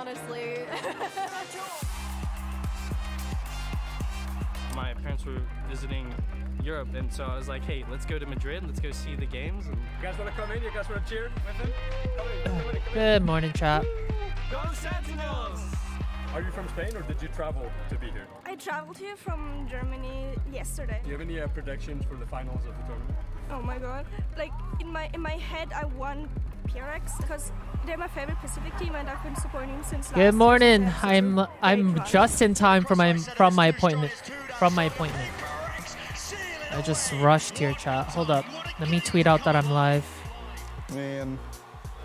honestly. My parents were visiting Europe, and so I was like, hey, let's go to Madrid, let's go see the games. And you guys want to come in? You guys want to cheer with him? Come in. Good morning, chat. Go Sentinels! Are you from Spain or did you travel to be here? I traveled here from Germany yesterday. Do you have any predictions for the finals of the tournament? Oh my god. Like in my head I want PRX because they're my favorite Pacific team and I've been supporting them since last Good morning. year. I'm just in time for my appointment. I just rushed here, chat. Hold up. Let me tweet out that I'm live. Man,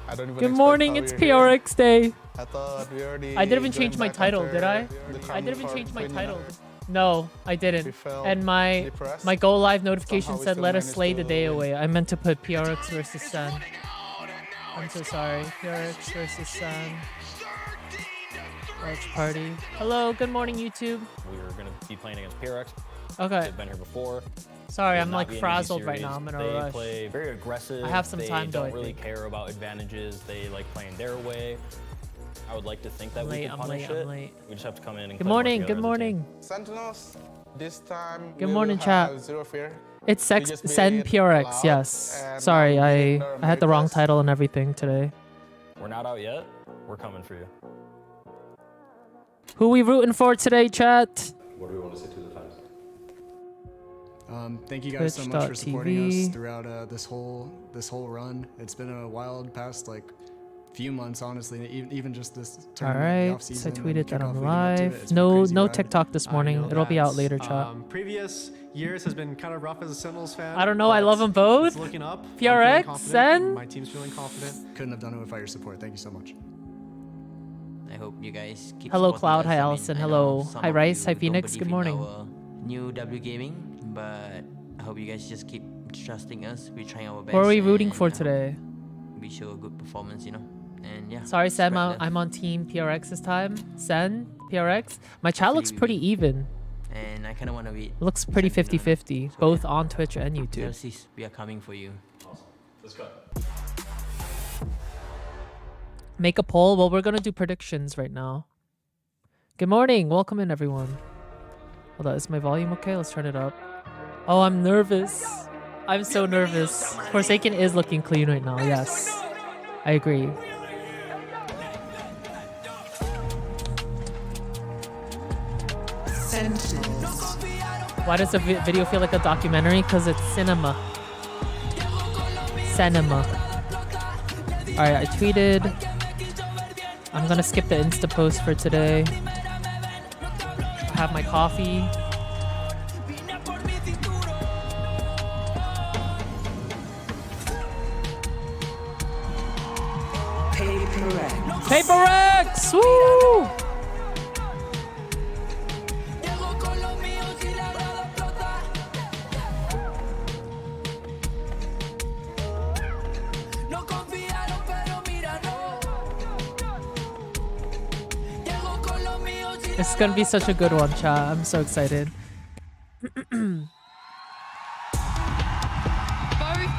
I don't even Good morning. It's PRX day. I thought we already. I didn't even change my title, did I? I didn't even change my title. No, I didn't. And my go live notification said let us slay the day away. I meant to put PRX versus SEN. I'm so sorry. PRX versus SEN Watch Party. Hello, good morning, YouTube. We were going to be playing against PRX. Okay. They've been here before. Sorry, I'm like frazzled right now. I'm in a rush. They play very aggressive. I have some time though. They don't really care about advantages. They like playing their way. I would like to think that we can punish it. We just have to come in and Good morning. Good morning. Sentinels. This time. Good morning, chat. Zero fear. It's SEN PRX. Yes. Sorry, I had the wrong title and everything today. We're not out yet. We're coming for you. Who we rooting for today, chat? What do we want to say to the fans? Thank you guys so much for supporting us throughout this whole run. It's been a wild past few months, honestly. Even just this tournament. All right, so I tweeted that I'm live. No TikTok this morning. It'll be out later, chat. Previous years has been kind of rough as a Sentinels fan. I don't know. I love them both. It's looking up. PRX, SEN. My team's feeling confident. Couldn't have done it without your support. Thank you so much. I hope you guys keep. Hello, Cloud. Hi, Allison. Hello. Hi, Rice. Hi, Phoenix. Good morning. New W Gaming, but I hope you guys just keep trusting us. We're trying our best. Who are we rooting for today? We show a good performance, you know. And yeah. Sorry, Sam. I'm on Team PRX this time. SEN PRX. My chat looks pretty even. And I kind of want to be. Looks pretty 50-50, both on Twitch and YouTube. We are coming for you. Awesome. Let's go. Make a poll. Well, we're gonna do predictions right now. Good morning. Welcome in, everyone. Hold on. Is my volume okay? Let's turn it up. Oh, I'm nervous. I'm so nervous. Forsaken is looking clean right now. Yes, I agree. Sentinels. Why does the video feel like a documentary? Because it's cinema. Cinema. Alright, I tweeted. I'm gonna skip the Insta post for today. I have my coffee. PRX! Woo! It's gonna be such a good one, chat. I'm so excited. Both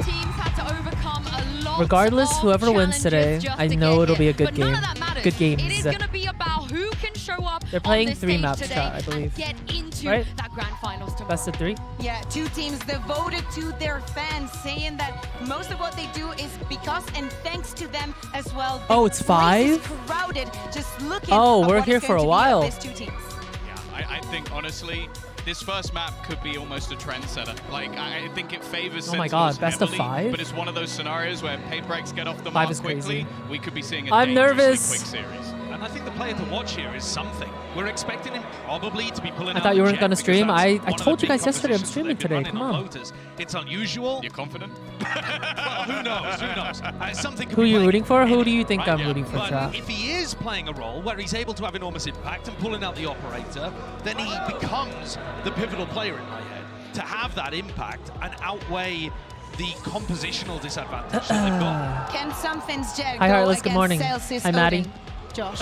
teams had to overcome a lot. Regardless, whoever wins today, I know it'll be a good game. Good games. It is gonna be about who can show up. They're playing 3 maps, chat, I believe. Get into right? that grand finals tomorrow. Best of 3. Yeah, 2 teams devoted to their fans, saying that most of what they do is because and thanks to them as well. Oh, it's 5? Crowded, just looking. Oh, we're here for a while. Yeah, I think honestly, this first map could be almost a trendsetter. Like, I think it favors. Oh my god, best of 5? But it's one of those scenarios where PRX get off the 5 mark is quickly. crazy. We could be seeing a I'm nervous. quick series. And I think the player to watch here is something. We're expecting him probably to be pulling I thought you weren't gonna stream. I told you guys yesterday I'm streaming today. Come on. Lotus. It's unusual. You're confident? Well, who knows? Who knows? Something. Who are you rooting for? Who do you think I'm rooting for, chat? If he is playing a role where he's able to have enormous impact and pulling out the operator, then he becomes the pivotal player in my head. To have that impact and outweigh the compositional disadvantage that they've got. Can something's Jack Hi, Heartless. Good morning. Hi, Maddie. Josh.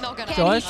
Not gonna Josh?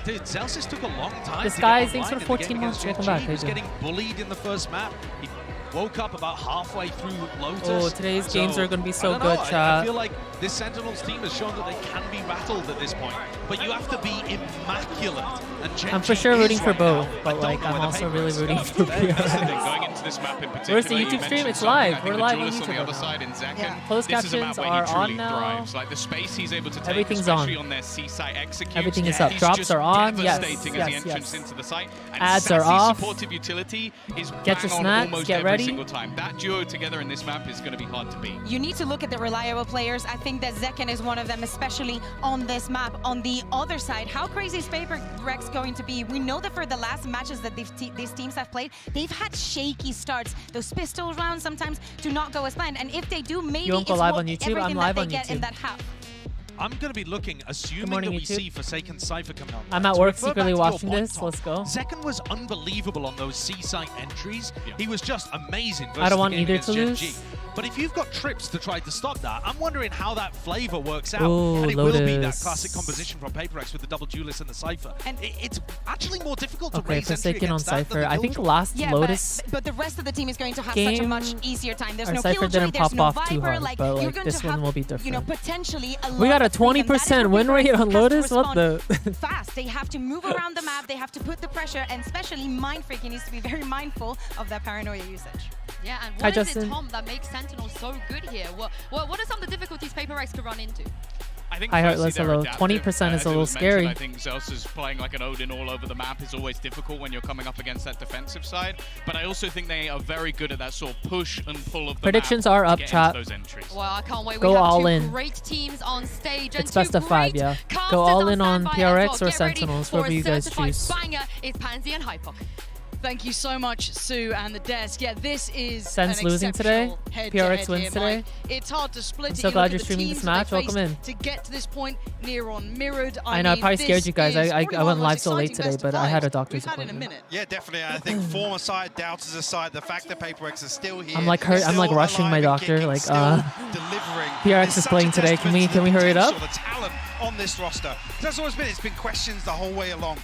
Dude, Celsius took a long time. This guy, thanks for 14 months. Welcome back. He was getting bullied in the first map. He woke up about halfway through Lotus. Oh, today's games are going to be so I don't know, good, I chat. feel like this Sentinels team has shown that they can be battled at this point, but you have to be immaculate. And I'm for sure rooting for both, but like I'm also really rooting for PRX. Going into this map in particular, Where's the YouTube stream? It's live. We're live on on the YouTube. other side in Zekken. Closed This is a map captions where are he truly on now. thrives. Like the space he's able to take, Everything's especially on. their C-site executes. Everything is up. He's Drops just are on. Yes, devastating as he yes, entrance yes. into the site. And Ads are Sassy's off. supportive utility is Get your bang on snacks, almost get every ready. single time. That duo together in this map is going to be hard to beat. You need to look at the reliable players. I think that Zekken is one of them, especially on this map. On the other side, how crazy is PRX going to be? We know that for the last matches that these teams have played, they've had shaky starts. Those pistol rounds sometimes do not go as planned. And if they do, maybe won't it's go live on what- YouTube? everything I'm that live they on get in YouTube. that half. I'm going to be looking, assuming morning, that we YouTube. see Forsaken Cypher coming on. I'm at To work refer back secretly to your watching point, this. Tom, Let's go. Zekken was unbelievable on those C-site entries. He was just amazing. I don't want versus the game either against to Gen lose. G. But if you've got trips to try to stop that, I'm wondering how that flavor works out. Ooh, and it will be that Lotus. classic composition from PRX with the double duelist and the Cypher. And it's actually more difficult to Okay, raise entry Forsaken on against that than Cypher. the I think Killjoy. last Yeah, Lotus but the rest of the team is going to have such a game, much easier time. There's our no Cypher Killjoy, didn't there's pop no off Viper. too hard, Like, but you're like going this to one have, will be you know, different. potentially a We lot got a of freedom. That is 20% what win rate PRX on has to Lotus. What the? respond fast. They have to move around the map. They have to put the pressure, and especially Mind Freak, he needs to be very mindful of that paranoia usage. Yeah, and Hi, what is Justin. it, Tom, that makes Sentinels so good here? What are some of the difficulties PRX could run into? I think Hi, firstly Heartless, they're hello. adaptive. 20% is As a it little was scary. mentioned, I think Zelsa's playing like an Odin all over the map is always difficult when you're coming up against that defensive side. But I also think they are very good at that sort of push and pull of the Predictions map are to up, get chat. into those entries. Well, I can't wait. Go we have all two in. great teams on stage. It's and best two of 5, great yeah. casters Go all in on standby as PRX well. or Get ready Sentinels, for whatever you a guys certified choose. banger. It's Pansy and Hypok. Thank you so much, Sue and the desk. Yeah, this is Sen's an losing today. exceptional head-to-head PRX wins here, today. Mike. It's hard to split I'm it. so You glad look you're at the streaming teams this that match. they Welcome in. faced to get to this point, near on mirrored. I know, I probably scared this you guys. is I probably went one of the live most so late exciting today, best but of I had a fives doctor's we've had in a appointment. minute. Yeah, definitely. I think former side, doubters aside, the fact that PRX is still here. I'm like hurt. I'm like still rushing my alive and doctor. kicking, Like, still delivering. PRX It's is such playing a today. testament Can we to the hurry it up? potential, the talent on this roster. That's always been. It's been questions the whole way along.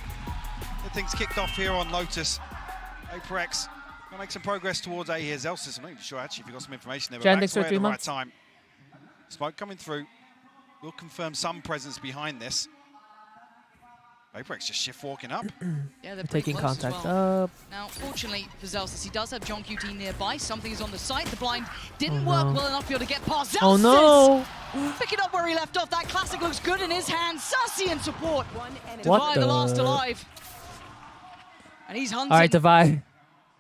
The things kicked off here on Lotus. PRX gonna make some progress towards A here. Zelsis, I'm not even sure actually if you got some information there. But Jan, back thanks to for where 3 at the right months. time. Smoke coming through. We'll confirm some presence behind this. PRX just shift walking up. Yeah, they're Taking pretty close as contact well. up. Now, fortunately for Zelsis, he does have John QT nearby. Something is on the site. The blind didn't Oh, work no. well enough for you to get past Zelsis. Oh no! Picking up where he left off. That classic looks good in his hands. Sassy in support. What Divide the last the- alive. And he's hunting. All right, Divide.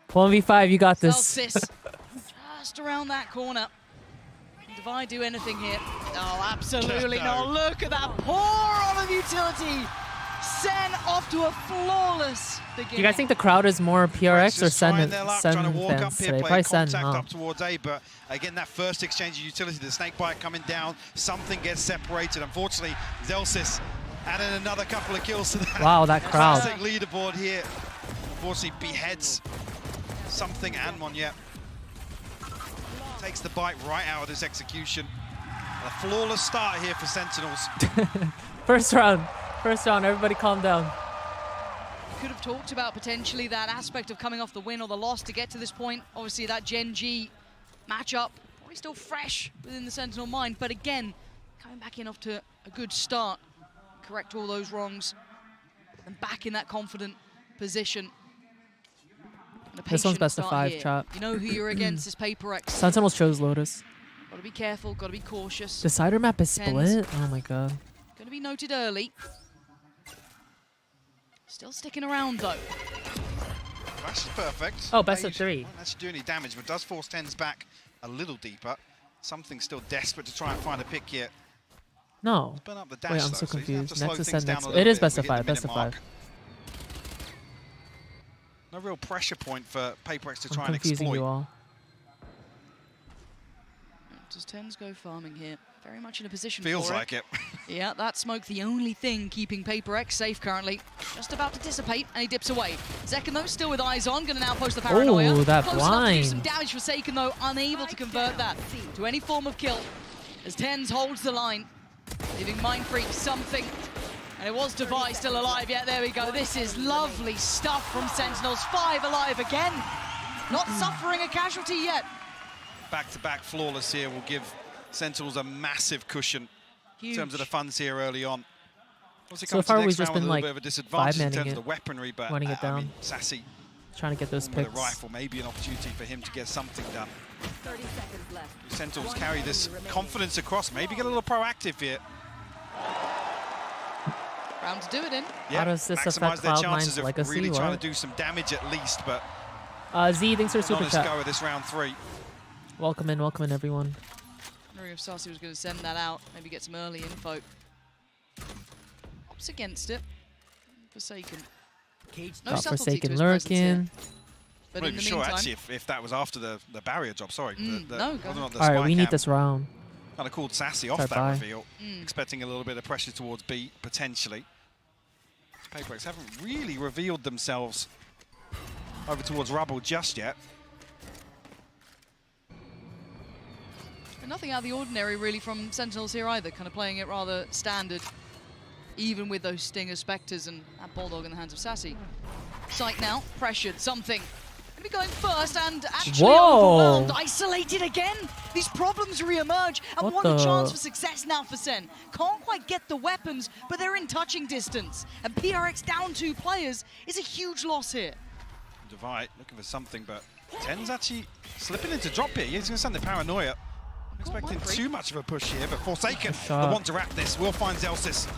1v5, you got this. Zelsis just around that corner. Can Divide do anything here? Oh, absolutely No. not. Look at that pour on of utility. Sen off to a flawless beginning. Do you guys think the crowd is more PRX or Just Sen, trying their luck, trying to walk fans up here, today? play Probably Sen, contact huh? up towards A, but again, that first exchange of utility, the snake bite coming down, something gets separated. Unfortunately, Zelsis adding another couple of kills to that. Wow, that crowd. Classic leaderboard here. Unfortunately, beheads something and one yet. Takes the bite right out of this execution. A flawless start here for Sentinels. First round, everybody calm down. Could have talked about potentially that aspect of coming off the win or the loss to get to this point. Obviously, that Gen G matchup probably still fresh within the Sentinel mind, but again, coming back in off to a good start, correct all those wrongs, and back in that confident position. And a This one's patient best of start 5, here. chat. You know who you're against, is PRX. Sentinels chose Lotus. Gotta be careful, gotta be cautious. Decider map is Tens. split? Oh my god. Gonna be noted early. Still sticking around though. That's perfect. Oh, best of 3. Won't actually do any damage, but does force Tens back a little deeper. Something still desperate to try and find a pick here. No. Burn up the dash, Wait, I'm though, so so you have to confused. slow Next is things Sen down next. a little It is bit best as of we hit 5, the best of minute 5. mark. No real pressure point for PRX to I'm try and confusing exploit. you all. Does Tens go farming here? Very much in a position Feels for like it. Yeah, that smoke, the only thing keeping PRX safe currently. Just about to dissipate, and he dips away. Zekken, though, still with eyes on, going to now post the paranoia. Oh, that Close enough to do blind. some damage for Saken, though, unable to convert that to any form of kill. As Tens holds the line, leaving Mind Freak something. And it was Device still alive. Yeah, there we go. This is lovely stuff from Sentinels. 5 alive again. not suffering a casualty yet. Back-to-back flawless here will give Sentinels a massive cushion in terms of the funds here early on. So far we've just been like bit of a disadvantage in terms five-manning of the weaponry, but running it down. I mean, Sassy trying to get those with picks. a rifle, maybe an opportunity for him to get something done. 30 seconds left. Sentinels carry this confidence across, maybe get a little proactive here. Round to do it in. Yeah, how does this maximize affect their Cloud9's chances of legacy? really trying What? to do some damage at least, but Z, thanks for super honest chat. go with this round 3. Welcome in, everyone. Wondering if Sassy was going to send that out, maybe get some early info. Opts against it. Forsaken. No Got subtlety Forsaken to his presence here. lurking. But I'm not in the even sure meantime, actually if that was after the barrier job. Sorry, no, go wasn't on the All right, spy we need cam. this round. Kind of called Sassy off Sorry, that bye. reveal, expecting a little bit of pressure towards B potentially. PRX haven't really revealed themselves over towards Rubble just yet. and nothing out of the ordinary really from Sentinels here either, kind of playing it rather standard, even with those Stinger Spectres and that Bulldog in the hands of Sassy. Sight now, pressured, something. Gonna be going first and actually overwhelmed, isolated again. These problems re-emerge, and what a chance for success now for Sen. Can't quite get the weapons, but they're in touching distance. And PRX down 2 players is a huge loss here. Divide looking for something, but Ten's actually slipping into drop here. He's going to send the paranoia. Expecting too much of a push here, but Forsaken, the one to wrap this, will find Zelsis.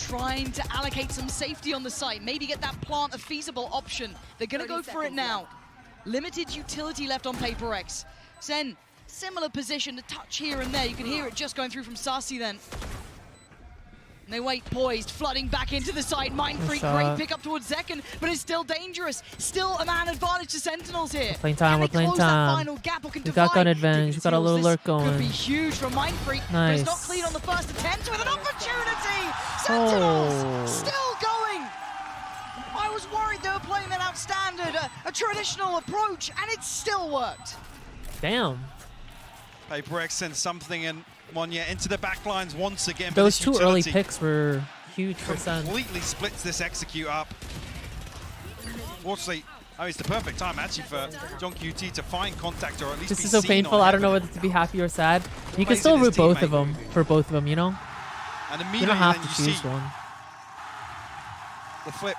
Trying to allocate some safety on the site, maybe get that plant a feasible option. They're going to go for it now. Limited utility left on PRX. Sen, similar position, a touch here and there. You can hear it just going through from Sassy then. And they wait poised, flooding back into the site. Mind Freak, great pick up towards Zekken, but it's still dangerous. Still a man advantage to Sentinels here. Playing time, we're playing Close that time. final gap or can We got gun divide? advantage, we got a little lurk Could be going. huge from Mind Freak, but Nice. it's not clean on the first attempt with an opportunity. Sentinels still going. I was worried they were playing that out standard, a traditional approach, and it still worked. Damn. PRX sends something and Monya into the back lines once again. but Those this 2 early utility picks were huge for Sen. completely splits this execute up. Fortunately, it's the perfect time actually for John QT to find contact or at least This be is so seen painful. on I don't know heaven. whether to be happy or sad. You can Amazing still his root both teammate. of them, for both of them, you know? And You immediately don't have then to you choose see one. the flip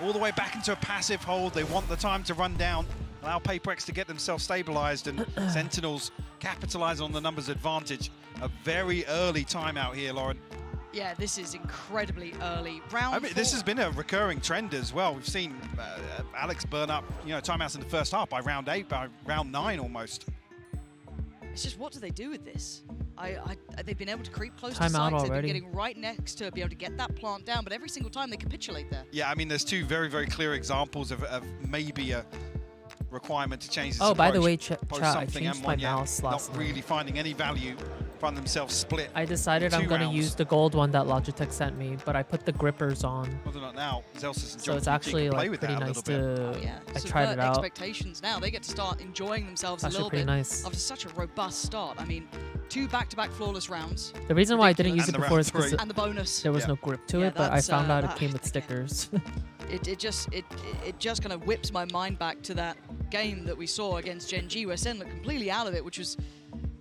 all the way back into a passive hold. They want the time to run down, allow PRX to get themselves stabilized, and Sentinels capitalize on the numbers advantage. A very early timeout here, Lauren. Yeah, this is incredibly early. Round I mean, this has been a recurring trend as well. We've seen Alex burn up, timeouts in the first half by round 8, by round 9 almost. It's just, what do they do with this? They've been able to creep close to Timeout sites. They've been already. getting right next to be able to get that plant down, but every single time they capitulate there. Yeah, I mean, there's 2 very, very clear examples of maybe a requirement to change this Oh, by the approach. way, Post chat, I something changed and my Monya mouse last not night. really finding any value, find themselves split. I decided in I'm 2 going to rounds. use the gold one that Logitech sent me, but I put the grippers on. Whether or not now, Zelsis and So John it's QT actually can play like with pretty that a nice little bit. to. Yeah, I subvert tried it out. expectations now. They get to start enjoying themselves Actually a little pretty bit nice. after such a robust start. I mean, 2 back-to-back flawless rounds. The reason why I didn't use And it the before round is because 3. And the bonus. there was Yeah. no grip to Yeah, it, but I that's, found out it that- came with stickers. It just kind of whips my mind back to that game that we saw against Gen G, where Sen looked completely out of it, which was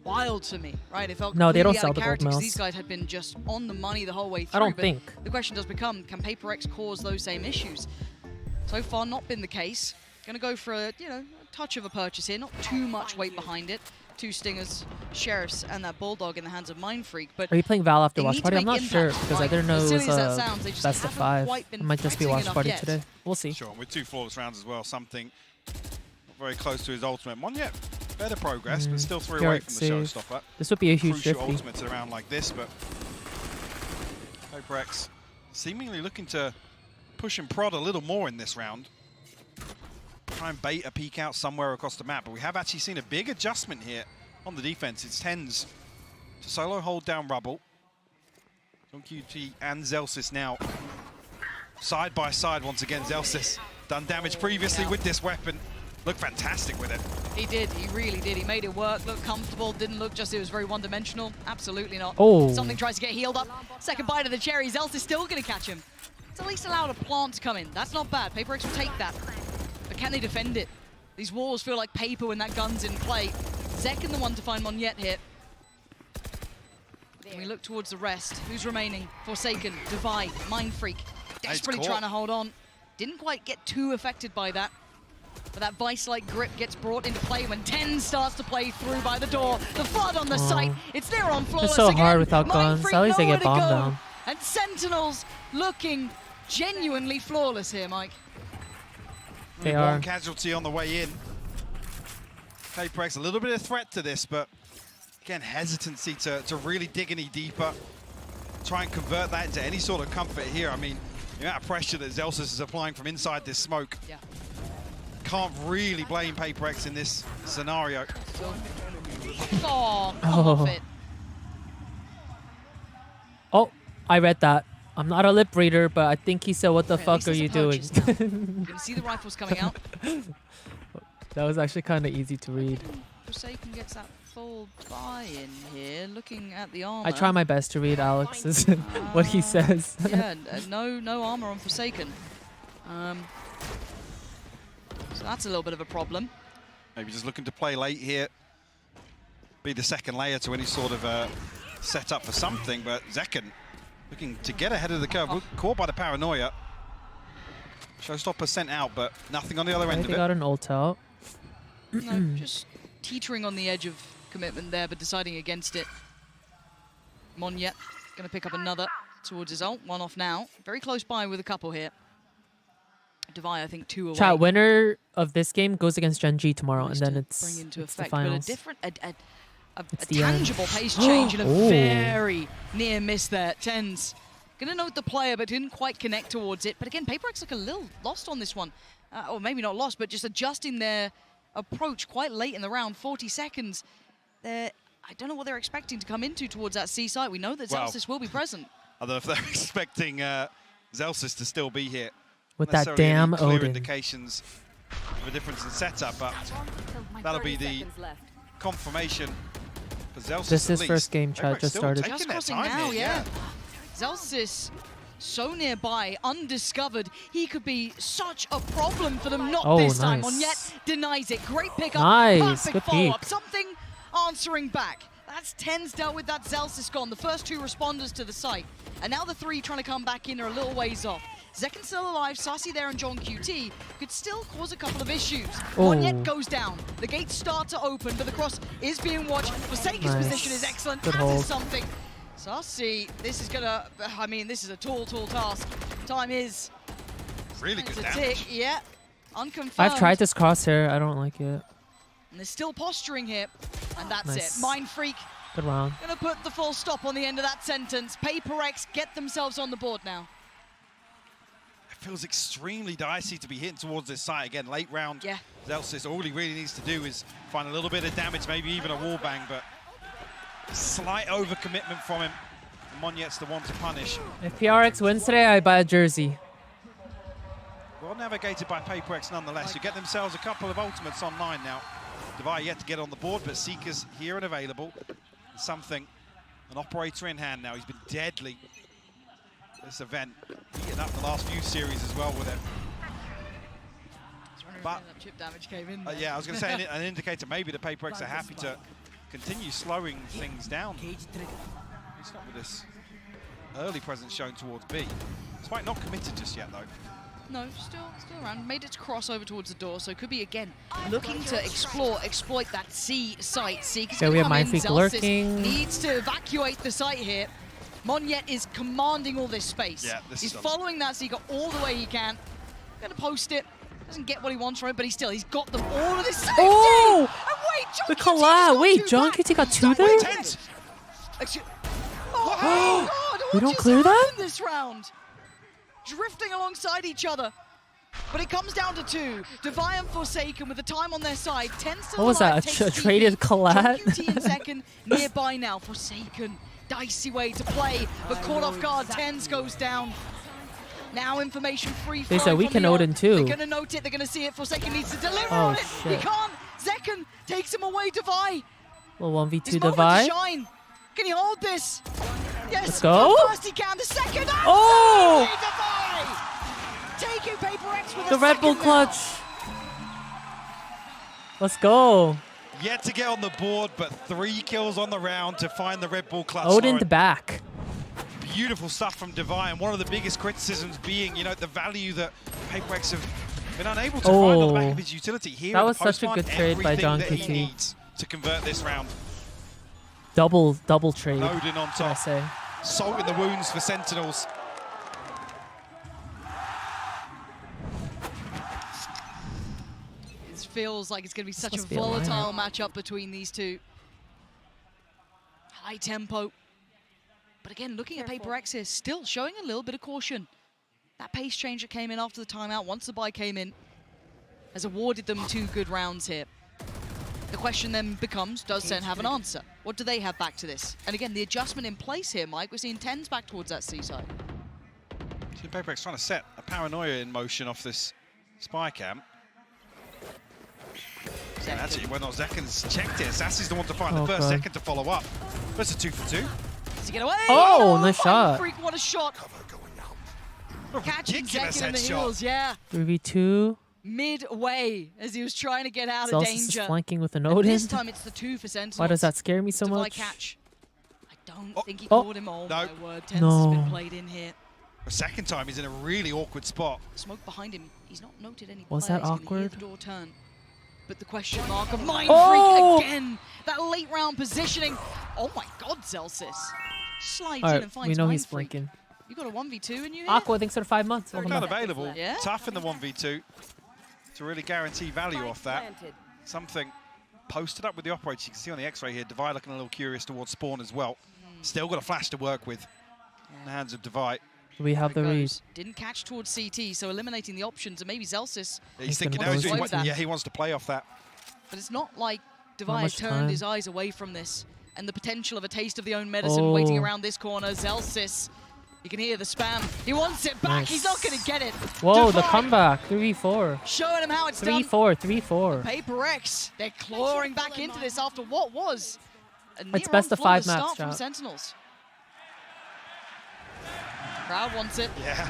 wild to me, right? It felt No, they don't completely out sell of the gold character 'cause mouse. these guys had been just on the money the whole way through. I don't but think. The question does become, can PRX cause those same issues? So far, not been the case. Going to go for a touch of a purchase here, not too much weight behind it. 2 Stingers, Sheriffs, and that Bulldog in the hands of Mind Freak. But Are you playing Val after they Watch need to Party? I'm make not sure impact, because I right? didn't know As it silly was as that a sounds, they just best of haven't 5. quite been It might just be fighting Watch enough Party yet. today. We'll see. Sure, with 2 flawless rounds as well, something very close to his ultimate. Monya, better progress, but still 3 away from the PRX showstopper. This would be a huge Crucial 50. ultimate to the round like this, but PRX seemingly looking to push and prod a little more in this round. Try and bait a peek out somewhere across the map, but we have actually seen a big adjustment here on the defense. It's Tens to solo hold down Rubble. John QT and Zelsis now side by side once again. Zelsis done damage previously with this weapon. Looked fantastic with it. He did, he really did. He made it work, looked comfortable, didn't look just, it was very one-dimensional. Absolutely not. Oh. Something tries to get healed up. Second bite of the cherry, Zelsis is still gonna catch him. It's at least allowed a plant to come in. That's not bad, PRX will take that. But can they defend it? These walls feel like paper when that gun's in play. Zekin the one to find Monyet here. And we look towards the rest. Who's remaining? Forsaken, Divide, Mind Freak. Desperately trying to hold on. Didn't quite get too affected by that. But that vice-like grip gets brought into play when 10 starts to play through by the door. The flood on the site. It's there on Flawless It's so again. hard without guns. Freak At least they nowhere get to bombed go. down. And Sentinels looking genuinely flawless here, Mike. They One are. casualty on the way in. Kpop a little bit of threat to this, but again, hesitancy to really dig any deeper. Try and convert that into any sort of comfort here. I mean, the amount of pressure that Zelsis is applying from inside this smoke. Yeah. Can't really blame PRX in this scenario. Oh, come off it. Oh, I read that. I'm not a lip reader, but I think he said, "What the fuck are you doing?" You can see the rifles coming out. That was actually kind of easy to read. Forsaken gets that full buy-in here, looking at the armor. I try my best to read Alex's what he says. Yeah, no armor on Forsaken. So that's a little bit of a problem. Maybe just looking to play late here. Be the second layer to any sort of setup for something, but Zekin looking to get ahead of the curve. Caught by the paranoia. Showstopper sent out, but nothing on the other end of They it. got an ult out. No, just teetering on the edge of commitment there, but deciding against it. Monyet going to pick up another towards his ult. One off now. Very close by with a couple here. Divide, I think, 2 away. Chat, winner of this game goes against Gen G tomorrow, and then Bring it's into the effect, finals. but a different, a the end. tangible pace change and a Ooh. very near miss there. Tens gonna note the player, but didn't quite connect towards it. But again, PRX look a little lost on this one, or maybe not lost, but just adjusting their approach quite late in the round. 40 seconds. I don't know what they're expecting to come into towards that C site. We know that Zelsis will be present. I don't know if they're expecting Zelsis to still be here. With that Necessarily any damn clear Odin. indications of a difference in setup, but that'll be the confirmation for Zelsis. This is at first least. game, chat PRX just still started. taking Just their crossing time now, here, yeah. Zelsis so nearby, undiscovered. He could be such a problem for them. Not this time. nice. Monyet denies it. Great pickup. Nice, Perfect good follow-up. peek. Something answering back. That's Tens dealt with that. Zelsis gone. The first 2 responders to the site. And now the 3 trying to come back in are a little ways off. Zekin still alive, Sassy there and John QT could still cause a couple of issues. Monyet goes down. The gates start to open, but the cross is being watched. Forsaken's Nice. position is excellent. Good That hold. is something. Sassy, this is gonna, I mean, this is a tall task. Time is really good to damage. tick, yeah. Unconfirmed. I've tried this crosshair. I don't like it. And there's still posturing here. And that's Nice. it. Mind Freak Good round. gonna put the full stop on the end of that sentence. PRX get themselves on the board now. It feels extremely dicey to be hitting towards this site again. Late round. Yeah. Zelsis, all he really needs to do is find a little bit of damage, maybe even a wall bang, but slight overcommitment from him. Monyet's the one to punish. If PRX wins today, I buy a jersey. Well navigated by PRX nonetheless. You get themselves a couple of ultimates online now. Divide yet to get on the board, but Seekers here and available. Something, an operator in hand now. He's been deadly this event. Heating up the last few series as well with him. But that chip damage came in. yeah, I was going to say an indicator maybe the PRX are happy to continue slowing things down. He's not with this early presence shown towards B. Despite not committed just yet though. No, still around. Made its crossover towards the door, so could be again looking to exploit that C site. Seekers So we have come in. Mindfreak Zelsis lurking. needs to evacuate the site here. Monyet is commanding all this space. Yeah, this he's is following that Seeker all the way he can. Gonna post it. Doesn't get what he wants from it, but he's got them all of this safety. Oh! And wait, John The QT collab. just Wait, got John two QT got back. 2 there? Excuse- Oh my God! We what don't just clear that? happened this round? Drifting alongside each other. But it comes down to 2. Divine and Forsaken with the time on their side. 10 still What was alive, that? takes A the traded DP. collat? John QT in second. Nearby now. Forsaken. Dicey way to play, but caught off guard. Tens goes down. Now information free. They said we can Odin too. They're gonna note it. They're gonna see it. Forsaken needs to deliver Oh, on it. shit. He can't. Zekin takes him away. Divide. Well, 1v2 His moment to divide. shine. Can he hold this? Yes. Let's go. The first he can. The second. Oh! Divide. Taking PRX with The a Red Bull second now. clutch. Let's go. Yet to get on the board, but 3 kills on the round to find the Red Bull clutch. Odin to back. Beautiful stuff from Divine. One of the biggest criticisms being, you know, the value that PRX have been unable to find on the back of his utility. Here that was such a good trade by Joshseki to convert this round. Double trade. Odin on top. I say. Salt in the wounds for Sentinels. It feels like it's going to be such a volatile matchup between these two. High tempo. But again, looking at PRX here, still showing a little bit of caution. That pace change that came in after the timeout, once the buy came in, has awarded them 2 good rounds here. The question then becomes, does SEN have an answer? What do they have back to this? And again, the adjustment in place here, Mike, we're seeing 10s back towards that C side. So PRX trying to set a paranoia in motion off this spy cam. And actually, when Zeken's checked it, Sassy's the one to find the first second to follow up. That's a 2 for 2. Does he get away? Oh, nice shot. Freak, what a shot. Catching Zeken in the heels, yeah. 3v2. Midway as he was trying to get out of danger. Is flanking with an And Odin. this time it's the 2 for Sentinels. Why does that scare me so much? Catch. I don't think he caught him. Oh my word, Tense has been played in here. The second time he's in a really awkward spot. Smoke behind him. He's not noted any Was players. that awkward? The door turn. But the question mark of Mind Freak again. That late round positioning. Oh my god, Celsius. Slides in and finds we know Mind he's Freak. flanking. You got a 1v2 and you Aqua, thanks for the 5 months. Not available. Yeah? Tough in the 1v2 to really guarantee value off that. Something posted up with the operator. You can see on the X-ray here, Devi looking a little curious towards spawn as well. Still got a flash to work with in the hands of Devi. We have the read. Didn't catch towards CT, so eliminating the options, and maybe Celsius. Yeah, he's thinking now he wants to play off that. But it's not like Devi has turned his eyes away from this. And the potential of a taste of the own medicine waiting around this corner. Celsius, you can hear the spam. He wants it back. Nice. He's not going to get it. Whoa, Devi the comeback. 3v4. Showing him how it's 3-4, done. 3-4. PRX, they're clawing back into this after what was a it's best of 5 maps, from Sentinels. Crowd wants it. Yeah,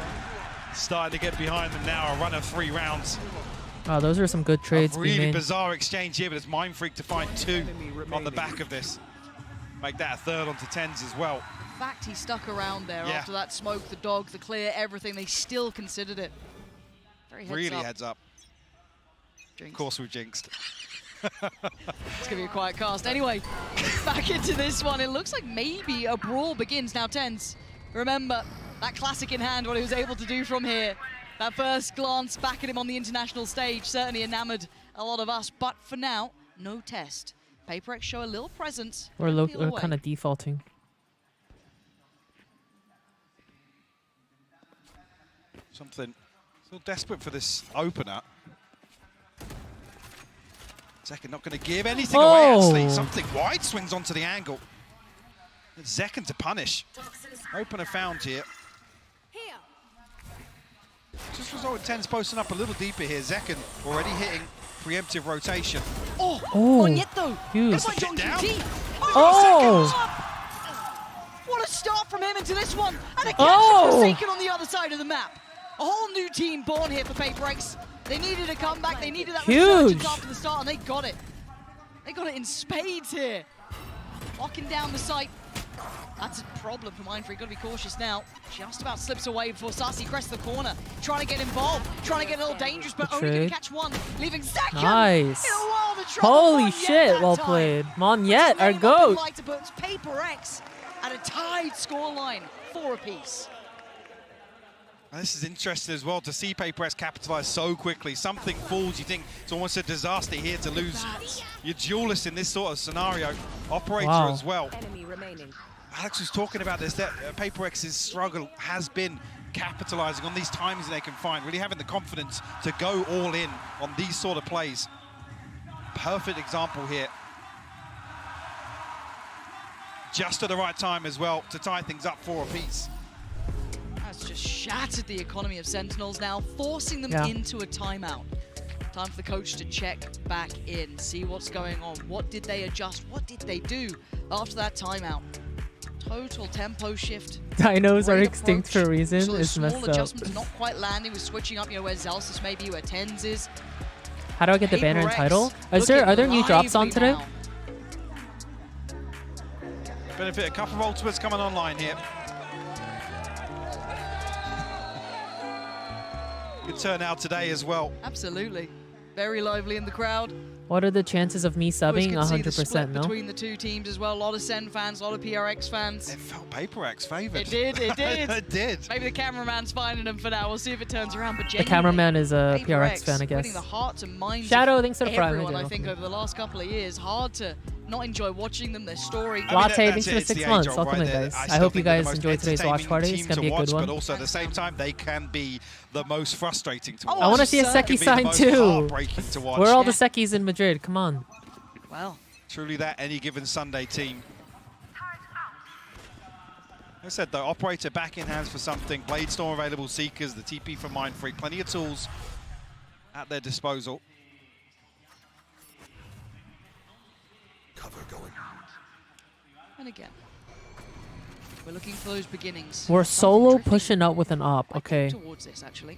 starting to get behind them now. A run of 3 rounds. Oh, those are some good trades. Really bizarre exchange here, but it's Mind Freak to find 2 on the back of this. Make that a 3rd onto 10s as well. In fact, he stuck around there after that smoke, the dog, the clear, everything. They still considered it. Very heads up. Of course we've jinxed. It's going to be a quiet cast. Anyway, back into this one. It looks like maybe a brawl begins now. 10s. Remember, that classic in hand, what he was able to do from here. That first glance back at him on the international stage certainly enamored a lot of us. But for now, no test. PRX show a little presence. We're kind of defaulting. Something still desperate for this opener. Zekken not going to give anything away, actually. Something wide swings onto the angle. It's Zekken to punish. Opener found here. Just result in 10s posting up a little deeper here. Zekken already hitting preemptive rotation. Magneto! Huge. What a start from him into this one! And a catch Forsaken on the other side of the map. A whole new team born here for PRX. They needed a comeback, they needed that resurgence after the start, and they got it. They got it in spades here. Locking down the site. That's a problem for Mind Freak. Got to be cautious now. Just about slips away before Sassy crests the corner. Trying to get involved. Trying to get a little dangerous, but only going to catch one. Leaving Zekken Nice. in a world of trouble. Holy shit, well played. Monyet, our GOAT. Like to put PRX at a tied scoreline, 4 apiece. This is interesting as well to see PRX capitalize so quickly. Something falls, you think it's almost a disaster here to lose your duelist in this sort of scenario. Operator as well. Enemy remaining. Alex was talking about this, that PRX's struggle has been capitalizing on these timings they can find, really having the confidence to go all in on these sort of plays. Perfect example here. Just at the right time as well to tie things up 4 apiece. That's just shattered the economy of Sentinels now, forcing them into a timeout. Time for the coach to check back in, see what's going on. What did they adjust? What did they do after that timeout? Total tempo shift. Dinos are extinct for a reason. So It's messed small up. adjustments not quite landing with switching up, where Zelsis maybe, where Tens is. How do I get the banner and PRX title? Are there new drops on lively today? now. Benefit a couple of ultimates coming online here. Good turnout today as well. Absolutely. Very lively in the crowd. What are the chances of me Always subbing? could see the 100%, split no? between the two teams as well. A lot of SEN fans, a lot of PRX fans. It felt PaperX favoured. It did, it did. It did. Maybe the cameraman's finding them for now. We'll see if it turns around. But The cameraman is a PRX fan, I winning guess. the hearts and minds Shadow, of thanks for the prime. everyone, Hey, I think, welcome. over the last couple of years. Hard to not enjoy watching them, their story. Latte, thanks for the 6 months. Welcome in, guys. I hope you guys enjoyed today's watch party. It's going to be a good one. But also at the same time, they can be the most frustrating to watch. I want to see a Seki sign too. Where are all the Sekis in Madrid? Come on. Well, truly that any given Sunday team. Like I said though, operator back in hands for something. Bladestorm available, Seekers, the TP from Mindfreak. Plenty of tools at their disposal. Cover going out. and again, we're looking for those beginnings. We're solo pushing up with an op. Okay. Towards this, actually.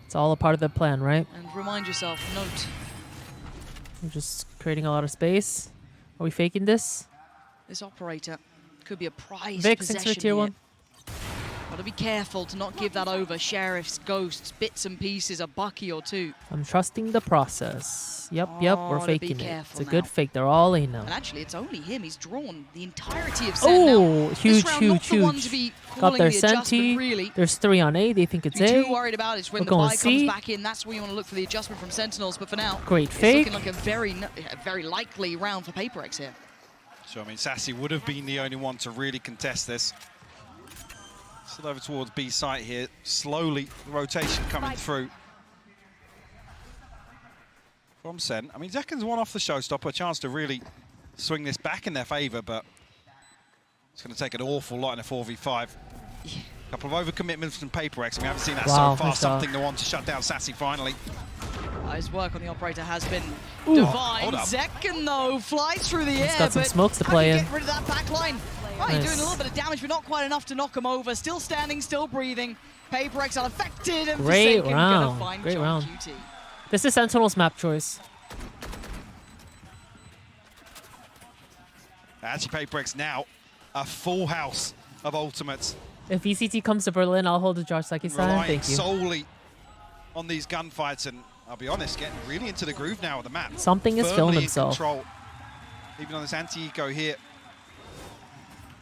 It's all a part of the plan, right? And remind yourself, note. We're just creating a lot of space. Are we faking this? This operator could be a prized Vic, possession thanks for tier here. 1. Gotta be careful to not give that over. Sheriffs, ghosts, bits and pieces, a bucky or two. I'm trusting the process. Yep, we're Gotta be faking it. It's careful a good now. fake. They're all in now. And actually, it's only him. He's drawn the entirety of SEN now. Oh, huge, This round, not huge, the one to be huge. Got calling their the adjustment, Senti. really. There's 3 on A. They think it's To be A. too worried about is when We're the going buy C. comes back in. That's where you want to look for the adjustment from Sentinels. But for now, Great it's fake. looking like a very likely round for PaperX here. So, I mean, Sassy would have been the only one to really contest this. Still over towards B site here. Slowly, the rotation coming through. From SEN. I mean, Zekken's one off the showstopper. A chance to really swing this back in their favour, but it's going to take an awful lot in a 4v5. A couple of overcommitments from PaperX. We haven't seen that so far. nice shot. Something to want to shut down Sassy finally. His work on the operator has been Ooh. divine. Hold up. Zekken, though, flies through the He's air. got some but smokes to how play do you in. get rid of that back line? Right, Nice. doing a little bit of damage, but not quite enough to knock him over. Still standing, still breathing. PaperX unaffected. And Great Forsaken round. gonna find Great John round. QT. This is Sentinel's map choice. Actually, PaperX now a full house of ultimates. If VCT comes to Berlin, I'll hold the Joshseki sign. Relying Thank you. solely on these gunfights, and I'll be honest, getting really into the groove now of the map. Something is Firmly filling in himself. control. Even on this anti-eco here.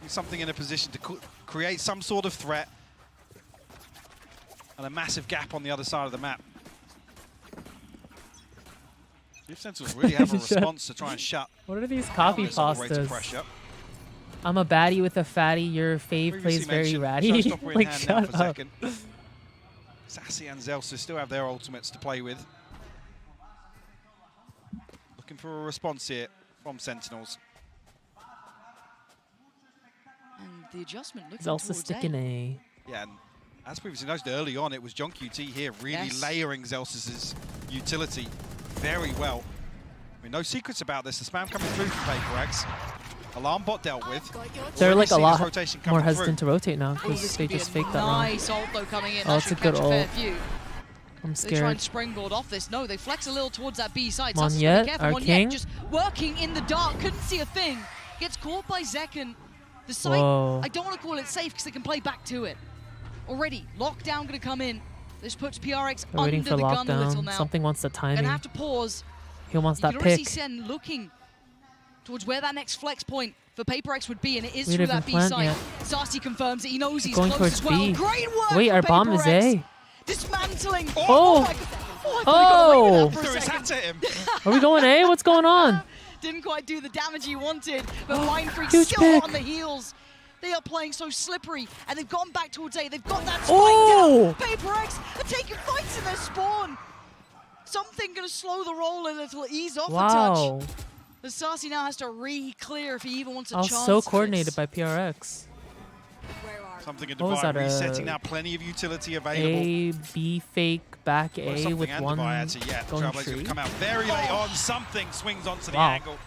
Something in a position to create some sort of threat. And a massive gap on the other side of the map. If Sentinels really have a Shut- response to try and shut What are these down copy this operator pastas? pressure. I'm a baddie with a fatty. Your fave Previously plays very mentioned, ratty. showstopper in Like, hand now shut for up. second. Sassy and Zelsa still have their ultimates to play with. Looking for a response here from Sentinels. And the adjustment looking Zelsa towards sticking A. Yeah, and as previously noted early on, it was John QT here really Yes. layering Zelsa's utility very well. I mean, no secrets about this. The spam coming through from PaperX. Alarm bot dealt with. They're Already like a seeing lot this rotation more coming hesitant through. to rotate now Ooh, because this they could be just a faked that round. nice ult though coming in. Oh, That it's a should good catch a fair ult. few. I'm They try scared. and springboard off this. No, they flex a little towards that B side. Mon Sus is Yet, really careful. our Mon Yet king. just working in the dark, couldn't see a thing. Gets caught by Zekken. The site, Whoa. I don't want to call it safe because they can play back to it. Already, lockdown going to come in. This puts PRX They're waiting under for the gun a little lockdown. now. Something wants the Gonna timing. have to pause. He wants You that can already pick. see Sen looking towards where that next flex point for PaperX would be, and it is We through didn't that B plant site. yet. Sassy confirms that he knows he's Going close towards as well. B. Great work Wait, from our bomb is PaperX. A. Dismantling. Oh. my God. Oh, I thought he got away with that for a Threw his second. hat at him. Are we going A? What's going on? Didn't quite do the damage he wanted, but Mindfreak Huge still pick. on the heels. They are playing so slippery, and they've gone back towards A. They've got that spike Oh. down. PaperX are taking fights in their spawn. Something going to slow the roll a little, ease off a Wow. touch. The Sassy now has to re-clear if he even wants a I was chance. so at coordinated this. by PRX. Something in What was Divide that, resetting now. Plenty of utility available. A, B fake, back Well, A something with and one Divide actually, yeah. going Trailblazers tree. will come out very late on. Something swings onto the Wow. angle.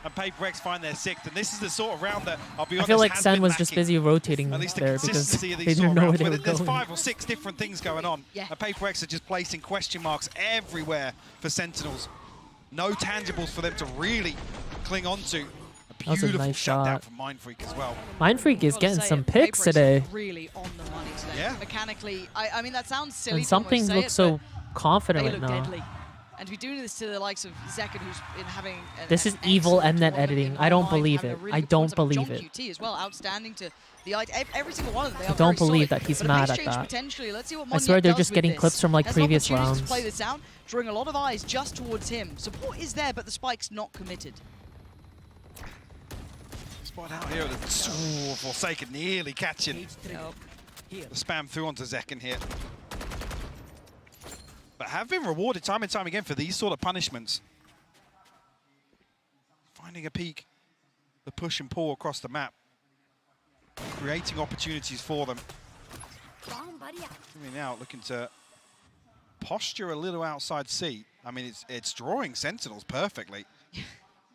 And PaperX find their sixth. And this is the sort of round that, I'll be I honest, feel like has Sen been was just lacking. busy rotating At least the there because consistency of they these didn't sort know of where they rounds. were There's going. 5 or 6 different things going on. Yeah. And PaperX are just placing question marks everywhere for Sentinels. No tangibles for them to really cling on to. That was a nice shot. From Mindfreak as well. Mindfreak is getting some picks today. Really on the money today. Yeah. Mechanically, I mean, that sounds silly. And something looks so confident they right look now. deadly. And to be doing this to the likes of Zekin, who's been having This is evil Mnet editing. I don't believe it. I don't believe it. QT as well, outstanding to the every single one of them. They I are don't very believe solid. that he's But a mad pace at change that. Potentially. Let's see what I swear Monye they're does just with getting this. clips from like Has an previous opportunity rounds. to play this out, drawing a lot of eyes just towards him. Support is there, but the spike's not committed. Spot out here. Forsaken nearly catching the spam through onto Zekin here. But have been rewarded time and time again for these sort of punishments. Finding a peak, the push and pull across the map, creating opportunities for them. Coming out, looking to posture a little outside C. I mean, it's drawing Sentinels perfectly.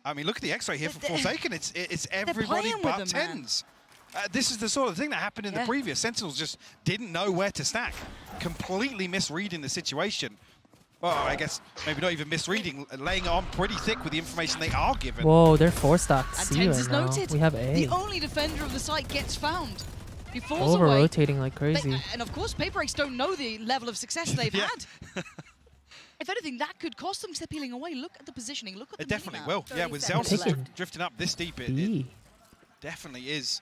I mean, look at the X-ray here for Forsaken. It's everybody but tens. This is the sort of thing that happened in the previous. Sentinels just didn't know where to stack. Completely misreading the situation. Well, I guess maybe not even misreading, laying it on pretty thick with the information they are given. Whoa, they're 4-stacked And C Tens right is now. noted. We have A. The only defender of the site gets found. He falls away. Over-rotating like crazy. And of course, PRX don't know the level of success they've had. If anything, that could cost them because they're peeling away. Look at the positioning. Look at the It definitely minimap. will. Yeah, with Zelsis drifting up this deep, it definitely is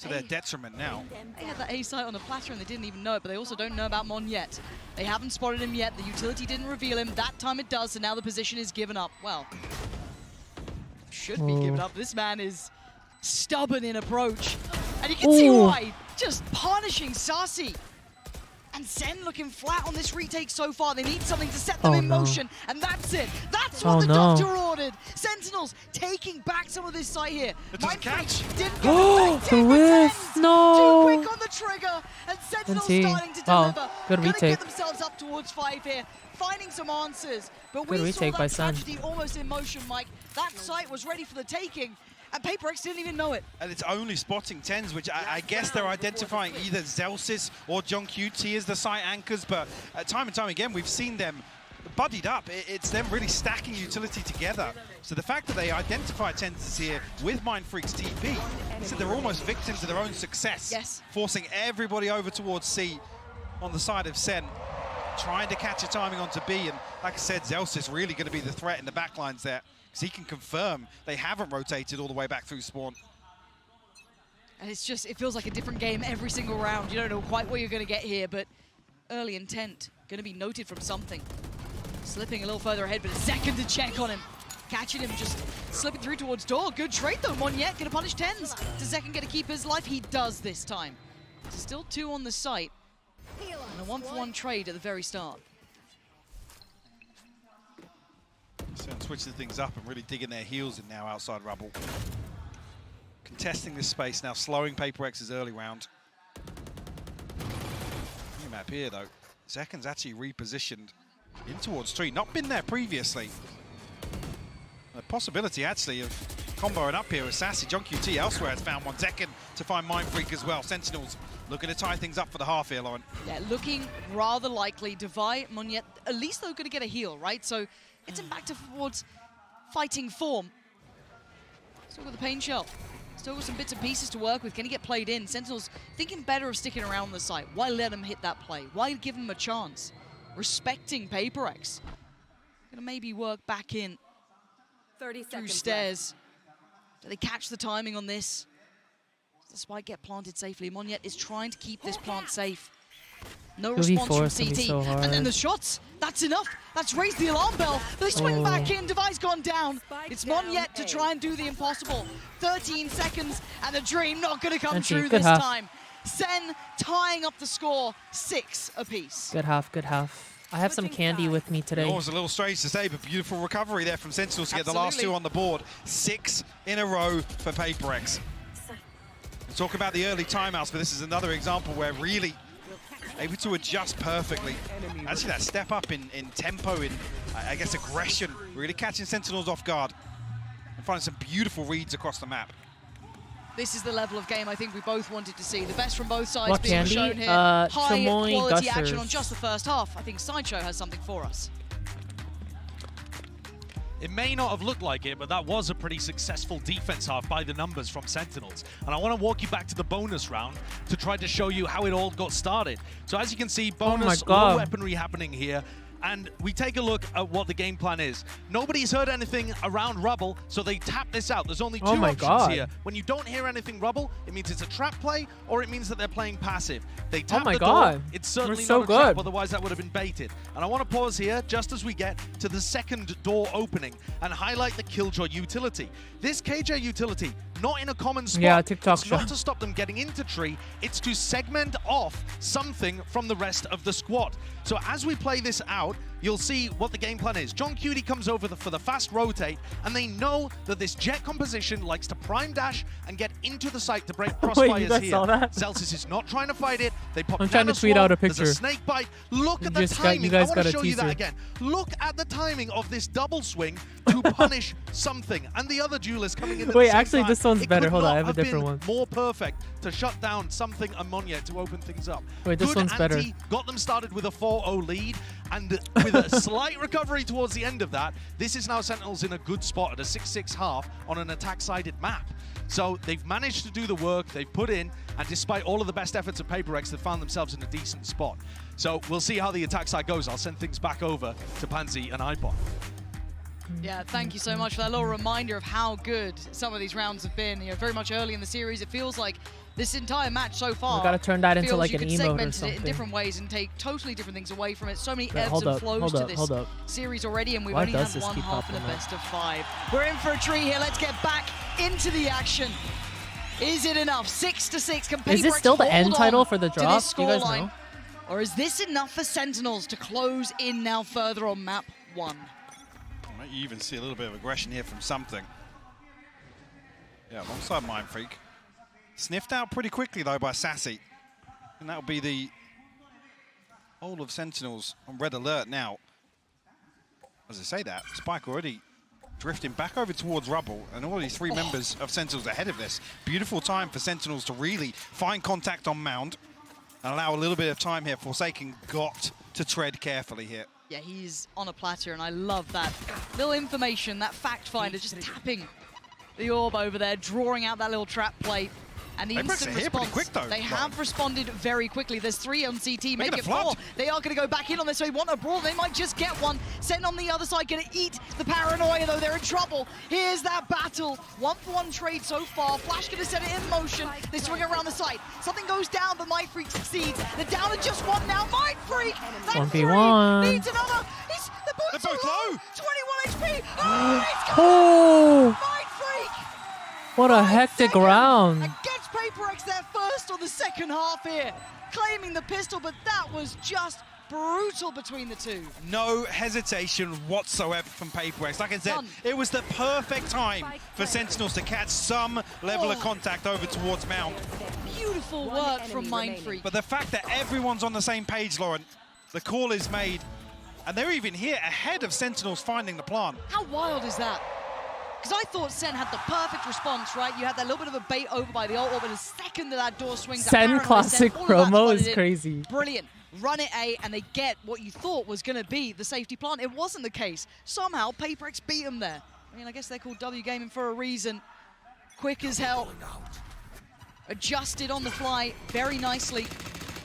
to their detriment now. They had that A site on a platter and they didn't even know it, but they also don't know about Mon yet. They haven't spotted him yet. The utility didn't reveal him. That time it does, so now the position is given up. Well, should be given up. This man is stubborn in approach. And you can see why. Just punishing Sassy. And SEN looking flat on this retake so far. They need something to set them in motion, and that's it. That's what the doctor ordered. Sentinels taking back some of this site here. Mindfreak didn't go. The whiff! No! Too quick on the trigger, and Sentinels starting to deliver. Good Gonna retake. get themselves up towards 5 here, finding some answers. But Good we saw retake by that SEN. tragedy almost in motion, Mike. That site was ready for the taking. And PRX didn't even know it. And it's only spotting tens, which I guess they're identifying either Zelsis or John QT as the site anchors, but time and time again, we've seen them buddied up. It's them really stacking utility together. So the fact that they identify tens here with Mindfreak's TP, so they're almost victims of their own success, forcing everybody over towards C on the side of SEN, trying to catch a timing onto B, and like I said, Zelsis really going to be the threat in the backlines there. He can confirm they haven't rotated all the way back through spawn. And it's just, it feels like a different game every single round. You don't know quite what you're going to get here, but early intent going to be noted from something. Slipping a little further ahead, but a second to check on him. Catching him, just slipping through towards door. Good trade though, Monyet going to punish tens. Does Zekin get to keep his life? He does this time. Still 2 on the site. And a 1-for-1 trade at the very start. SEN switching things up and really digging their heels in now outside rubble. Contesting this space now, slowing PRX's early round. New map here though. Zekin's actually repositioned in towards 3. Not been there previously. A possibility actually of comboing up here with Sassy. John QT elsewhere has found one. Zekin to find Mindfreak as well. Sentinels looking to tie things up for the half here, Lauren. Yeah, looking rather likely. Devi, Monyet, at least they're going to get a heal, right? So it's him back towards fighting form. Still got the pain shell. Still got some bits and pieces to work with. Can he get played in? Sentinels thinking better of sticking around the site. Why let him hit that play? Why give him a chance? Respecting PRX. Gonna maybe work back in 30 through seconds stairs. Do they catch the timing on this? Does the spike get planted safely? Monyet is trying to keep this plant safe. No response from CT. So and then the shots, that's enough. That's raised the alarm bell. They swing back in, Devi's gone down. It's Monyet to try and do the impossible. 13 seconds and the dream not gonna come true this time. SEN tying up the score, 6 apiece. Good half, good half. I have some candy with me today. Almost a little strange to say, but beautiful recovery there from Sentinels to get the last 2 on the board. 6 in a row for PRX. We're talking about the early timeouts, but this is another example where really able to adjust perfectly. Actually, that step up in tempo, in I guess aggression, really catching Sentinels off guard and finding some beautiful reads across the map. This is the level of game I think we both wanted to see. The best from both sides What being candy? shown here. High Chamoy quality Gushers. action on just the first half. I think Sideshow has something for us. It may not have looked like it, but that was a pretty successful defense half by the numbers from Sentinels. And I want to walk you back to the bonus round to try to show you how it all got started. So as you can see, bonus low weaponry happening here. And we take a look at what the game plan is. Nobody's heard anything around rubble, so they tap this out. There's only two options here. When you don't hear anything rubble, it means it's a trap play, or it means that they're playing passive. They tap the door. It's certainly not a trap, otherwise that would have been baited. And I want to pause here, just as we get to the second door opening, and highlight the Killjoy utility. This KJ utility, not in a common spot. Yeah, TikTok it's not to stop them getting into tree, it's to segment off something from the rest of the squad. So as we play this out, you'll see what the game plan is. John Cutie comes over for the fast rotate, and they know that this jet composition likes to prime dash and get into the site to break crossfires here. Saw that? Celsius is not trying to fight it. They pop I'm trying to tweet out a picture. There's a snake bite. Look at the timing. I want to show you that again. Look at the timing of this double swing to punish something. And the other duelist coming in at the same actually, time. this one's better. Hold on, I have a different one. More perfect to shut down something Ammonia to open things up. Wait, this one's better. Got them started with a 4-0 lead, and with a slight recovery towards the end of that, this is now Sentinels in a good spot at a 6-6 half on an attack-sided map. So they've managed to do the work they've put in, and despite all of the best efforts of PRX, they've found themselves in a decent spot. So we'll see how the attack side goes. I'll send things back over to Pansy and iPod. Yeah, thank you so much for that little reminder of how good some of these rounds have been. You know, very much early in the series, it feels like this entire match so far. We gotta turn that into like an emote or segmented something. it in different ways and take totally different things away from it. So many ebbs and flows to this series already, and we've only had one half in a best of 5. We're in for a treat here. Let's get back into the action. Is it enough? 6-6. Can Is this still the end title for the drop? Do you guys know? Or is this enough for Sentinels to close in now further on map 1? You even see a little bit of aggression here from something. Yeah, alongside Mind Freak. Sniffed out pretty quickly, though, by Sassy. And that'll be the whole of Sentinels on red alert now. As I say that, Spike already drifting back over towards Rubble, and all these 3 members of Sentinels ahead of this. Beautiful time for Sentinels to really find contact on Mound and allow a little bit of time here. Forsaken got to tread carefully here. Yeah, he's on a platter, and I love that. Little information, that fact finder, just tapping the orb over there, drawing out that little trap plate. And the instant response, they have responded very quickly. There's 3 on CT, make it 4. They are going to go back in on this, so they want a brawl. They might just get one. Sen on the other side, going to eat the paranoia, though. They're in trouble. Here's that battle. 1-for-1 trade so far. Flash going to set it in motion. They swing around the site. Something goes down, but Mind Freak succeeds. They're down to just 1 now. Mind Freak! That 1v1. needs another. They're both low. 21 HP. Oh! Mind Freak! What a hectic round. Gets PRX there first on the second half here, claiming the pistol, but that was just brutal between the two. No hesitation whatsoever from PRX. Like I said, it was the perfect time for Sentinels to catch some level of contact over towards Mount. Beautiful work from Mind Freak. But the fact that everyone's on the same page, Lauren, the call is made, and they're even here ahead of Sentinels finding the plant. How wild is that? Because I thought Sen had the perfect response, right? You had that little bit of a bait over by the ult, but the second that door swings, Sen classic promo is crazy. Brilliant. Run it A, and they get what you thought was going to be the safety plant. It wasn't the case. Somehow, PRX beat them there. I mean, I guess they're called W Gaming for a reason. Quick as hell. Adjusted on the fly very nicely.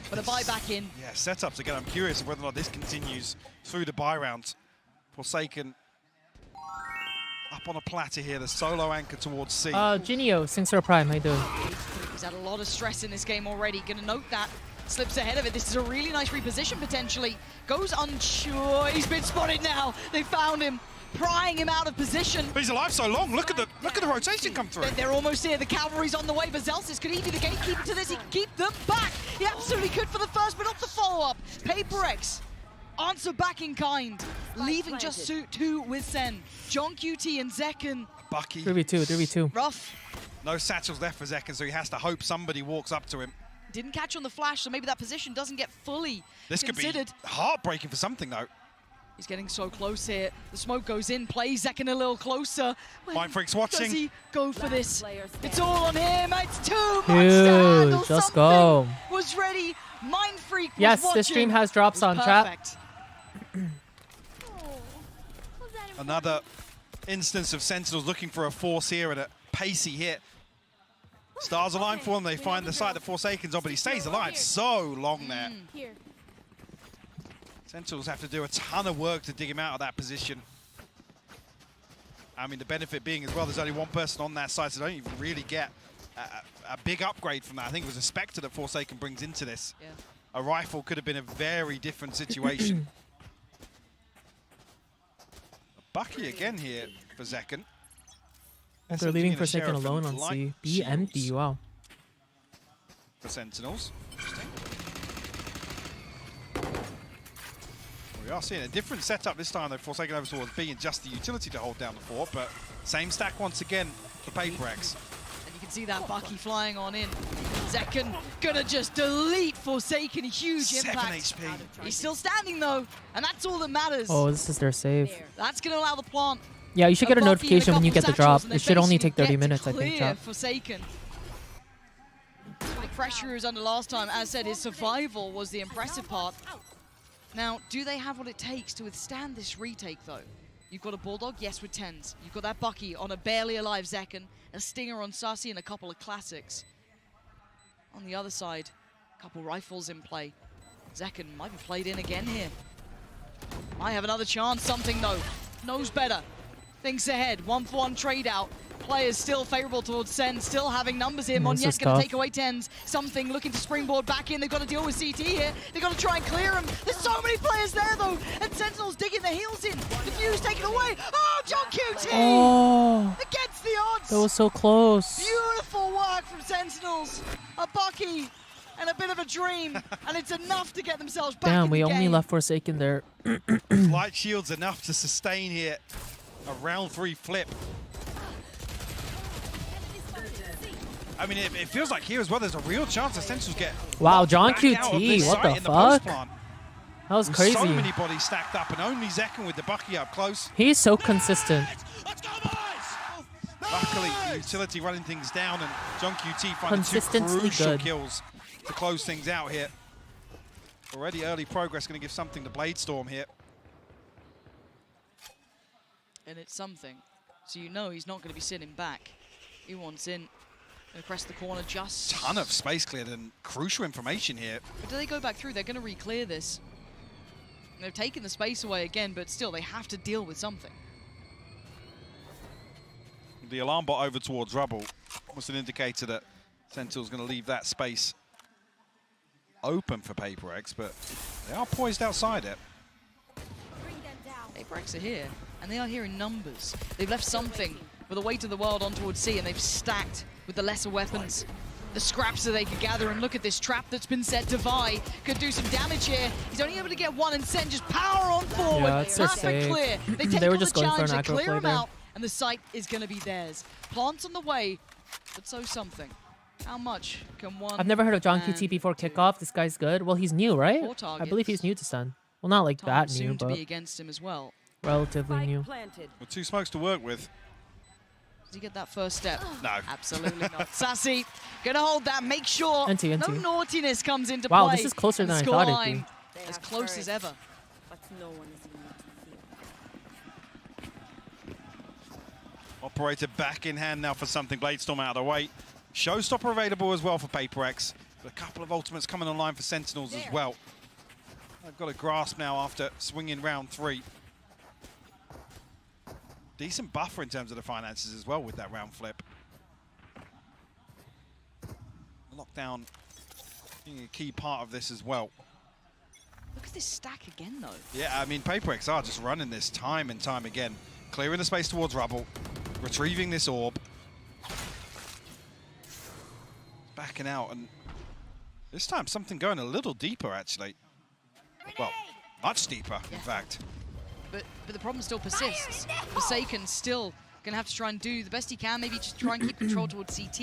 But a buy back in. Yeah, setups again. I'm curious whether or not this continues through the buy round. Forsaken up on a platter here, the solo anchor towards C. Jinio, Singstar Prime, how you doing? He's had a lot of stress in this game already. Gonna note that. Slips ahead of it. This is a really nice reposition potentially. Goes unsure. He's been spotted now. They found him, prying him out of position. But he's alive so long. Look at the rotation come through. They're almost here. The cavalry's on the way. But Zelsis, could he be the gatekeeper to this? He can keep them back. He absolutely could for the first, but not the follow-up. PRX answer back in kind, leaving just 2 with Sen. John QT and Zekken. Bucky. 3v2. Rough. No satchels left for Zekken, so he has to hope somebody walks up to him. Didn't catch on the flash, so maybe that position doesn't get fully This considered. could be heartbreaking for something, though. He's getting so close here. The smoke goes in, plays Zekken a little closer. Mind Freak's watching. Does he go for this? It's all on him. It's too much Dude, to handle. just go. Was ready. Mind Freak was Yes, watching. this stream has drops on chat. Another instance of Sentinels looking for a force here and a pacey hit. Stars align for him. They find the site that Forsaken's on, but he stays alive so long there. Here. Sentinels have to do a ton of work to dig him out of that position. I mean, the benefit being as well, there's only one person on that side, so they don't even really get a big upgrade from that. I think it was a Spectre that Forsaken brings into this. Yeah. A rifle could have been a very different situation. Bucky again here for Zekken. They're leaving Forsaken alone on C. B empty, wow. For Sentinels. We are seeing a different setup this time, though. Forsaken over towards B and just the utility to hold down the fort, but same stack once again for PRX. And you can see that Bucky flying on in. Zekken gonna just delete Forsaken, huge 7 impact. HP. He's still standing though, and that's all that matters. Oh, this is their save. That's gonna allow the plant. Yeah, you should get a Bucky notification and when you get the couple drop. satchels, and It should only basically take 30 get to minutes, I think, clear chat. Forsaken. The pressure he was under last time, as said, his survival was the impressive part. Now, do they have what it takes to withstand this retake, though? You've got a Bulldog, yes, with 10s. You've got that Bucky on a barely alive Zekken, a Stinger on Sussy, and a couple of classics. On the other side, a couple rifles in play. Zekken might be played in again here. Might have another chance, something though. Knows better. Thinks ahead, 1-for-1 trade out. Players still favorable towards Sen, still having numbers here. Monyet's going to take away 10s. Something looking to springboard back in. They've got to deal with CT here. They've got to try and clear him. There's so many players there though. And Sentinels digging their heels in. The fuse taken away. Oh, John QT! Oh, Against the odds. that was so close. Beautiful work from Sentinels. A Bucky and a bit of a dream. And it's enough to get themselves back Damn, in we the only game. left Forsaken there. Light shields enough to sustain here. A round 3 flip. I mean, it feels like here as well, there's a real chance the Sentinels get Wow, John back out of this QT, what site the in post fuck? plant. That was With crazy. so many bodies stacked up, and only Zekken with the Bucky up close. He's so consistent. Luckily, the utility running things down, and John QT finding 2 Consistently crucial good. kills to close things out here. Already early progress, going to give something to Bladestorm here. And it's something. So you know he's not going to be sitting back. He wants in. Gonna press the corner just. Ton of space cleared and crucial information here. But do they go back through? They're going to re-clear this. And they've taken the space away again, but still they have to deal with something. The alarm bot over towards Rubble was an indicator that Sentinel's going to leave that space open for PRX, but they are poised outside it. PRX are here, and they are here in numbers. They've left something with the weight of the world on towards C, and they've stacked with the lesser weapons, the scraps that they could gather. And look at this trap that's been set. Devi could do some damage here. He's only able to get one, and Sen just power on forward. Yeah, it's their Perfect save. clear. They take They were on just the going for challenge, an they aggro clear play him there. out, and the site is going to be theirs. Plants on the way, but so something. How much can one? I've never heard of John man QT before kickoff. This guy's good. Well, he's new, right? 4 I believe he's new to Sun. Well, not like Time that soon new, to but be against him as well. relatively new. With 2 smokes to work with. Does he get that first step? No. Absolutely not. Sassy, gonna hold that, make sure NT. no naughtiness comes into Wow, play. this is closer And than I score thought it'd line be. as close as ever. But no one is immune to fear. Operator back in hand now for something. Bladestorm out of the way. Showstopper available as well for PRX. But a couple of ultimates coming online for Sentinels as well. They've got a grasp now after swinging round 3. Decent buffer in terms of the finances as well with that round flip. Lockdown being a key part of this as well. Look at this stack again, though. Yeah, I mean, PRX are just running this time and time again. Clearing the space towards Rubble. Retrieving this orb. Backing out, and this time something going a little deeper, actually. Well, much deeper, in fact. But the problem still persists. Forsaken still gonna have to try and do the best he can. Maybe just try and keep control towards CT.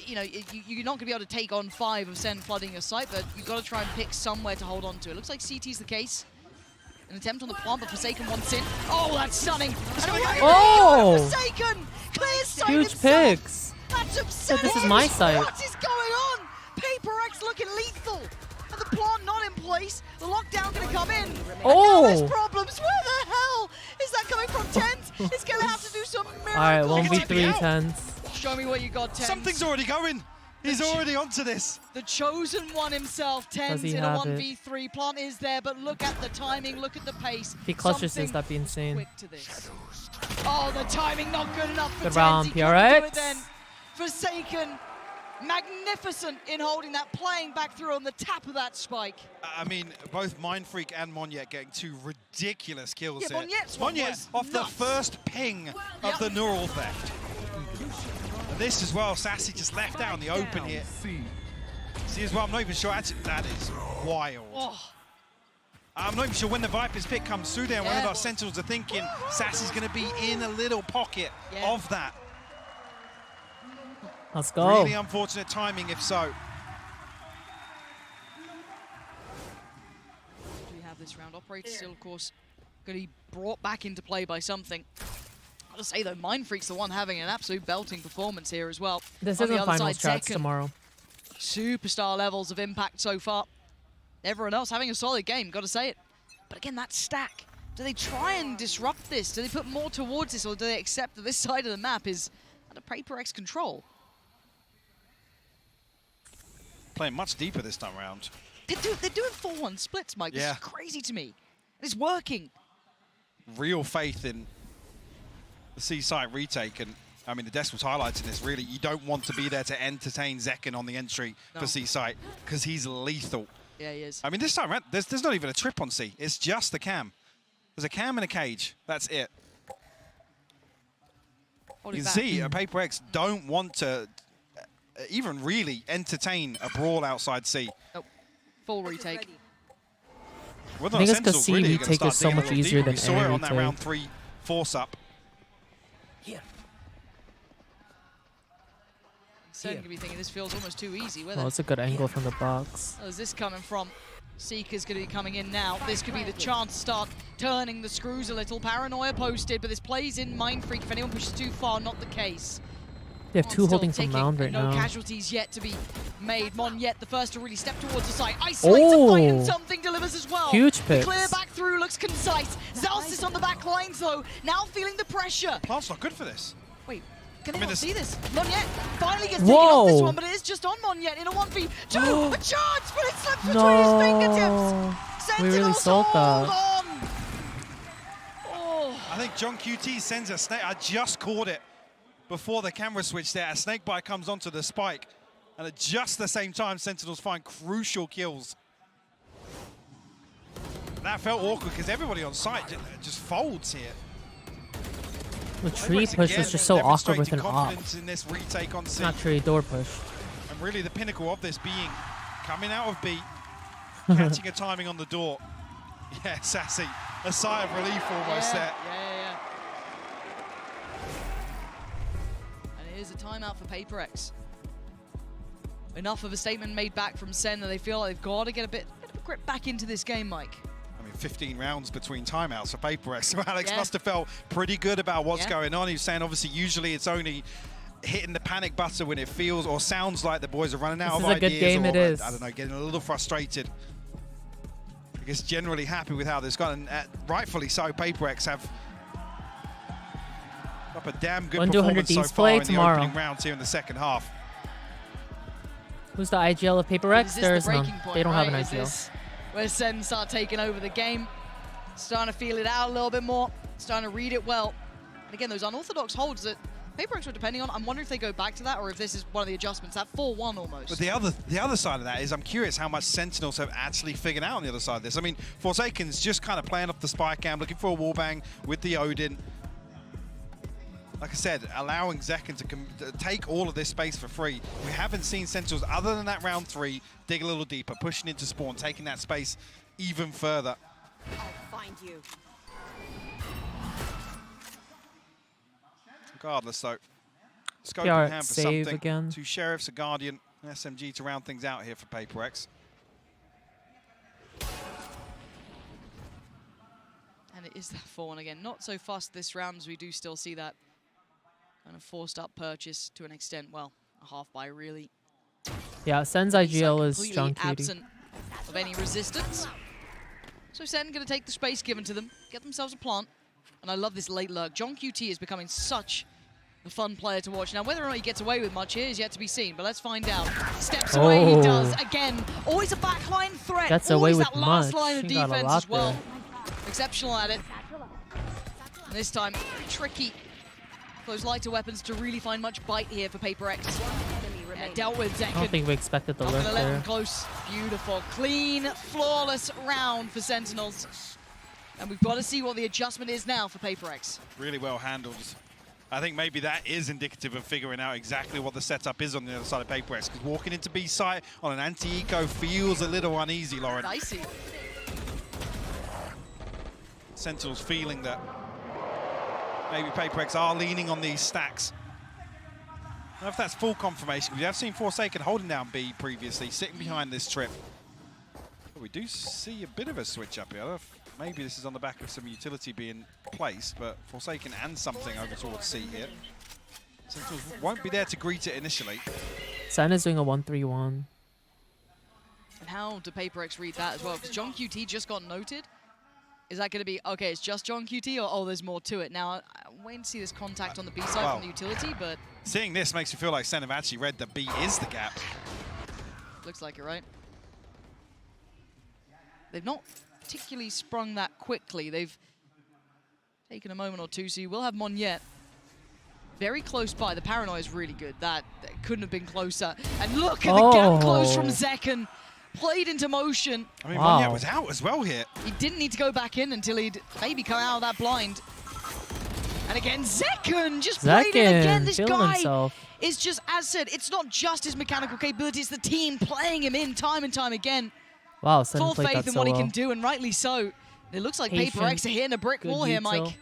You know, you're not gonna be able to take on 5 of Sen flooding your site, but you've got to try and pick somewhere to hold on to. It looks like CT's the case. An attempt on the plant, but Forsaken wants in. Oh, that's stunning! Oh! Forsaken! Clear sight Huge himself. picks. That's So upsetting! this is my site. What is going on? PRX looking lethal! And the plant not in place. The lockdown gonna come in. Oh! And now there's problems. Where the hell is that coming from? 10s? It's gonna have to Alright, 1v3 10s. Show me what you got, Tens. Something's already going. He's already onto this. The chosen one himself, Tens in a 1v3. Plant is there, but look at the timing, look at the pace. If he clutches this, that'd be insane. Quick to this. Oh, the timing not good enough for Good Tens. round, He couldn't do it PRX. then. Forsaken, magnificent in holding that, playing back through on the tap of that spike. I mean, both Mindfreak and Monyet getting two ridiculous kills Yeah, here. Monyet's one was off the nuts. first ping of the neural theft. And this as well, Sassy just left out in the open here. See as well, I'm not even sure, actually, that is wild. Oh. I'm not even sure when the Viper's pick comes through there, one of our Sentinels are thinking Sassy's going to be in a little pocket of that. Let's go. Really unfortunate timing, if so. We have this round. Operator still, of course, going to be brought back into play by something. I've got to say, though, Mindfreak's the one having an absolute belting performance here as well. This On isn't the other finals side, chats Zekken, tomorrow. superstar levels of impact so far. Everyone else having a solid game, got to say it. But again, that stack. Do they try and disrupt this? Do they put more towards this, or do they accept that this side of the map is under PRX control? Playing much deeper this time around. They're doing 4-1 splits, Mike. This is crazy to me. It's working. Real faith in the C-site retake, and I mean the Decimals highlighting this really. You don't want to be there to entertain Zekken on the entry for C-site because he's lethal. Yeah, he is. I mean, this time around, there's not even a trip on C. It's just the cam. There's a cam and a cage. That's it. You can see PRX don't want to even really entertain a brawl outside C. Nope. Full retake. I think it's because C retake is so much easier than we saw it on that retake. round 3 force-up. Sen could be thinking this feels almost too easy. Where Oh, it's a good angle from the box. Where's this coming from? Seeker's going to be coming in now. This could be the chance to start turning the screws a little. Paranoia posted, but this plays in Mindfreak. If anyone pushes too far, not the case. They have two Still holding some ticking, mound right no now. casualties yet to be made. Monyet, the first to really step towards the site. Isolates a fight and something delivers as well. Huge The picks. clear back through looks concise. Zalsis on the back lines though, now feeling the pressure. Plant's not good for this. Wait, can anyone see this? Monyet finally gets taken Whoa. off this one, but it is just on Monyet in a 1v2. A chance, but it slips between his fingertips. We really Sentinels sold hold that. on. Oh. I think John QT sends a snake. I just caught it before the camera switch there. A snake bite comes onto the spike. And at just the same time, Sentinels find crucial kills. That felt awkward because everybody on site just folds here. The tree PRX push again was just so awkward with demonstrating an op. confidence in this retake on C. Not tree, door push. And really the pinnacle of this being coming out of B, catching a timing on the door. Yeah, Sassy. A sigh of relief almost there. Yeah. And it is a timeout for PRX. Enough of a statement made back from Sen that they feel like they've got to get a bit of a grip back into this game, Mike. I mean, 15 rounds between timeouts for PRX. So Alex must have felt pretty good about what's going on. He was saying, obviously, usually it's only hitting the panic button when it feels or sounds like the boys are running out of This is a ideas. good game, or, it is. I don't know, getting a little frustrated. I guess generally happy with how this gone, and rightfully so. PRX have up a damn good performance so far in the opening rounds here in the second half. Who's the IGL of PRX? Is this There's the none. breaking point, They don't have an right? Is IGL. this where Sen start taking over the game, starting to feel it out a little bit more, starting to read it well. And again, those unorthodox holds that PRX were depending on, I'm wondering if they go back to that or if this is one of the adjustments, that 4-1 almost. But the other side of that is I'm curious how much Sentinels have actually figured out on the other side of this. I mean, Forsaken's just kind of playing off the spike cam, looking for a wallbang with the Odin. Like I said, allowing Zekken to take all of this space for free. We haven't seen Sentinels, other than that round 3, dig a little deeper, pushing into spawn, taking that space even further. I'll find you. Regardless, though, scope PRX in hand for save something. again. 2 Sheriffs, a Guardian, an SMG to round things out here for PRX. And it is that 4-1 again. Not so fast this round, as we do still see that kind of forced up purchase to an extent. Well, a half buy really. Yeah, Sen's IGL is Completely John Cutie. absent of any resistance. So Sen going to take the space given to them, get themselves a plant. And I love this late lurk. John QT is becoming such a fun player to watch. Now, whether or not he gets away with much here is yet to be seen, but let's find out. Steps away, he does. Again, always a backline threat. Gets always away with that last much. line of He got a defense lot as well. there. Exceptional at it. And this time, tricky. Those lighter weapons to really find much bite here for PRX. Yeah, dealt with Zekin. I don't think we expected the Not lurk gonna let them there. close. Beautiful, clean, flawless round for Sentinels. And we've got to see what the adjustment is now for PRX. Really well handled. I think maybe that is indicative of figuring out exactly what the setup is on the other side of PRX, because walking into B site on an anti-eco feels a little uneasy, Lauren. Dicey. Sentinels feeling that maybe PRX are leaning on these stacks. I don't know if that's full confirmation. We have seen Forsaken holding down B previously, sitting behind this trip. But we do see a bit of a switch up here. I don't know if maybe this is on the back of some utility being placed, but Forsaken and something over towards C here. Sentinels won't be there to greet it initially. Sen is doing a 1-3-1. And how do PRX read that as well? Because John QT just got noted. Is that going to be, okay, it's just John QT, or oh, there's more to it? Now, I'm waiting to see this contact on the B side from the utility, but... Seeing this makes you feel like Sen have actually read that B is the gap. Looks like you're right. They've not particularly sprung that quickly. They've taken a moment or two, so you will have Monyet very close by. The paranoia is really good. That couldn't have been closer. And look at the gap close from Zekin. Played into motion. I mean, Monyet was out as well here. He didn't need to go back in until he'd maybe come out of that blind. And again, Zekin just played it again. This guy is just, as said, it's not just his mechanical capability, it's the team playing him in time and time again. Wow, Sen Full played faith that in so what he well. can do, and rightly so. It looks like Patient, PRX are hitting a brick good wall here, util. Mike.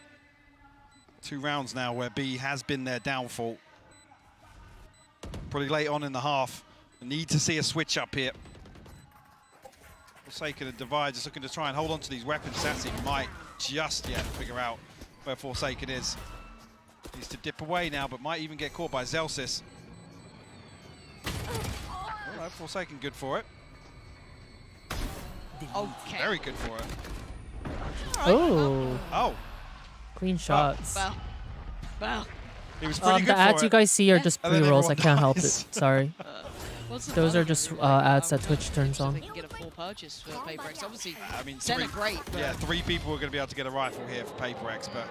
2 rounds now where B has been their downfall. Pretty late on in the half. Need to see a switch up here. Forsaken and Divide just looking to try and hold on to these weapons. Sassy might just yet figure out where Forsaken is. Needs to dip away now, but might even get caught by Zelsis. All right, Forsaken good for it. Okay. Very good for it. Oh. Oh. Clean shots. Well. He was pretty good the ads for you it. guys see are just And then pre-rolls. I everyone can't help it. dies. Sorry. Those are just ads that Twitch turns on. They can get a full purchase for PRX. Obviously, I mean, Sen are great. Yeah, 3 people are going to be able to get a rifle here for PRX, but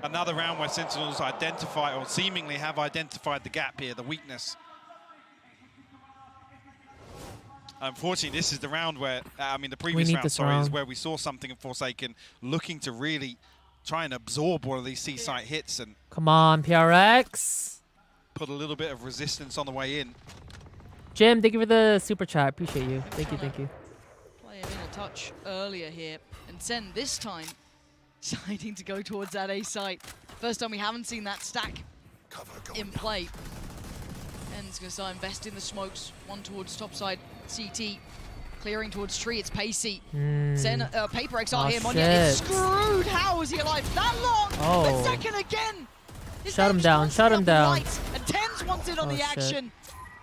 another round where Sentinels identify, or seemingly have identified the gap here, the weakness. Unfortunately, this is the round where, I mean, the previous round, sorry, is where we saw something in Forsaken looking to really try and absorb one of these C-site hits and Come on, PRX. put a little bit of resistance on the way in. Jim, thank you for the super chat. Appreciate you. Thank you, thank you. Play him in a touch earlier here. And Sen, this time, deciding to go towards that A site. First time we haven't seen that stack in play. And he's going to start investing the smokes. One towards top side CT. Clearing towards tree, it's Pacey. Sen, PRX are here. Monyet is screwed. How is he alive that long? Oh. But second again. Shut him down, shut him down. Right. And Tens wants in on the action.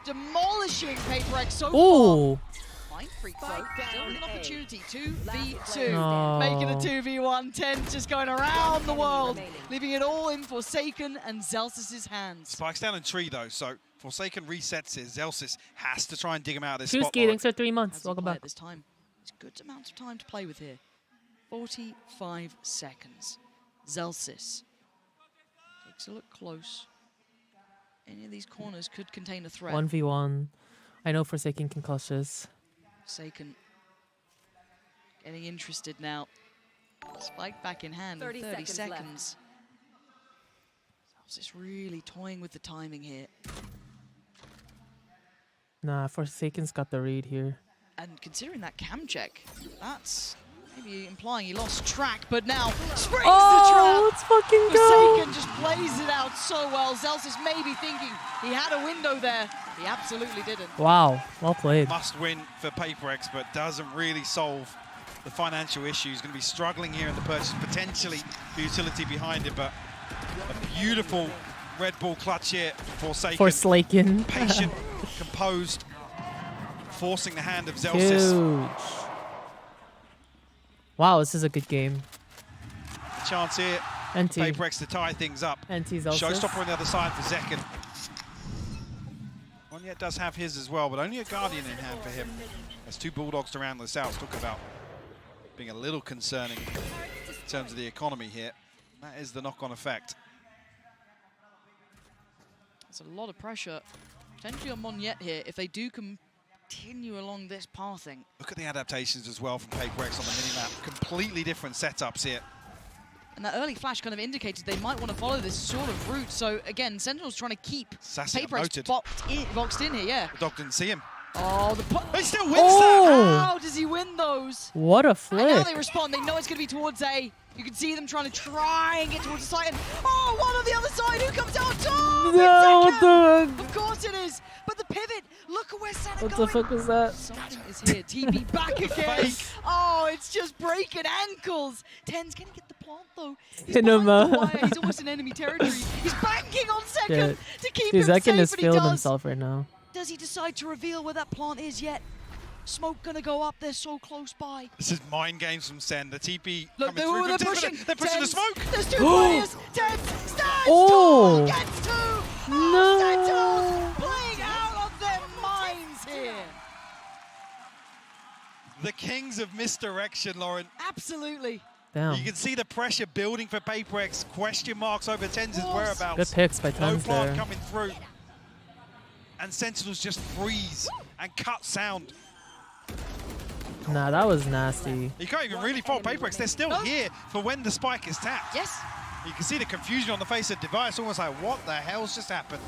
Demolishing PRX so Ooh. far. Mind freak though. Still with an opportunity. 2v2. No. Making a 2v1. Tens just going around the world. Leaving it all in Forsaken and Zelsis' hands. Spikes down in tree, though, so Forsaken resets it. Zelsis has to try and dig him out of this Joshseki, spot. thanks for 3 months. Welcome back. This time. It's good amount of time to play with here. 45 seconds. Zelsis takes a look close. Any of these corners could contain a threat. 1v1. I know Forsaken can clutch this. Forsaken getting interested now. Spike back in hand in 30 seconds. Zelsis really toying with the timing here. Nah, Forsaken's got the read here. And considering that cam check, that's maybe implying he lost track, but now springs the trap. Let's fucking go. Forsaken just plays it out so well. Zelsis may be thinking he had a window there. He absolutely didn't. Wow, well played. Must win for PRX, but doesn't really solve the financial issues. Going to be struggling here in the purchase, potentially the utility behind it, but a beautiful Red Bull clutch here for Forsaken. Patient, composed, forcing the hand of Zelsis. Huge. Wow, this is a good game. Chance here NT. PRX to tie things up. NT's also. Showstopper on the other side for Zekin. Monyet does have his as well, but only a Guardian in hand for him. There's 2 Bulldogs to round this out. Talk about being a little concerning in terms of the economy here. That is the knock-on effect. It's a lot of pressure, potentially on Monyet here, if they do continue along this pathing. Look at the adaptations as well from PRX on the minimap. Completely different setups here. And that early flash kind of indicated they might want to follow this sort of route. So again, Sentinels trying to keep PRX boxed in here, yeah. The dog didn't see him. Oh, he still wins that! How does he win those? What a flick. And now they respond. They know it's going to be towards A. You can see them trying to and get towards the site. And oh, one on the other side. Who comes out top? No, Of course it is. But the pivot. Look at where Sen are What going. the fuck was that? Something is here. TB back again. Oh, it's just breaking ankles. Ten's going to get the plant, though. He's Hit him, behind the wire. He's almost in enemy territory. He's banking on second to keep him safe, Zekin is and he feeling does. himself right now. Does he decide to reveal where that plant is yet? Smoke gonna go up, they're so close by. This is mind games from Sen. The TP Look, coming through. they're pushing. They're pushing the smoke. There's 2 players. Ten stands Oh. tall against 2. No. Sentinels playing out of their minds here. The kings of misdirection, Lauren. Absolutely. Damn. You can see the pressure building for PRX. Question marks over Tens' whereabouts. Good picks by No Tens plant there. coming through. And Sentinels just freeze and cut sound. Nah, that was nasty. You can't even really fault PRX. They're still here for when the spike is tapped. Yes. You can see the confusion on the face of Device, almost like, what the hell's just happened?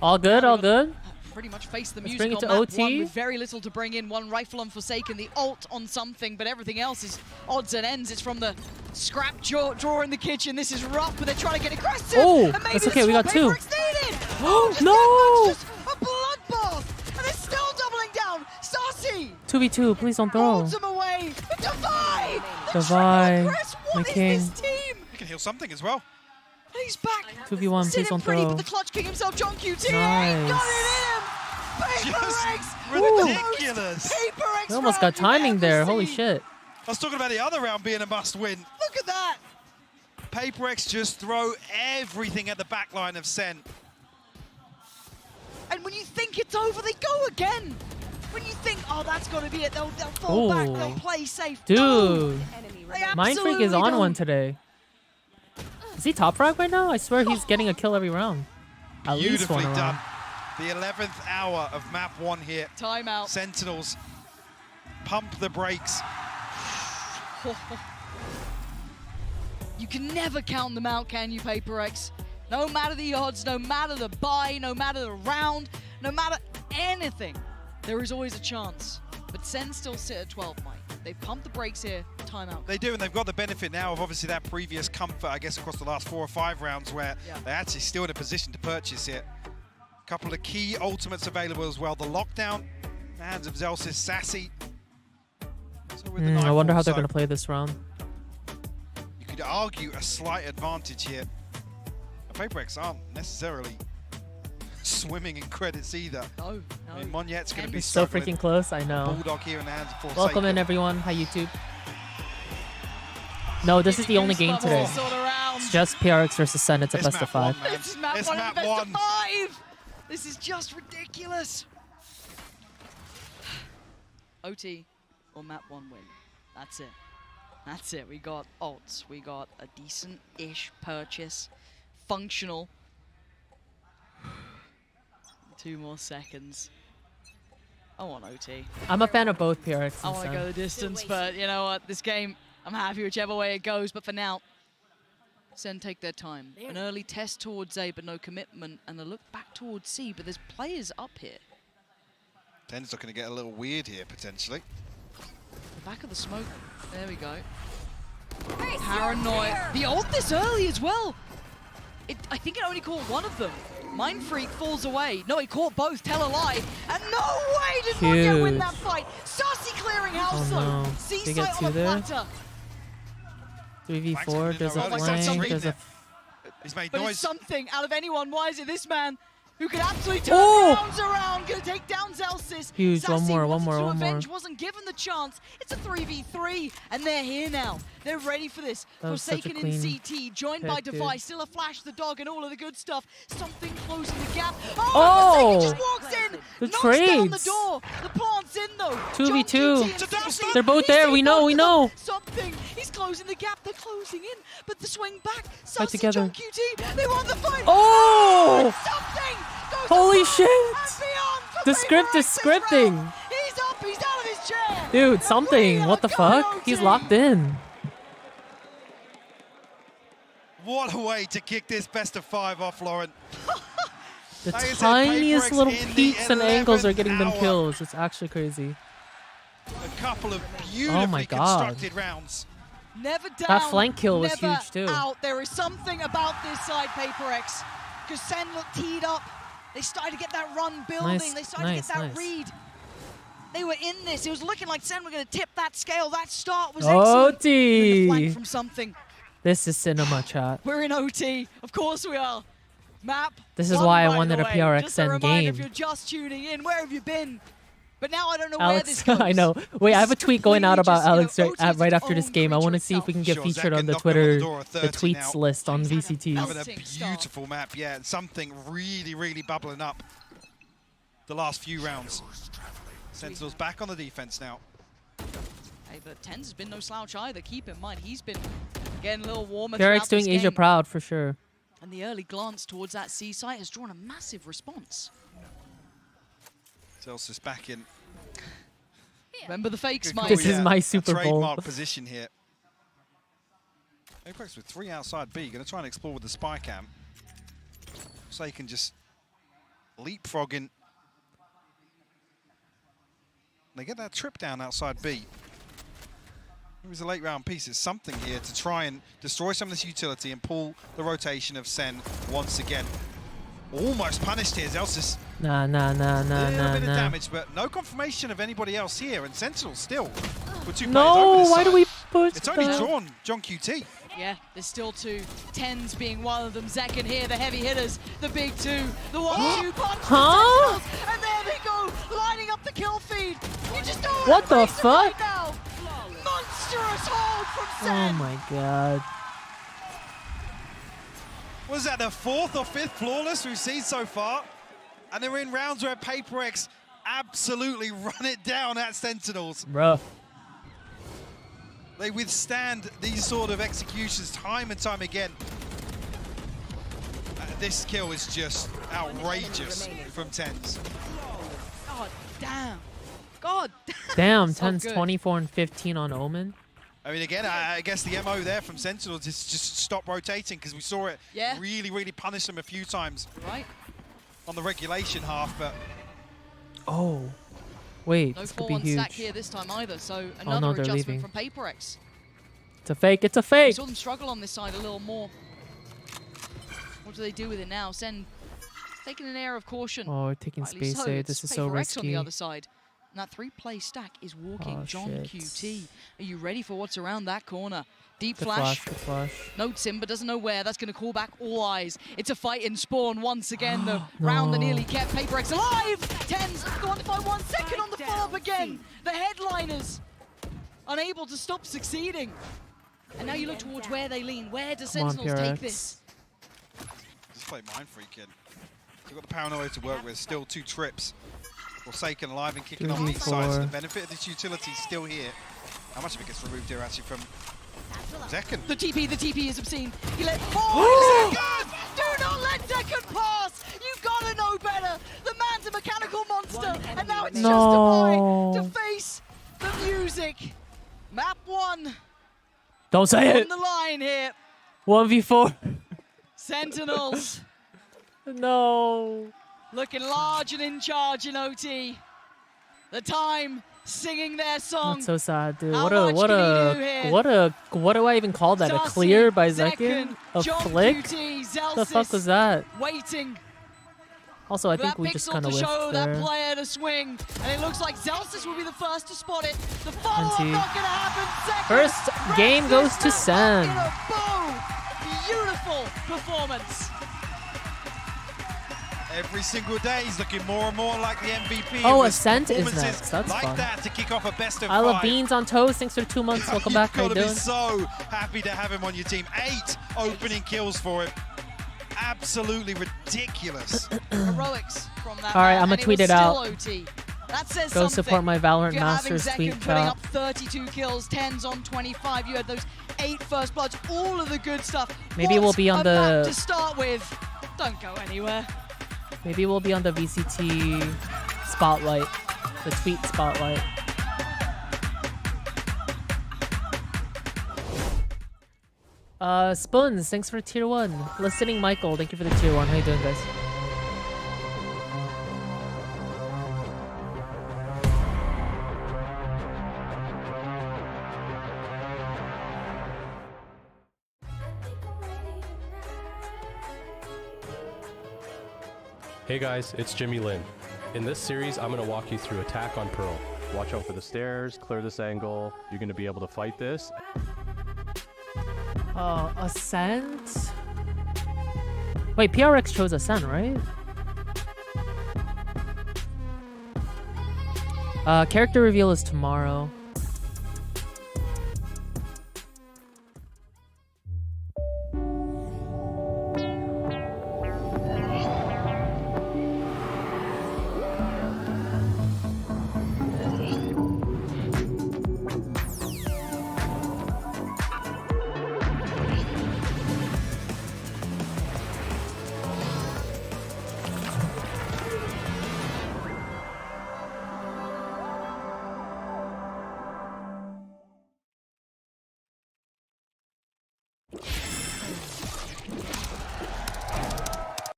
All good, all good. Pretty much face the Let's music bring it on to map OT. 1 with very little to bring in. 1 rifle on Forsaken, the ult on something, but everything else is odds and ends. It's from the scrap drawer in the kitchen. This is rough, but they're trying to get aggressive. Oh, and maybe that's okay, we got 2. Oh, No! just a bloodbath, and they're still doubling down. Sassy 2v2, please don't throw. holds him away. But Devi! Devi, What my is king. this team? You can heal something as well. He's back. 2v1, please Sitting don't pretty, throw. but the clutch king himself, John QT, Nice. ain't got it in him. Just ridiculous. We almost got timing there, holy shit. I was talking about the other round being a must-win. Look at that. PRX just throw everything at the back line of Sen. And when you think it's over, they go again. When you think, oh, that's got to be it, they'll fall back, they'll play safe. Dude, No. Mind Freak is on one today. Is he top frag right now? I swear he's getting a kill every round. At least Beautifully one done. round. The 11th hour of map 1 here. Timeout. Sentinels pump the brakes. You can never count them out, can you, PRX? No matter the odds, no matter the buy, no matter the round, no matter anything, there is always a chance. But Sen still sit at 12, Mike. They've pumped the brakes here, timeout. They do, and they've got the benefit now of obviously that previous comfort, I guess, across the last 4 or 5 rounds where they're actually still in a position to purchase it. A couple of key ultimates available as well. The lockdown, in the hands of Zelsis, Sassy. So with the I wonder how they're so going to play this round. you could argue a slight advantage here. The PRX aren't necessarily swimming in credits either. No. I mean, Monyet's going to be It's so struggling. freaking close, I know. Bulldog here in the hands of Forsaken. Welcome in, everyone. Hi, YouTube. No, this is the only game today. It's just PRX versus Sen. It's a best of 5. This is map 1 and best of 5. This is just ridiculous. OT or map 1 win. That's it. That's it. We got ults. We got a decent-ish purchase. Functional. 2 more seconds. I want OT. I'm a fan of both PRX I and want to Sen. go the distance, but you know what? This game, I'm happy whichever way it goes. But for now, Sen take their time. An early test towards A, but no commitment, and a look back towards C. But there's players up here. Ten's looking to get a little weird here, potentially. The back of the smoke. There we go. Paranoid. The ult this early as well. I think it only caught one of them. Mind Freak falls away. No, he caught both. Tell a lie. And no way did Monyet win that fight. Sassy clearing house though. no. C They get site on 2 the there. platter. 3v4, there's a flank, there's a... He's made But noise. it's something out of anyone. Why is it this man who could absolutely turn rounds around, gonna take down Zelsis? Huge, Sassy one more. wanted to avenge, wasn't given the chance. It's a 3v3, and they're here now. They're ready for this. That was such a Forsaken in clean CT, joined pick, by dude. Device, still a Flash, the dog, and all of the good stuff. Something closing the gap. Oh! Forsaken just walks in, The knocks down the trades. door. The plant's in though. 2v2. They're both there. We know. We know. Something. He's closing the gap. They're closing in, but the swing back. Fight together. John QT. They won the fight. Oh! Something goes Holy above shit! and beyond for The script is PRX as scripting. well. He's up. He's out of his chair. Dude, something. What the fuck? He's locked in. What a way to kick this best of 5 off, Lauren. The Like I said, tiniest PRX little in the peaks and angles are 11th getting them hour. kills. It's actually crazy. A couple of Oh beautifully my God. constructed rounds. Never down. That flank kill was never huge, too. Out. There is something about this side, PRX. Because Sen looked teed up. They started to get that run building. Nice, They started to get that read. They were in this. It was looking like Sen were going to tip that scale. That start was excellent. And the flank OT. from something. This is cinema chat. We're in OT. Of course we are. Map. This is one, why I by wanted the a way. PRX Just a end reminder, game. if you're just tuning in, where have you been? But now I don't know where Alex, this goes. I know. Wait, I have a tweet going out about Alex just, right after this game. I want to see if we can get Sure, featured Zek on the knocked on the Twitter, door at the 30 tweets now. list on VCTs. Having a beautiful map, yeah, and something really, really bubbling up the last few rounds. Sentinels back on the defense now. Hey, but Tens has been no slouch either. Keep in mind, he's been getting a little warmer PRX throughout doing this Asia game. proud for sure. And the early glance towards that C site has drawn a massive response. Celsius back in. Remember the fakes, Good Mike. call, This is my Super a Bowl. trademark position here. Apex with 3 outside B, going to try and explore with the spy cam. So he can just leapfrog in. They get that trip down outside B. It was a late round piece. It's something here to try and destroy some of this utility and pull the rotation of Sen once again. Almost punished here, Zelsis. Nah. A little bit of damage, but no confirmation of anybody else here. And Sentinels still with 2 players over No, this why side. do we push It's only that? drawn John QT. Yeah, there's still 2. Tens being one of them. Zek and here, the heavy hitters. The big 2. The 1-2 punch. Huh? And there they go, lining up the kill feed. You just don't What the right fuck? now. Monstrous hold from Sen. Oh my God. Was that the 4th or 5th flawless we've seen so far? And they're in rounds where PRX absolutely run it down at Sentinels. Bruh. They withstand these sort of executions time and time again. This kill is just outrageous from Tens. God damn. God Damn, So 10's good. 24 and 15 on Omen. I mean, again, I guess the MO there from Sentinels is just stop rotating because we saw it really, really punish them a few times. Right. On the regulation half, but Oh. Wait, No this could be 4-1 stack huge. here this time either, so no, another they're adjustment leaving. from PRX. It's a fake. It's a We fake. saw them struggle on this side a little more. What do they do with it now? Sen taking an air of caution. Oh, we're taking Rightly space so. A. It's This is so PRX on the risky. other side. And that 3-play stack is walking Oh, John shit. QT. Are you ready for what's around that corner? Deep Good flash. Good flash. Notes him, but doesn't know where. That's going to call back all eyes. It's a fight in spawn once again. The round that nearly kept PRX alive. Tens go on to fight 1 second on the follow-up again. The headliners unable to stop succeeding. And now you look towards where they lean. Where do Come on, Sentinels take PRX. this? just play Mind Freak in. They've got the paranoia to work with. Still 2 trips. Forsaken alive and kicking off these sides. So the benefit of this utility is still here. How much of it gets removed here actually from Zekken? The TP is obscene. He let Zekken! Do not let Zekken pass! You've got to know better! The man's a mechanical monster, and now it's justified to face the music. Map 1 Don't say on it. the line here. 1v4. Sentinels No. looking large and in charge in OT. The time singing their song. That's so sad, dude. How What do I even call that? A Darcy, clear by Zekken, Zekken? A John flick? QT, The fuck was that? Waiting. Also, I For think that we just pixel kind of to show whiffed that there. player to swing, and it looks like Zelsis will be the first to spot it. The follow-up NT. not gonna happen. Second, First game goes to Sen. in a bow. Beautiful performance. Every single day, he's looking more and more like the MVP. Oh, of his Ascent is performances next. That's like fun. that to kick off a best of I love 5. Beans on toast. Thanks for 2 months. Welcome back. How you You've got to doing? be so happy to have him on your team. 8 opening kills for him. Absolutely ridiculous. Heroics from that. All right, man, I'm gonna and it tweet was it out. still OT. That says Go something. support my Valorant If you're having Masters Zekin tweet putting chat. up 32 kills, 10s on 25. You had those 8 first bloods, all of the good stuff. Maybe What we'll be on a map the- to start with. Don't go anywhere. Maybe we'll be on the VCT spotlight, the tweet spotlight. Spoons, thanks for tier 1. Listening Michael, thank you for the tier 1. How you doing, guys? Hey guys, it's Jimmy Lin. In this series, I'm going to walk you through attack on Pearl. Watch out for the stairs, clear this angle. You're going to be able to fight this. Ascent? Wait, PRX chose Ascent, right? Character reveal is tomorrow.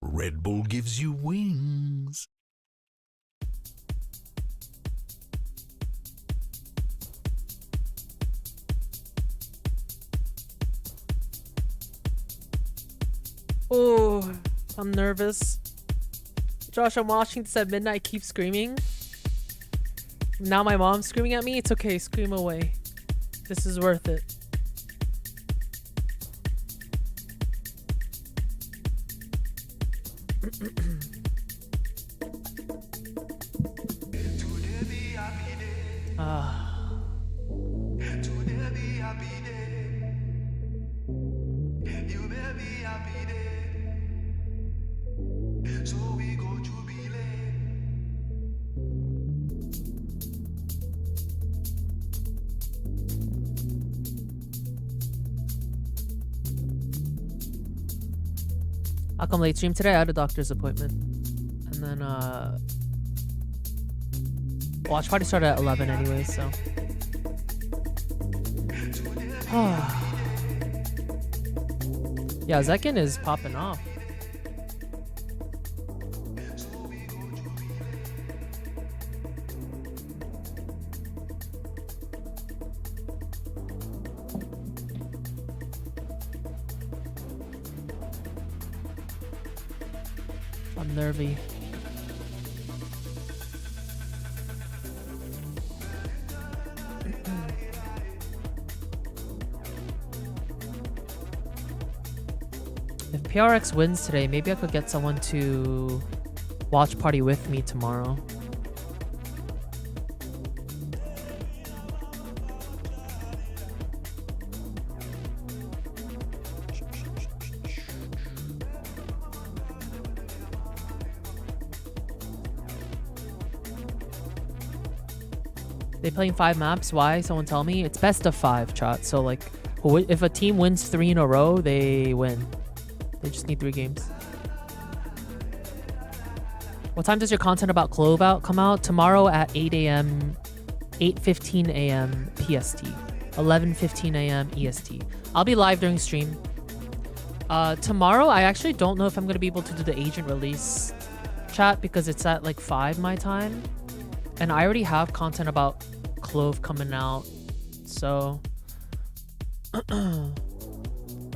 Red Bull gives you wings. Oh, I'm nervous. Josh, I'm watching this at midnight. Keep screaming. Now my mom's screaming at me. It's okay. Scream away. This is worth it. I'll come late stream today. I had a doctor's appointment. And then, watch party started at 11 anyway, so. Yeah, Zekin is popping off. I'm nervy. If PRX wins today, maybe I could get someone to watch party with me tomorrow. They playing 5 maps. Why? Someone tell me. It's best of 5, chat. So like, if a team wins 3 in a row, they win. They just need 3 games. What time does your content about Clove come out? Tomorrow at 8 a.m. 8:15 a.m. PST. 11:15 a.m. EST. I'll be live during stream. Tomorrow, I actually don't know if I'm going to be able to do the agent release chat because it's at like 5 my time. And I already have content about Clove coming out. So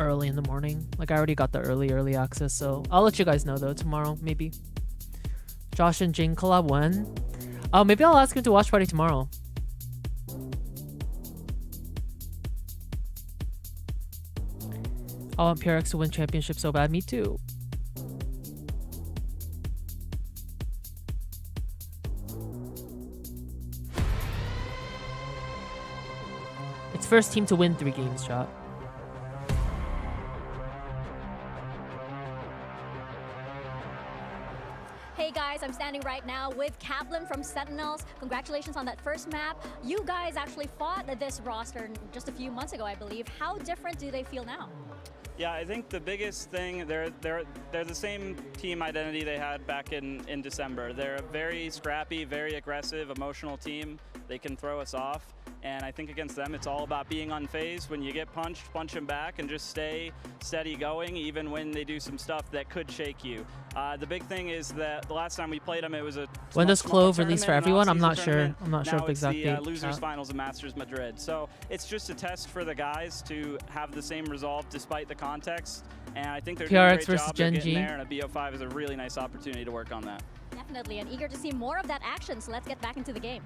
early in the morning. Like I already got the early access. So I'll let you guys know though tomorrow, maybe. Josh and Jing collab when? Oh, maybe I'll ask him to watch party tomorrow. I want PRX to win championship so bad. Me too. first team to win 3 games, chat. Hey guys, I'm standing right now with Kaplan from Sentinels. Congratulations on that first map. You guys actually fought this roster just a few months ago, I believe. How different do they feel now? Yeah, I think the biggest thing, they're the same team identity they had back in December. They're a very scrappy, very aggressive, emotional team. They can throw us off. And I think against them, it's all about being unfazed. When you get punched, punch them back and just stay steady going, even when they do some stuff that could shake you. The big thing is that the last time we played them, it was a When does Clove release for everyone? I'm not sure. tournament. I'm not sure Now of the it's exact date. Losers Finals of Masters Madrid. So it's just a test for the guys to have the same resolve despite the context. And I think they're doing a PRX great versus job. Gen They're getting G. there, and a BO5 is a really nice opportunity to work on that. Definitely, and eager to see more of that action, so let's get back into the game.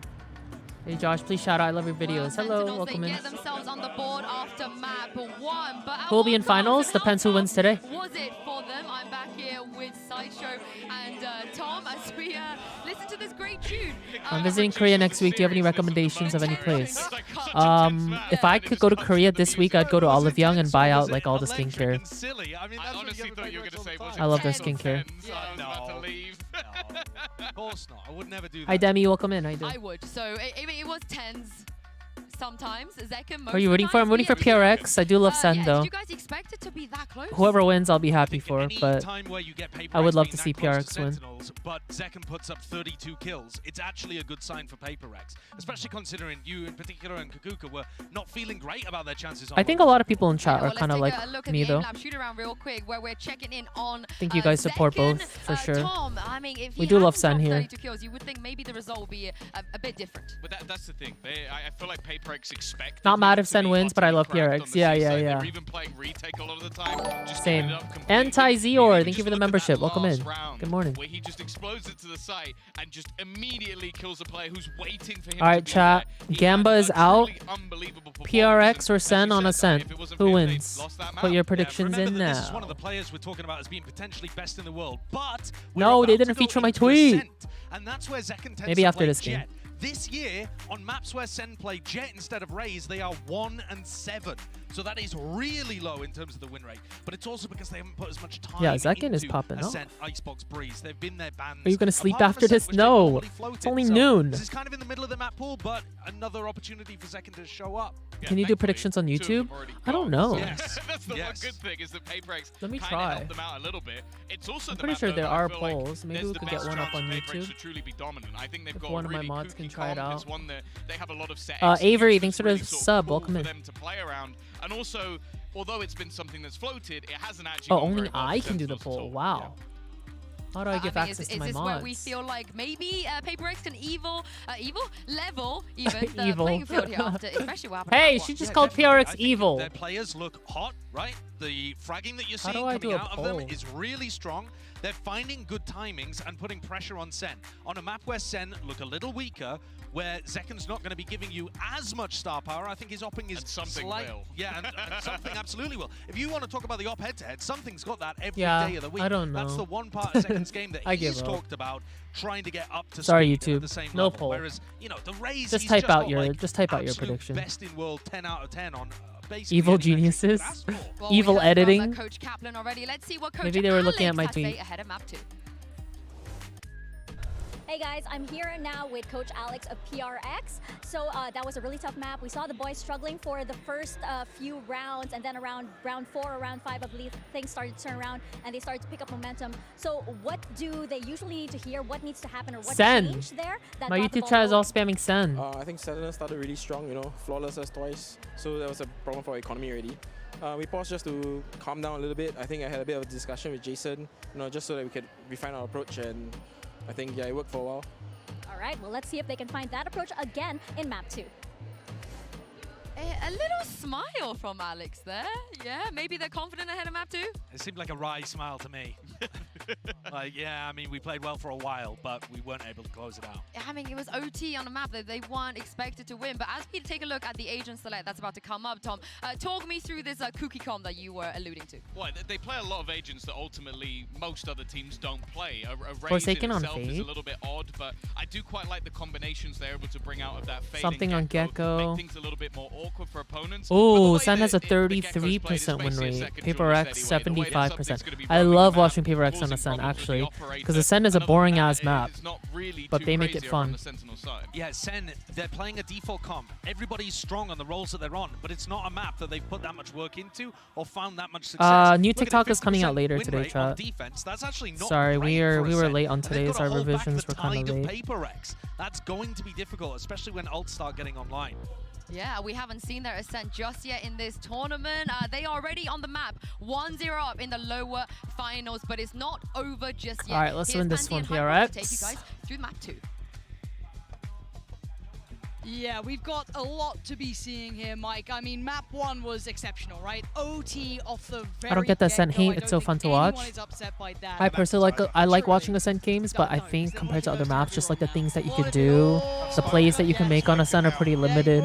Hey Josh, please shout out. I love your videos. Hello, Sentinels, welcome they in. get themselves on the board after map 1. But Who will be in finals? Depends who wins today. was it for them? I'm back here with Sideshow and Tom as we listen to this great tune. I'm visiting Korea next week. Do you have any recommendations of any place? If I could go to Korea this week, I'd go to Olive Young and buy out like all the skincare. Silly. I mean, I honestly thought you were going to say. I love their skincare. No. Of course not. I would never do that. Hi Demi, welcome in. How you doing? I would. So it was 10s sometimes. Zekken, most Who are you of the rooting for? I'm times, rooting for PRX. I do love Sen yeah, though. did you guys expect it to be that close? Whoever wins, I'll be happy for. But I would love to see PRX win. Sentinels, but Zekken puts up 32 kills. It's actually a good sign for PRX, especially considering you in particular and Kakuka were not feeling great about their chances. I think a lot of people in chat are Well, kind of let's like take a look at me the though. in-lab shoot around real quick where we're checking in on I think you guys support both for sure. Tom, I mean, if We he do love hadn't Sen dropped here. 32 kills, you would think maybe the result would be a bit different. But that's the thing. I feel like PRX expect. Not mad if Sen wins, but I love PRX. Yeah. They're even playing retake a lot of the time. Just Same. giving it up completely. Anti-Zior, thank you for the membership. Welcome in. Round Good morning. Where he just explodes it to the site and just immediately kills a player who's waiting for him. All right, chat. Gamba is out. PRX or Sen on Ascent. Who wins? Put your predictions in Remember that this is one now. of the players we're talking about as being potentially best in the world, but No, they didn't feature my tweet. and that's where Zekken tends Maybe to after play this game. Jet. This year, on maps where Sen play Jet instead of Raze, they are 1 and 7. So that is really low in terms of the win rate. But it's also because they haven't put as much time Yeah, Zekken is into popping off. Ascent, Icebox, Breeze. They've been their bands. Are you gonna sleep Apart from after Ascent, this? which they've No. already floated. It's only So noon. This is kind of in the middle of the map pool, but another opportunity for Zekken to show up. Can you do predictions on YouTube? I don't know. That's the one good thing is that PRX Let me kind try. of helped them out a little bit. It's also I'm the pretty map, sure though, there that I are feel like polls. Maybe there's we the could get best one up chance on for PRX YouTube. to truly be dominant. I think they've If got one of my really mods can kooky try it comp. out. It's one that they have a lot of set Avery, executions thanks for really the sort of sub. cool Welcome for in. them to play around. And also, although it's been something that's floated, it hasn't actually Oh, gone only very well I for can do the Sentinels at poll. all. Wow. How do I give mean, access to is my this mods? where we feel like maybe PRX can level even the Evil. playing field here after, especially what happened Hey, at she one. just called PRX evil. Their players look hot, right? The fragging that you're How seeing do I coming do a out of them poll? is really strong. They're finding good timings and putting pressure on Sen. On a map where Sen look a little weaker, where Zekken's not going to be giving you as much star power, I think his opping is something will. Yeah, and something absolutely will. If you want to talk about the op head-to-head, something's got that every Yeah, day of the week. I don't That's know. the one part of Zekken's game that I he's give up. talked about, trying to get up to Sorry, speed at YouTube. the same No level. poll. Whereas, you know, the Raze, Just he's type out got, your like, just type out your absolute prediction. best in world, 10 out of 10 on basically Evil any metric you could geniuses. ask for. Well, we Evil heard from, editing. Coach Kaplan already. Let's see what Coach Maybe they were looking at Alex my has to say tweet. ahead of map 2. Hey guys, I'm here now with Coach Alex of PRX. So that was a really tough map. We saw the boys struggling for the first few rounds, and then around round 4 or round 5, I believe, things started to turn around and they started to pick up momentum. So what do they usually need to hear? What needs to happen, or what Sen. changed there? That My got the YouTube ball chat is all rolling? spamming Sen. I think Sentinels started really strong, flawless us twice. So that was a problem for our economy already. We paused just to calm down a little bit. I think I had a bit of a discussion with Jason, just so that we could refine our approach, and I think, yeah, it worked for a while. All right, well, let's see if they can find that approach again in map 2. A little smile from Alex there. Yeah, maybe they're confident ahead of map 2. It seemed like a wry smile to me. Like, yeah, I mean, we played well for a while, but we weren't able to close it out. I mean, it was OT on the map that they weren't expected to win. But as we take a look at the agent select that's about to come up, Tom, talk me through this cookie comp that you were alluding to. Well, they play a lot of agents that ultimately most other teams don't play. A Raze in Forsaken on itself is Fade. a little bit odd, but I do quite like the combinations they're able to bring out of that Fade Something on and Gecko. Make things a little bit more awkward for opponents. Oh, Sen has a 33% win rate. PRX 75%. I love watching PRX on the Sen actually, because the Sen is a boring ass map, but they make it fun. Yeah, Sen, they're playing a default comp. Everybody's strong on the roles that they're on, but it's not a map that they've put that much work into or found that much success. New Look at TikTok the is coming out 50% later win today, rate on chat. defense. That's actually not Sorry, great we for a were Sen. late on And they've today's. gotta Our hold back revisions the were kind tide of of late. PRX. That's going to be difficult, especially when ults start getting online. Yeah, we haven't seen their ascent just yet in this tournament. They are already on the map, 1-0 up in the lower finals, but it's not over just yet. All right, let's Here's win this Panty one, and Hyper to take you PRX. guys through map 2. Yeah, we've got a lot to be seeing here, Mike. I mean, map 1 was exceptional, right? OT off the very I don't get that Ascent get-go. I hate. It's don't so fun think to anyone watch. is upset by that. I personally like watching Ascent games, but I think compared to other maps, just like the things that you could do, the plays that you can make on Ascent are pretty limited.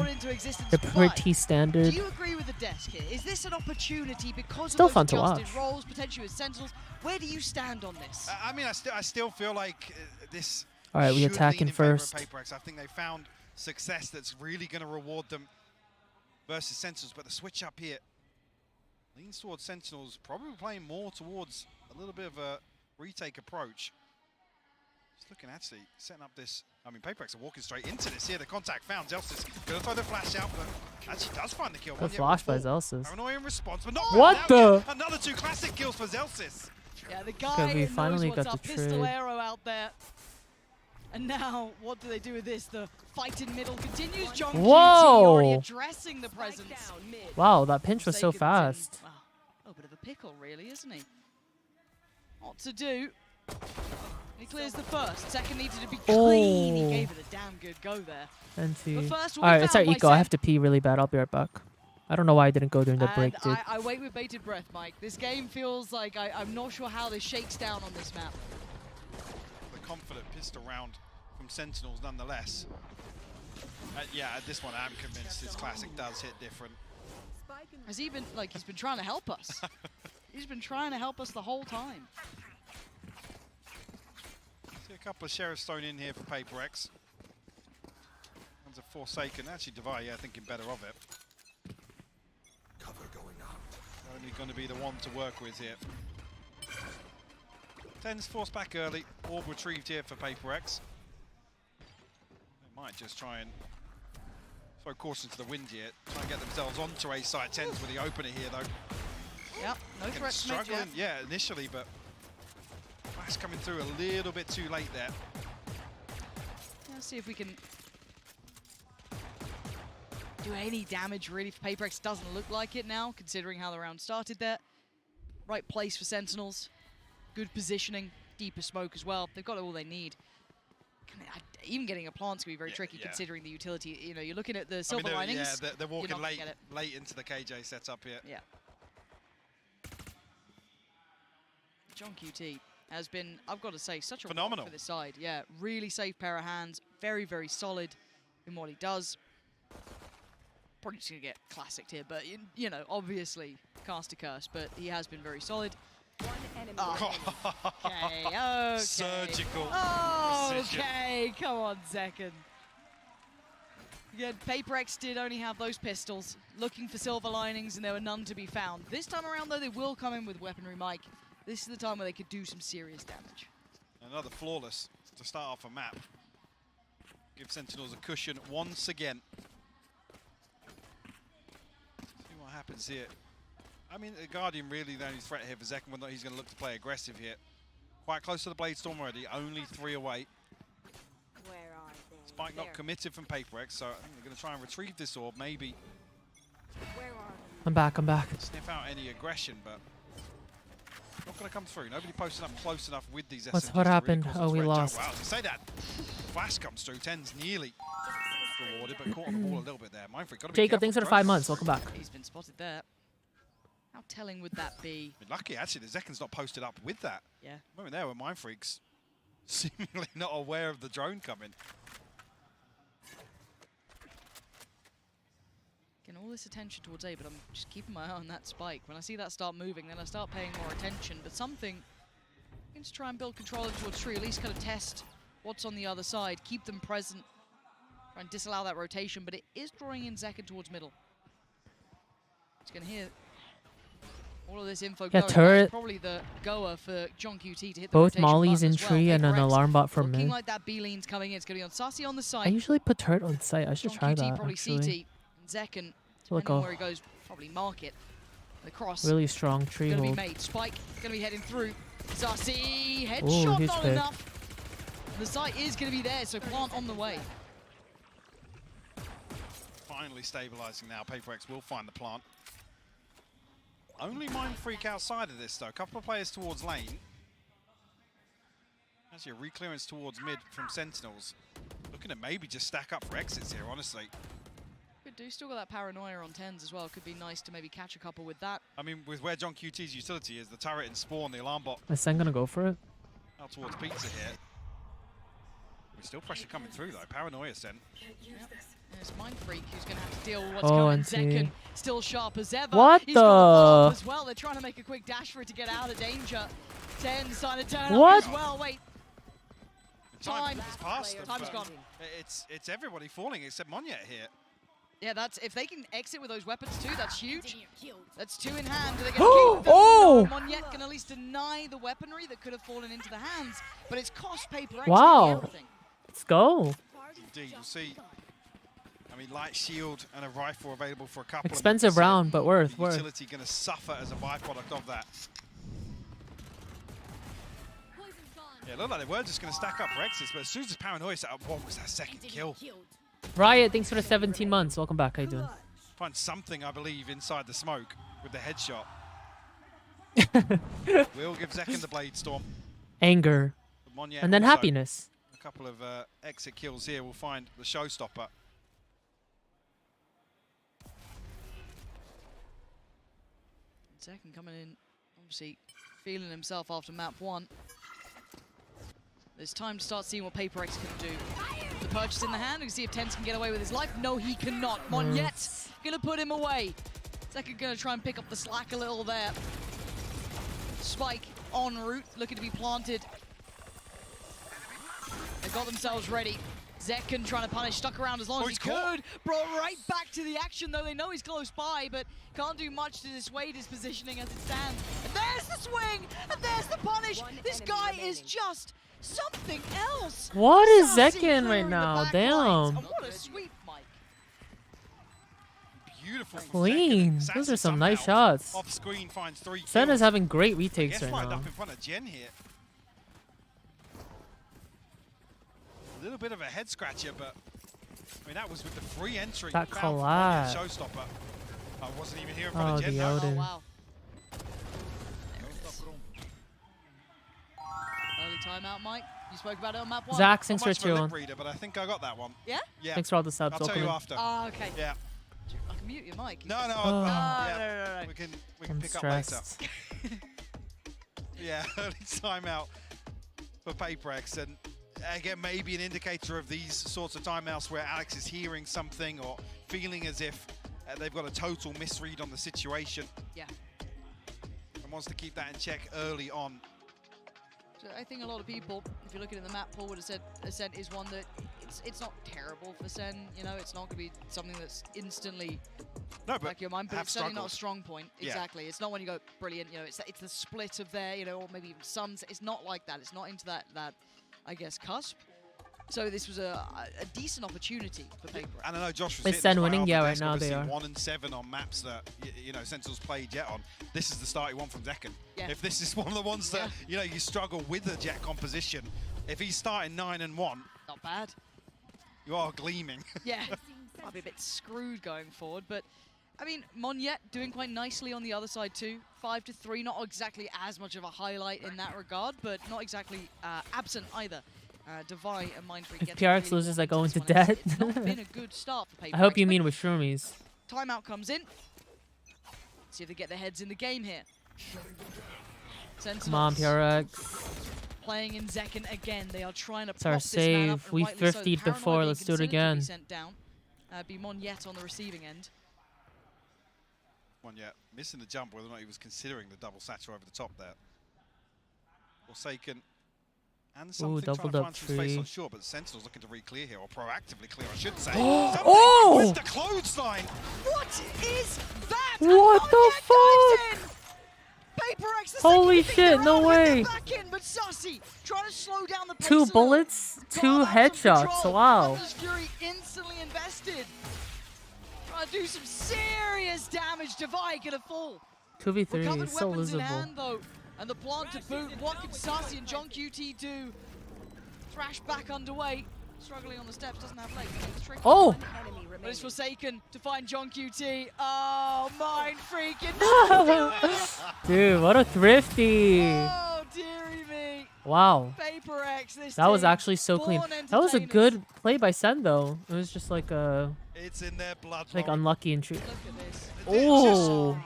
They're pretty standard. Do you agree with the desk here? Is this an opportunity because Still of those fun to adjusted watch. roles, potentially with Sentinels? Where do you stand on this? I mean, I still feel like this. All right, we should attack lean in favor of first. PRX. I think they found success that's really going to reward them versus Sentinels, but the switch up here leans towards Sentinels, probably playing more towards a little bit of a retake approach. Just looking actually setting up this. I mean, PRX are walking straight into this here. The contact found. Zelsis going to throw the flash out, but actually does find the kill. Good flash by Zelsis. Paranoia in response, but not What found the? out yet. Another 2 classic kills for Zelsis. Yeah, the Okay, guy we knows finally what's got up. the Pistol trade. arrow out there. And now, what do they do with this? The fight in middle continues. Joshseki already Whoa! addressing the presence. Wow, that pinch was so fast. Wow, a little bit of a pickle, really, isn't he? What to do? He clears the first. Second needed to be clean. He gave it a damn good go there. NT. But first, All right, it's our found by eco. I Sen. have to pee really bad. I'll be right back. I don't know why I didn't go during the break, dude. I wait with bated breath, Mike. This game feels like I'm not sure how this shakes down on this map. The confident pistol round from Sentinels nonetheless. Yeah, at this one I'm convinced his classic does hit different. Has he been, like, he's been trying to help us. He's been trying to help us the whole time. See a couple of sheriffs thrown in here for PRX. One's a Forsaken, actually Devi, yeah, thinking better of it. Cover going up. Only going to be the one to work with here. 10's forced back early, orb retrieved here for PRX. They might just try and throw caution to the wind here, try and get themselves onto A side. 10's with the opener here though. Yep, no threats made struggling, yet. yeah, initially, but Flash coming through a little bit too late there. Let's see if we can do any damage really for PRX. Doesn't look like it now, considering how the round started there. Right place for Sentinels. Good positioning, deeper smoke as well. They've got all they need. Even getting a plant's going to be very tricky considering the utility. You know, you're looking at the silver linings. Yeah, they're walking you're not late, gonna get it. late into the KJ setup here. Yeah. John QT has been, I've got to say, such a phenomenal rock for this side. Yeah, really safe pair of hands. Very, very solid in what he does. Probably just going to get classicked here, but, you know, obviously cast a curse, but he has been very solid. Okay. Surgical precision. Okay, come on, second. Again, PRX did only have those pistols, looking for silver linings, and there were none to be found. This time around, though, they will come in with weaponry, Mike. This is the time where they could do some serious damage. Another flawless to start off a map. Give Sentinels a cushion once again. See what happens here. I mean, the Guardian really the only threat here for Zek, whether or not he's going to look to play aggressive here. Quite close to the Blade Storm already, only 3 away. Where are they? Spike not committed from PRX, so I think they're going to try and retrieve this orb, maybe. Where are I'm back. Sniff out any aggression, but not going to come through. Nobody posting up close enough with these SMGs. What happened? Really Oh, we threat. lost. Wow, to say that. Flash comes through. 10's nearly rewarded, but caught on the ball a little bit there. Mindfreak got to be Jacob, careful. thanks for the 5 months. Welcome back. He's been spotted there. How telling would that be? Lucky, actually, the Zekken's not posted up with that. Yeah. Moment there where Mind Freak's seemingly not aware of the drone coming. Getting all this attention towards A, but I'm just keeping my eye on that spike. When I see that start moving, then I start paying more attention. But something, I'm going to try and build control towards Tree, at least kind of test what's on the other side, keep them present, try and disallow that rotation, but it is drawing in Zekken towards middle. It's going to hear all of this info going. turret. That's probably the goer for John QT to hit the Both rotation mollies button in as well. tree and an PRX alarm bot for looking mid. like that B-lean's coming in. It's going to be on Sassy on the side. I usually put turret on site. I should John try QT that probably actually. CT. And Zekken, Look, depending on where he goes, probably market. The cross. Really strong tree Gonna hold. be made. Spike gonna be heading through. Sassy Ooh, headshot, huge not pick. enough. The site is gonna be there, so plant on the way. Finally stabilizing now. PRX will find the plant. Only Mind Freak outside of this, though. A couple of players towards lane. Actually, a reclearance towards mid from Sentinels. Looking to maybe just stack up for exits here, honestly. Could do. Still got that paranoia on 10s as well. Could be nice to maybe catch a couple with that. I mean, with where John QT's utility is, the turret and spawn, the alarm bot Is Sen gonna go for it? out towards Pizza here. There's still pressure coming through, though. Paranoia, Sen. Yep. And it's Mind Freak who's going to have to deal with what's Oh, coming. and see. Zekken still sharp as ever. What He's got the follow-up the- as well. They're trying to make a quick dash for it to get out of danger. 10's trying to turn What? up as well. Wait. Time. It's past them, Time's but gone. It's everybody falling except Monyet here. Yeah, that's if they can exit with those weapons too, that's huge. That's 2 in hand. They're Oh! keep them. Oh! No, Monyet can at least deny the weaponry that could have fallen into the hands, but it's cost PRX Wow. everything. Let's go. Indeed, you'll see. I mean, light shield and a rifle available for a couple. Expensive of minutes. round, but worth. Utility going to suffer as a byproduct of that. Yeah, it looked like they were just going to stack up for exits, but as soon as Paranoia set up, what was that second kill? Riot, thanks for the 17 months. Welcome back. How you doing? Find something, I believe, inside the smoke with the headshot. We'll give Zekken the Blade Storm. Anger. But Monyet And then also, happiness. A couple of exit kills here. We'll find the showstopper. Zekken coming in, obviously feeling himself after map 1. There's time to start seeing what PRX can do. The purchase in the hand, we can see if 10s can get away with his life. No, he cannot. Monyet gonna put him away. Zekken gonna try and pick up the slack a little there. Spike en route, looking to be planted. They got themselves ready. Zekken trying to punish, stuck around as long as he could. Brought right back to the action, though they know he's close by, but can't do much to dissuade his positioning as it stands. And there's the swing, and there's the punish. This guy is just something else. What is Sassy Zekken right clearing the now? back Damn. lines. And what a sweep, Mike. Beautiful. from Clean. Zekken. Those are Sassy some nice somehow shots. Off screen finds 3 kills. Sen is having great retakes Gets right lined now. up in front of Jen here. A little bit of a head scratcher, but I mean that was with the free entry. That found from collab. Monyet Showstopper. I wasn't even here in front Oh, of Jen. the no. Odin. Oh, wow. Early timeout, Mike. You spoke about it on map 1. Zach, thanks Not for much of a tier lip 1. reader, but I think I got that one. Yeah? Yeah. Thanks for all the subs. I'll tell Welcome you in. after. Oh, okay. Yeah. I can mute your mic. No, no. Oh. yeah. no. We can I'm pick stressed. up later. Yeah, early timeout for PRX, and again, maybe an indicator of these sorts of timeouts where Alex is hearing something or feeling as if they've got a total misread on the situation. Yeah. And wants to keep that in check early on. So I think a lot of people, if you're looking at the map, Paul would have said Ascent is one that it's not terrible for Sen. You know, it's not going to be something that's instantly like your mind, but it's certainly not a strong point. Yeah. Exactly. It's not when you go brilliant. You know, it's the split of there. You know, or maybe even Suns. It's not like that. It's not into that I guess cusp. So this was a decent opportunity for PRX. And I know Josh was Is hitting Sen this winning? off Yeah, the right desk, now they obviously are. 1 and 7 on maps that you know Sentinels played yet on. This is the start he won from Zekken. Yeah. If this is one of the ones that you know you struggle with the Jet composition, if he's starting 9 and 1, Not bad. you are gleaming. Yeah. Might be a bit screwed going forward, but I mean, Monyet doing quite nicely on the other side too. 5 to 3, not exactly as much of a highlight in that regard, but not exactly absent either. Divine and Mind Freak If gets PRX really loses, I go warm into this one. debt. It's not been a good start for PRX. I hope you but mean with shroomies. timeout comes in. See if they get their heads in the game here. Sentinels Come on, PRX. playing in Zekken again. They are trying to It's our prop this man up, save. and We rightly so. 50'd Paranoid before. being Let's do it considered to again. be sent down. Be Monyet on the receiving end. One yet missing the jump, whether or not he was considering the double satchel over the top there. Forsaken. And something trying to find some space on shore, but the Sentinels looking to re-clear here, or proactively clear, I should say. Oh! With the clothesline! What is that? What the fuck? PRX, Holy shit, no way. Back in, but Sussy trying to slow down the pace 2 a little. bullets, 2 headshots. Wow. Atlas Fury instantly invested. Trying to do some serious damage. Divide gonna fall. 2v3, Recovered it's so weapons in losable. hand, though. And the plant to boot. What can Sassy and John QT do? Thrash back underway. Struggling on the steps, doesn't have legs. Oh! But it's Forsaken to find John QT. Oh, mind freaking. Dude, what a thrifty. Oh, dearie me. Wow. PRX, this That was team, actually so clean. born That was a entertainers. good play by Sen, though. It was just like a... It's in their blood. Like unlucky and true. Look at this. Oh!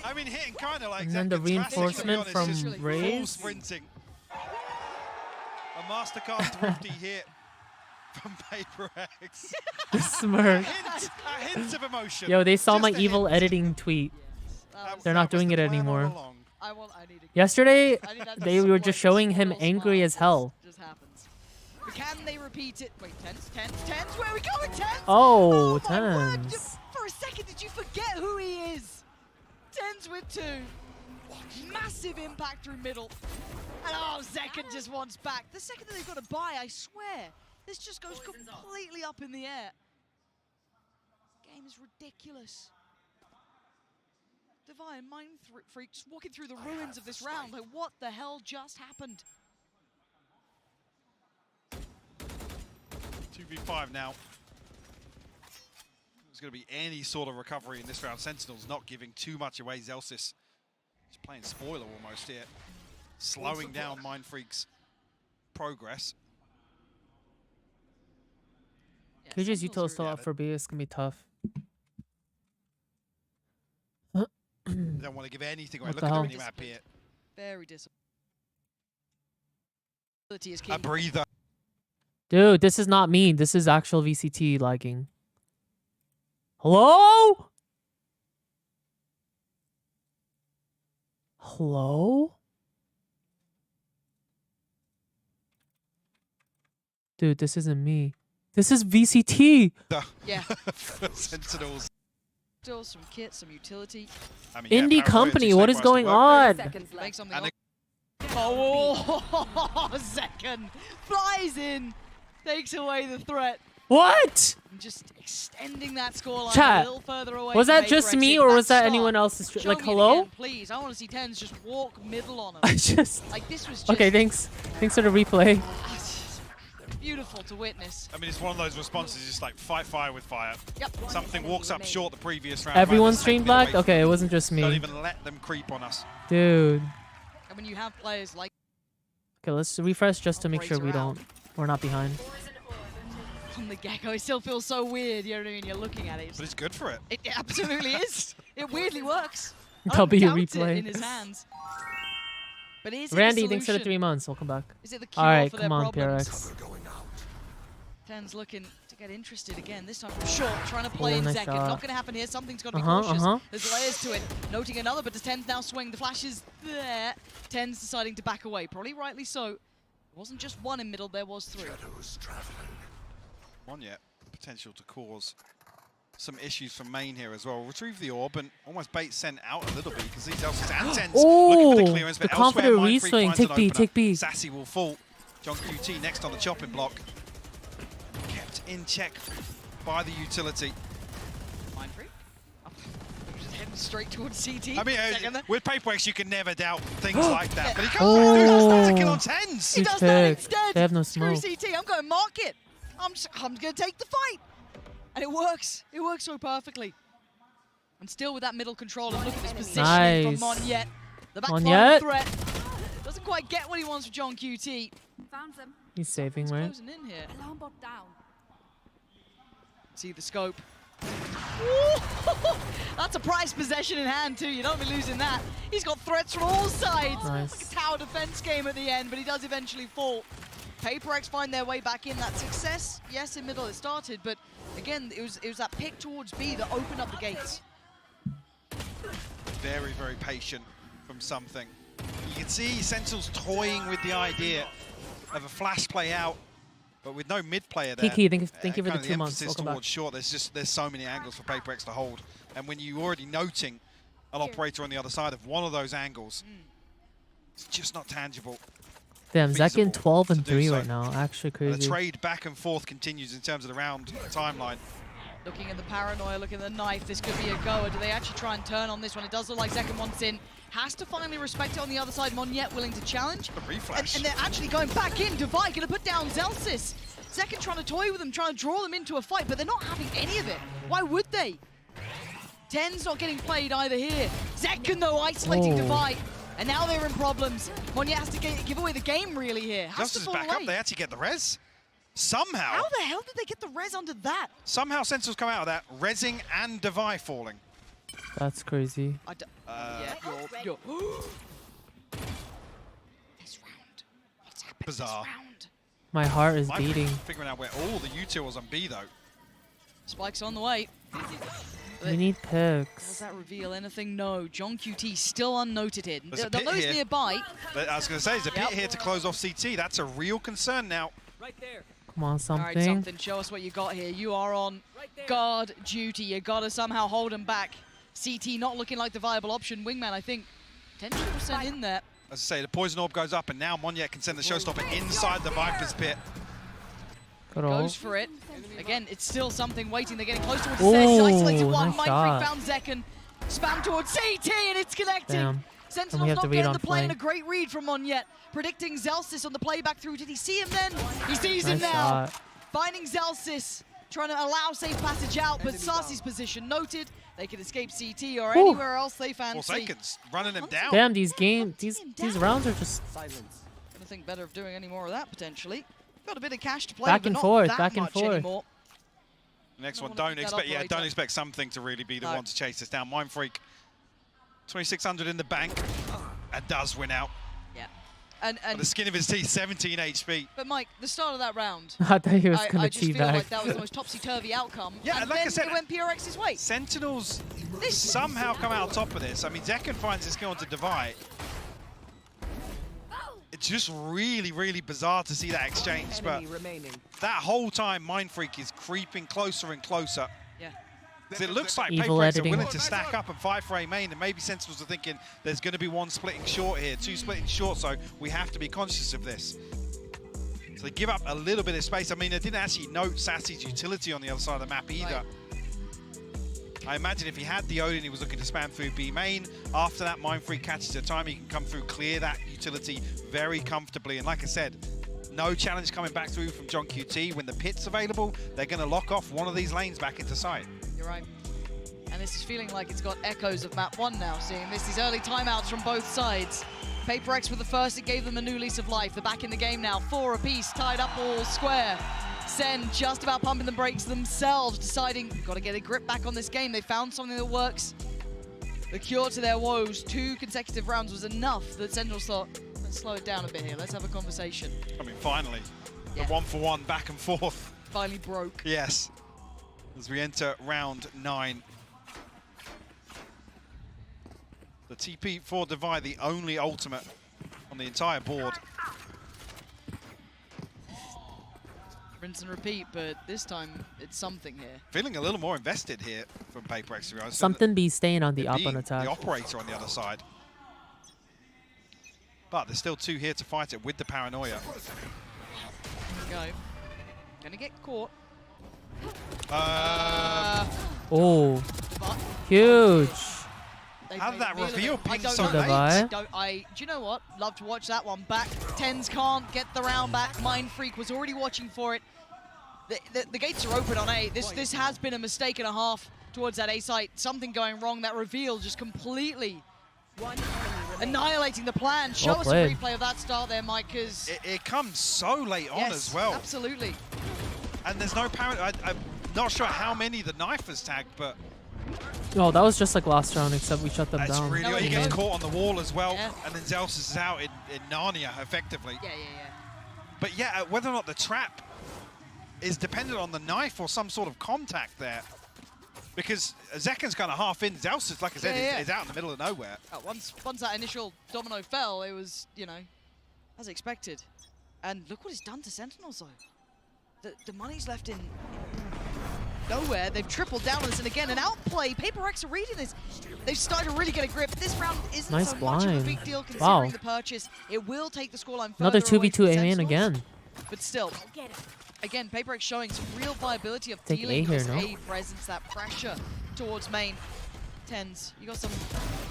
I mean, hitting kind of like And then the Zekken's classic, to be reinforcement honest, from just full Raze. sprinting. A Mastercard thrifty hit from PRX. The smirk. A hint of emotion. Yo, they saw Just my a evil hint. editing tweet. They're not doing it anymore. I need to Yesterday, I need that they were just showing him angry as hell. just happens. But can they repeat it? Wait, tens? Where are we going, tens? Oh, my word, tens. for a second, did you forget who he is? Tens with 2. Massive impact through middle. And oh, Zekken just wants back. The second that they've got to buy, I swear, this just goes completely up in the air. Game is ridiculous. Divine mind freaks walking through the ruins of this round. Like, what the hell just happened? 2v5 now. There's going to be any sort of recovery in this round. Sentinels not giving too much away. Zelsis just playing spoiler almost here. Slowing down Mind Freak's progress. KJ's util still up for B. It's going to be tough. They don't want to give anything away. What Look the at hell? the map here. Very disappointing. A breather. Dude, this is not mean. This is actual VCT lagging. Hello? Hello? Dude, this isn't me. This is VCT. Yeah. Sentinels. Still some kit, some utility. I mean, Indie company, what is going on? Make something up. Oh, Zekken flies in, takes away the threat. What? And just extending that scoreline a Chat. little further away. Was from that just PRX. me If or that was that start, anyone else's? show Like, me it hello? again, please, I want to see Tens just walk middle on him. I just. Like, this was just Okay, thanks. Thanks for the replay. beautiful to witness. I mean, it's one of those responses, just like fight fire with fire. Yep. Something walks up short the previous round. Everyone Minus streamed 10 away black? from Okay, you. it wasn't just Don't me. even let them creep on us. Dude. And when you have players like Okay, let's refresh just to make sure we're not behind. on the gecko, it still feels so weird. You know what I mean? You're looking at it. But it's good for it. It absolutely is. It weirdly works. W doubt it replay. in his hands. But is Randy, it the thanks for the solution? 3 months. Welcome back. Is it the cure Alright, for come their on, problems? PRX. Ten's looking to get interested again, this time from short, trying to play in nice Zekken. shot. Not going to happen here, something's got to be Uh-huh, cautious. uh-huh. There's layers to it. Noting another, but does Ten's now swing? The flash is there. Ten's deciding to back away, probably rightly so. It wasn't just one in middle, there was 3. One yet. Potential to cause some issues from main here as well. Retrieve the orb and almost bait Sen out a little bit because these Elsis and Tens looking for the clearance. The But elsewhere, confident Mind Freak reswing. finds Take an B, opener. take B. Sassy will fall. John QT next on the chopping block. Kept in check by the utility. Mind Freak? Oh, just heading straight towards CT. I mean, Second there. with PRX, you can never doubt things like that. But he comes through, that's the kill on Tens. He Huge does that pick. instead. They have no Screw smoke. CT, I'm going to mark it. I'm going to take the fight. And it works. It works so perfectly. And still with that middle control, and look at this positioning from Nice. Monyet. The back Monyet. threat. Doesn't quite get what he wants from John QT. Found them. He's saving, right? Closing in here. Alarm bot down. See the scope. a prized possession in hand too. You don't be losing that. He's got threats from all sides. Nice. Like a tower defense game at the end, but he does eventually fall. PRX find their way back in. That success, yes, in middle it started, but again, it was that pick towards B that opened up the gates. Very, very patient from something. You can see Sentinels toying with the idea of a flash play out, but with no mid player there. Kiki, thank you for the kind of 2 months. emphasis Welcome towards back. short. There's so many angles for PRX to hold, and when you're already noting an operator on the other side of one of those angles, it's just not tangible. Damn, Zekin 12 and to do 3 so. right now. Actually And the crazy. trade back and forth continues in terms of the round timeline. Looking at the paranoia, looking at the knife, this could be a goer. Do they actually try and turn on this one? It does look like Zekin wants in. Has to finally respect it on the other side. Monyet willing to challenge. The reflash. And they're actually going back in. Divide going to put down Zelsis. Zekin trying to toy with them, trying to draw them into a fight, but they're not having any of it. Why would they? 10's not getting played either here. Zekin, though, isolating Divide. And now they're in problems. Monyet has to give away the game, really, here. Has Justice to fall back away. up, they actually get the res. Somehow. How the hell did they get the res onto that? Somehow Sentinels come out of that, resing and Devi falling. That's crazy. Yeah, you're this round. What's happened Bizarre. this round? My heart is I'm beating. figuring out where all the utils on B, though. Spike's on the way. We need Does picks. that reveal anything? No. John QT still unnoted here. There's a They'll pit know he's here. nearby. But I was going to say, there's a pit here to close off CT. That's a real concern now. Come on, All right, something. something. Show us what you got here. You are on guard duty. You got to somehow hold him back. CT not looking like the viable option. Wingman, I think, 10% in there. As I say, the poison orb goes up, and now Monyet can send the showstopper inside the Viper's pit. Good ult. Goes for it. Again, it's still something waiting. They're getting close towards the stairs. He's isolated one. Nice Mindfreak shot. found Zekin. Spam towards CT, and it's connected. Damn. And we Sentinels have not to read getting on the play, and a flank. great read from Monyet. Predicting Zelsis on the playback through. Did he see him then? He sees him Nice now. shot. Finding Zelsis, trying to allow safe passage out, but Sarsi's position noted. They can escape CT or Whew. anywhere else they 4 fancy. seconds, running him down. Damn, these rounds are just Gonna think better of doing any more of that potentially. Got a bit of cash to play, Back but and not forth, that back and much forth. anymore. Next one, wanna beat that operator. don't expect something to really be the one to chase this down. Mindfreak, 2,600 in the bank, and does win out. Yeah. By the skin of his teeth, 17 HP. But Mike, the start of that round, I thought he was I gonna just feel teabag. like that was the most topsy-turvy outcome. Yeah, and like then I said, it went PRX's way. Sentinels somehow come out on top of this. I mean, Zekin finds his kill onto Devi. It's just really, really bizarre to see that exchange, but that whole time, Mindfreak is creeping closer and closer. Yeah. It looks like Evil PRX are editing. willing to stack up and fight for A main, and maybe Sentinels are thinking there's going to be one splitting short here, 2 splitting short, so we have to be conscious of this. So they give up a little bit of space. I mean, they didn't actually note Sassy's utility on the other side of the map either. Right. I imagine if he had the Odin, he was looking to spam through B main. After that, Mindfreak catches the time, he can come through, clear that utility very comfortably. And like I said, no challenge coming back through from John QT. When the pit's available, they're going to lock off one of these lanes back into sight. You're right. And this is feeling like it's got echoes of map 1 now, seeing this. These early timeouts from both sides. PRX with the first, it gave them a new lease of life. They're back in the game now, 4 apiece, tied up all square. Sen just about pumping the brakes themselves, deciding, got to get a grip back on this game. They found something that works. The cure to their woes, 2 consecutive rounds was enough that Sentinels thought, let's slow it down a bit here, let's have a conversation. I mean, finally, Yeah. the 1-for-1 back and forth. Finally broke. Yes. As we enter round 9. The TP for Devi, the only ultimate on the entire board. Rinse and repeat, but this time it's something here. Feeling a little more invested here from PRX, to be honest. Something be staying on the up Being on attack. the operator on the other side. But there's still 2 here to fight it with the paranoia. Here we go. Gonna get caught. Oh, huge. How did that reveal ping don't so know. late? Do you know what? Love to watch that one back. 10s can't get the round back. Mindfreak was already watching for it. The gates are open on A. This has been a mistake and a half towards that A site. Something going wrong. That reveal just completely annihilating the plan. Show us a replay of that start there, Mike, because It comes so late on as well. Absolutely. And there's no paranoia. I'm not sure how many the knife has tagged, but Oh, that was just like last round, except we shut them That's down. really, he gets Man. caught on the wall as well, and then Zelsis is out in Narnia, effectively. Yeah. But yeah, whether or not the trap is dependent on the knife or some sort of contact there. Because Zeken's kind of half in, Zelsis, like I said, is out in the middle of nowhere. Once that initial domino fell, it was, you know, as expected. And look what it's done to Sentinels, though. The money's left in nowhere. They've tripled down on this, and again, an outplay. PRX are reading this. They've started to really get a grip. This round isn't Nice so much of a blind. big deal considering Wow. the purchase. It will take the scoreline Another further away 2v2 from A main Sentinels. again. But still, again, PRX showing some real viability of Take dealing A with here, this no? A presence, that pressure towards main. Tens, you got some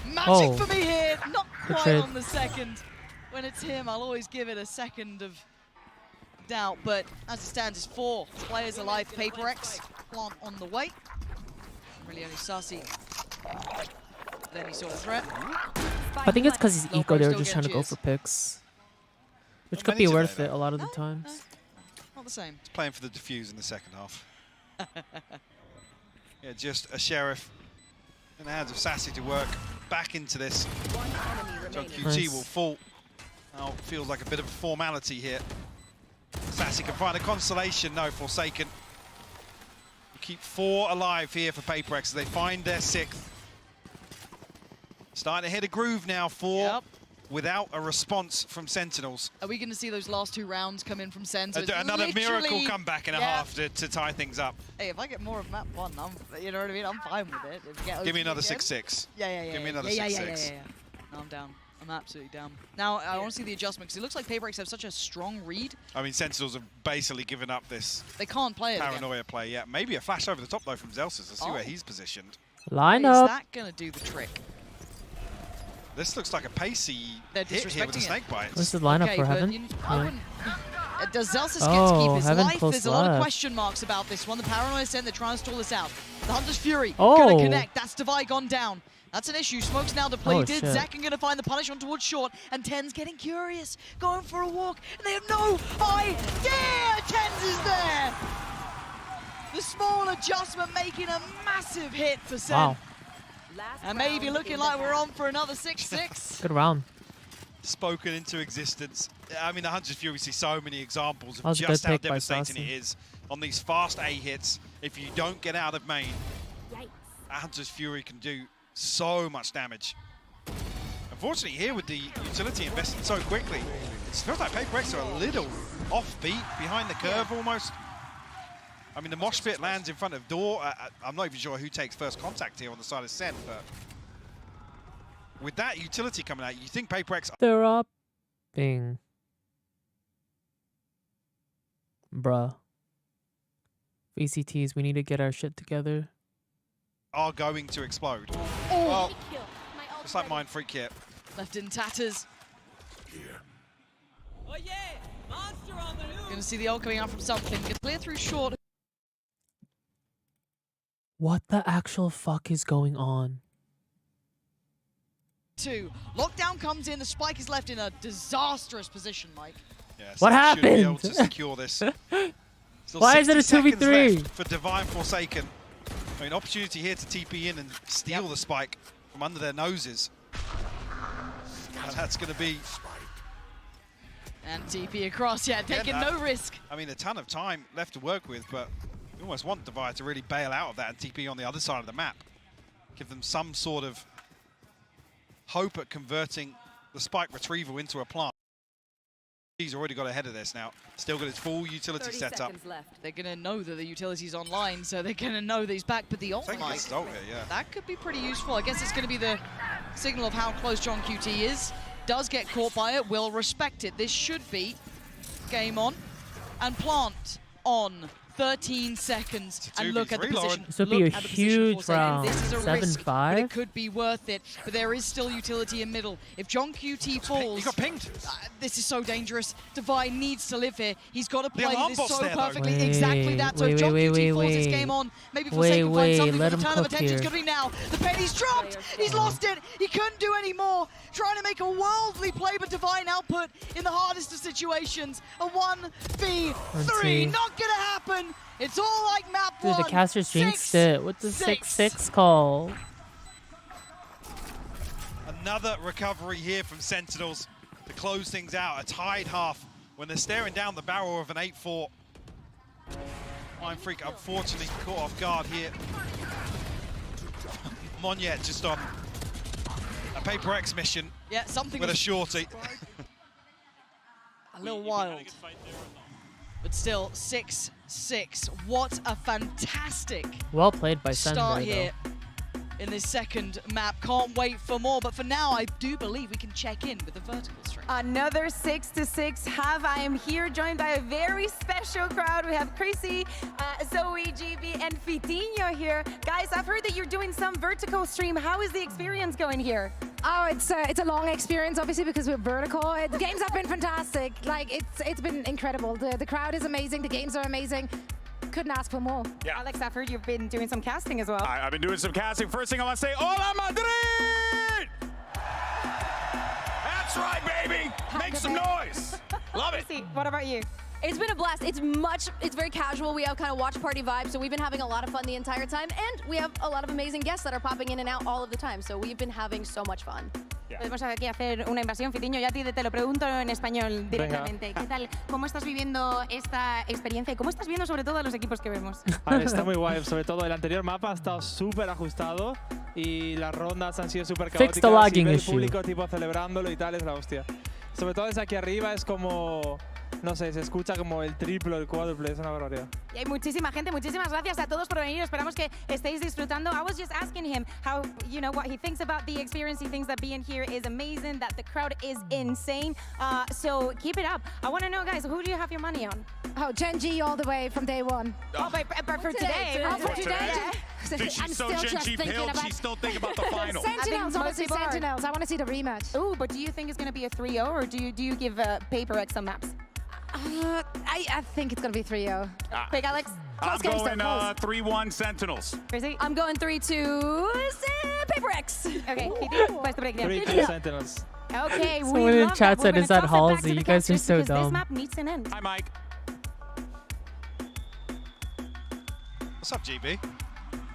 magic Oh. for me here. Not Good quite trade. on the second. When it's him, I'll always give it a second of doubt. But as it stands, it's 4 players alive. PRX, Plant on the way. Really only Sassy. Then he saw the threat. I think it's because he's Low eco. They Pro were still just trying to getting go for cheers. picks, which Not could many be today, worth it though. a lot of the times. Not the same. It's playing for the defuse in the second half. Yeah, just a sheriff in the hands of Sassy to work back into this. So QT Nice. will fall. Now feels like a bit of a formality here. Sassy can find a consolation, no, Forsaken. Keep 4 alive here for PRX as they find their 6th. Starting to hit a groove now, 4 without a response from Sentinels. Are we going to see those last 2 rounds come in from Sen? So it's Another miracle literally- comeback in a half to tie things up. Hey, if I get more of map 1, you know what I mean? I'm fine with it. If we get Give me OT another again. 6-6. Yeah. Give me another yeah, 6-6. Yeah. No, I'm down. I'm absolutely down. Now, I want to see the adjustment, because it looks like PRX have such a strong read. I mean, Sentinels have basically given up this They can't play it again. paranoia play yet. Maybe a flash over the top, though, from Zelsis. Let's see where he's positioned. Line Is up. that going to do the trick? This looks like a pacey They're hit here with the disrespecting it. snake bites. What's the lineup Okay, for but Heaven? I Yeah. wouldn't- Does Zelsis get to Oh, keep his Heaven life? close There's a lot of left. question marks about this one. The Paranoia Sen, they're trying to stall this out. The Hunter's Fury Oh. gonna connect. That's Divide gone down. That's an issue. Smoke's now depleted. shit. Zekken gonna find the punish on towards short, and Ten's getting curious, going for a walk, and they have no idea Ten's is there. The small adjustment making a massive hit for Sen. Wow. And maybe looking like we're on for another 6-6. Good round. Spoken into existence. I mean, the Hunter's Fury see so many examples That of was a just good how pick by devastating Sassy. it is on these fast A hits. If you don't get out of main, a Hunter's Fury can do so much damage. Unfortunately, here with the utility invested so quickly, it feels like PRX are a little offbeat, behind the curve almost. I mean, the mosh pit lands in front of door. I'm not even sure who takes first contact here on the side of Sen, but with that utility coming out, you think PRX They're up. Bing. Bruh. VCTs, we need to get our shit together. are going to explode. Oh. Well, just like Mind Freak here. Left in tatters. Gonna see the ult coming out from something. Gets clear through short. What the actual fuck is going on? 2. Lockdown comes in. The spike is left in a disastrous position, Mike. Yeah, What Sen should be able happened? to secure this. Still Why is it a 60 seconds 2v3? left for Divine Forsaken. I mean, opportunity here to TP in and steal the spike from under their noses. And that's going to be... And TP across, yeah, taking no risk. I mean, a ton of time left to work with, but you almost want Divine to really bail out of that and TP on the other side of the map. Give them some sort of hope at converting the spike retrieval into a plant. He's already got ahead of this now. Still got his full utility set up. They're going to know that the utility's online, so they're going to know that he's back. But the ult, Take Mike, this ult here, yeah. that could be pretty useful. I guess it's going to be the signal of how close John QT is. Does get caught by it, will respect it. This should be game on. And Plant on 13 seconds. And look at the 2v3, Lauren. position. This would be Look a at the position huge for Forsaken. round. This is a risk, but 7-5? it could be worth it. But there is still utility in middle. If John QT falls... He got pinged. This is so dangerous. Divine needs to live here. He's got to The play alarm this bot's so there, though. perfectly. Exactly that. So if Wait, John wait, QT falls wait, this wait. game on, maybe Forsaken Wait, finds something let for the him turn of cook attention. It's here. going to be now. The penny's dropped. He's lost it. He couldn't do any more. Trying to make a worldly play, but Divine output in the hardest of situations. A 1v3. Auntie. Not going to happen. It's all like map Dude, one. the casters jinxed it with the 6-6 call. Another recovery here from Sentinels to close things out. A tied half when they're staring down the barrel of an 8-4. Mind Freak unfortunately caught off guard here. Monyet just on a PRX mission. Yeah, something with a shorty. A little wild. But still, 6-6. What a fantastic Well played by Sen start there, here in this second map. Can't wait for more, but for now, I do believe we can check in with the vertical stream. Another 6-6 half. I am here joined by a very special crowd. We have Chrissy, Zoe, GB, and Fitinho here. Guys, I've heard that you're doing some vertical stream. How is the experience going here? Oh, it's a long experience, obviously, because we're vertical. The games have been fantastic. Like, it's been incredible. The crowd is amazing. The games are amazing. Couldn't ask for more. Yeah. Alex, I've heard you've been doing some casting as well. I've been doing some casting. First thing I want to say, Hola Madrid! That's right, baby! Make some noise! Love it! Chrissy, what about you? It's been a blast. It's very casual. We have kind of watch party vibes, so we've been having a lot of fun the entire time, and we have a lot of amazing guests that are popping in and out all of the time, so we've been having so much fun. Podemos aquí hacer una invasión. Fitinho, ya a ti te lo pregunto en español directamente. ¿Qué tal? ¿Cómo estás viviendo esta experiencia y cómo estás viendo sobre todo a los equipos que vemos? A ver, está muy guay. Sobre todo el anterior mapa ha estado súper ajustado y las rondas han sido súper caóticas. Y ver el público tipo celebrándolo y tal es la hostia. Sobre todo desde aquí arriba es como... No sé, se escucha como el triplo, el cuádruple, es una barbaridad. Y hay muchísima gente, muchísimas gracias a todos por venir. Esperamos que estéis disfrutando. I was just asking him how, you know, what he thinks about the experience. He thinks that being here is amazing, that the crowd is insane. So keep it up. I want to know, guys, who do you have your money on? Oh, Gen G all the way from day one. Oh, but for today. For today. She's so Gen G pilled, she's still thinking about the final. Sentinels, honestly, Sentinels. I want to see the rematch. Ooh, but do you think it's going to be a 3-0 or do you give PRX some maps? I think it's going to be 3-0. Big Alex? I'm going 3-1 Sentinels. Chrissy? I'm going 3-2 PRX. Okay, 3-2 Sentinels. Okay, Someone in chat said, is that Halsey? You guys are so dumb. This map needs an end. Hi, Mike. What's up, GB?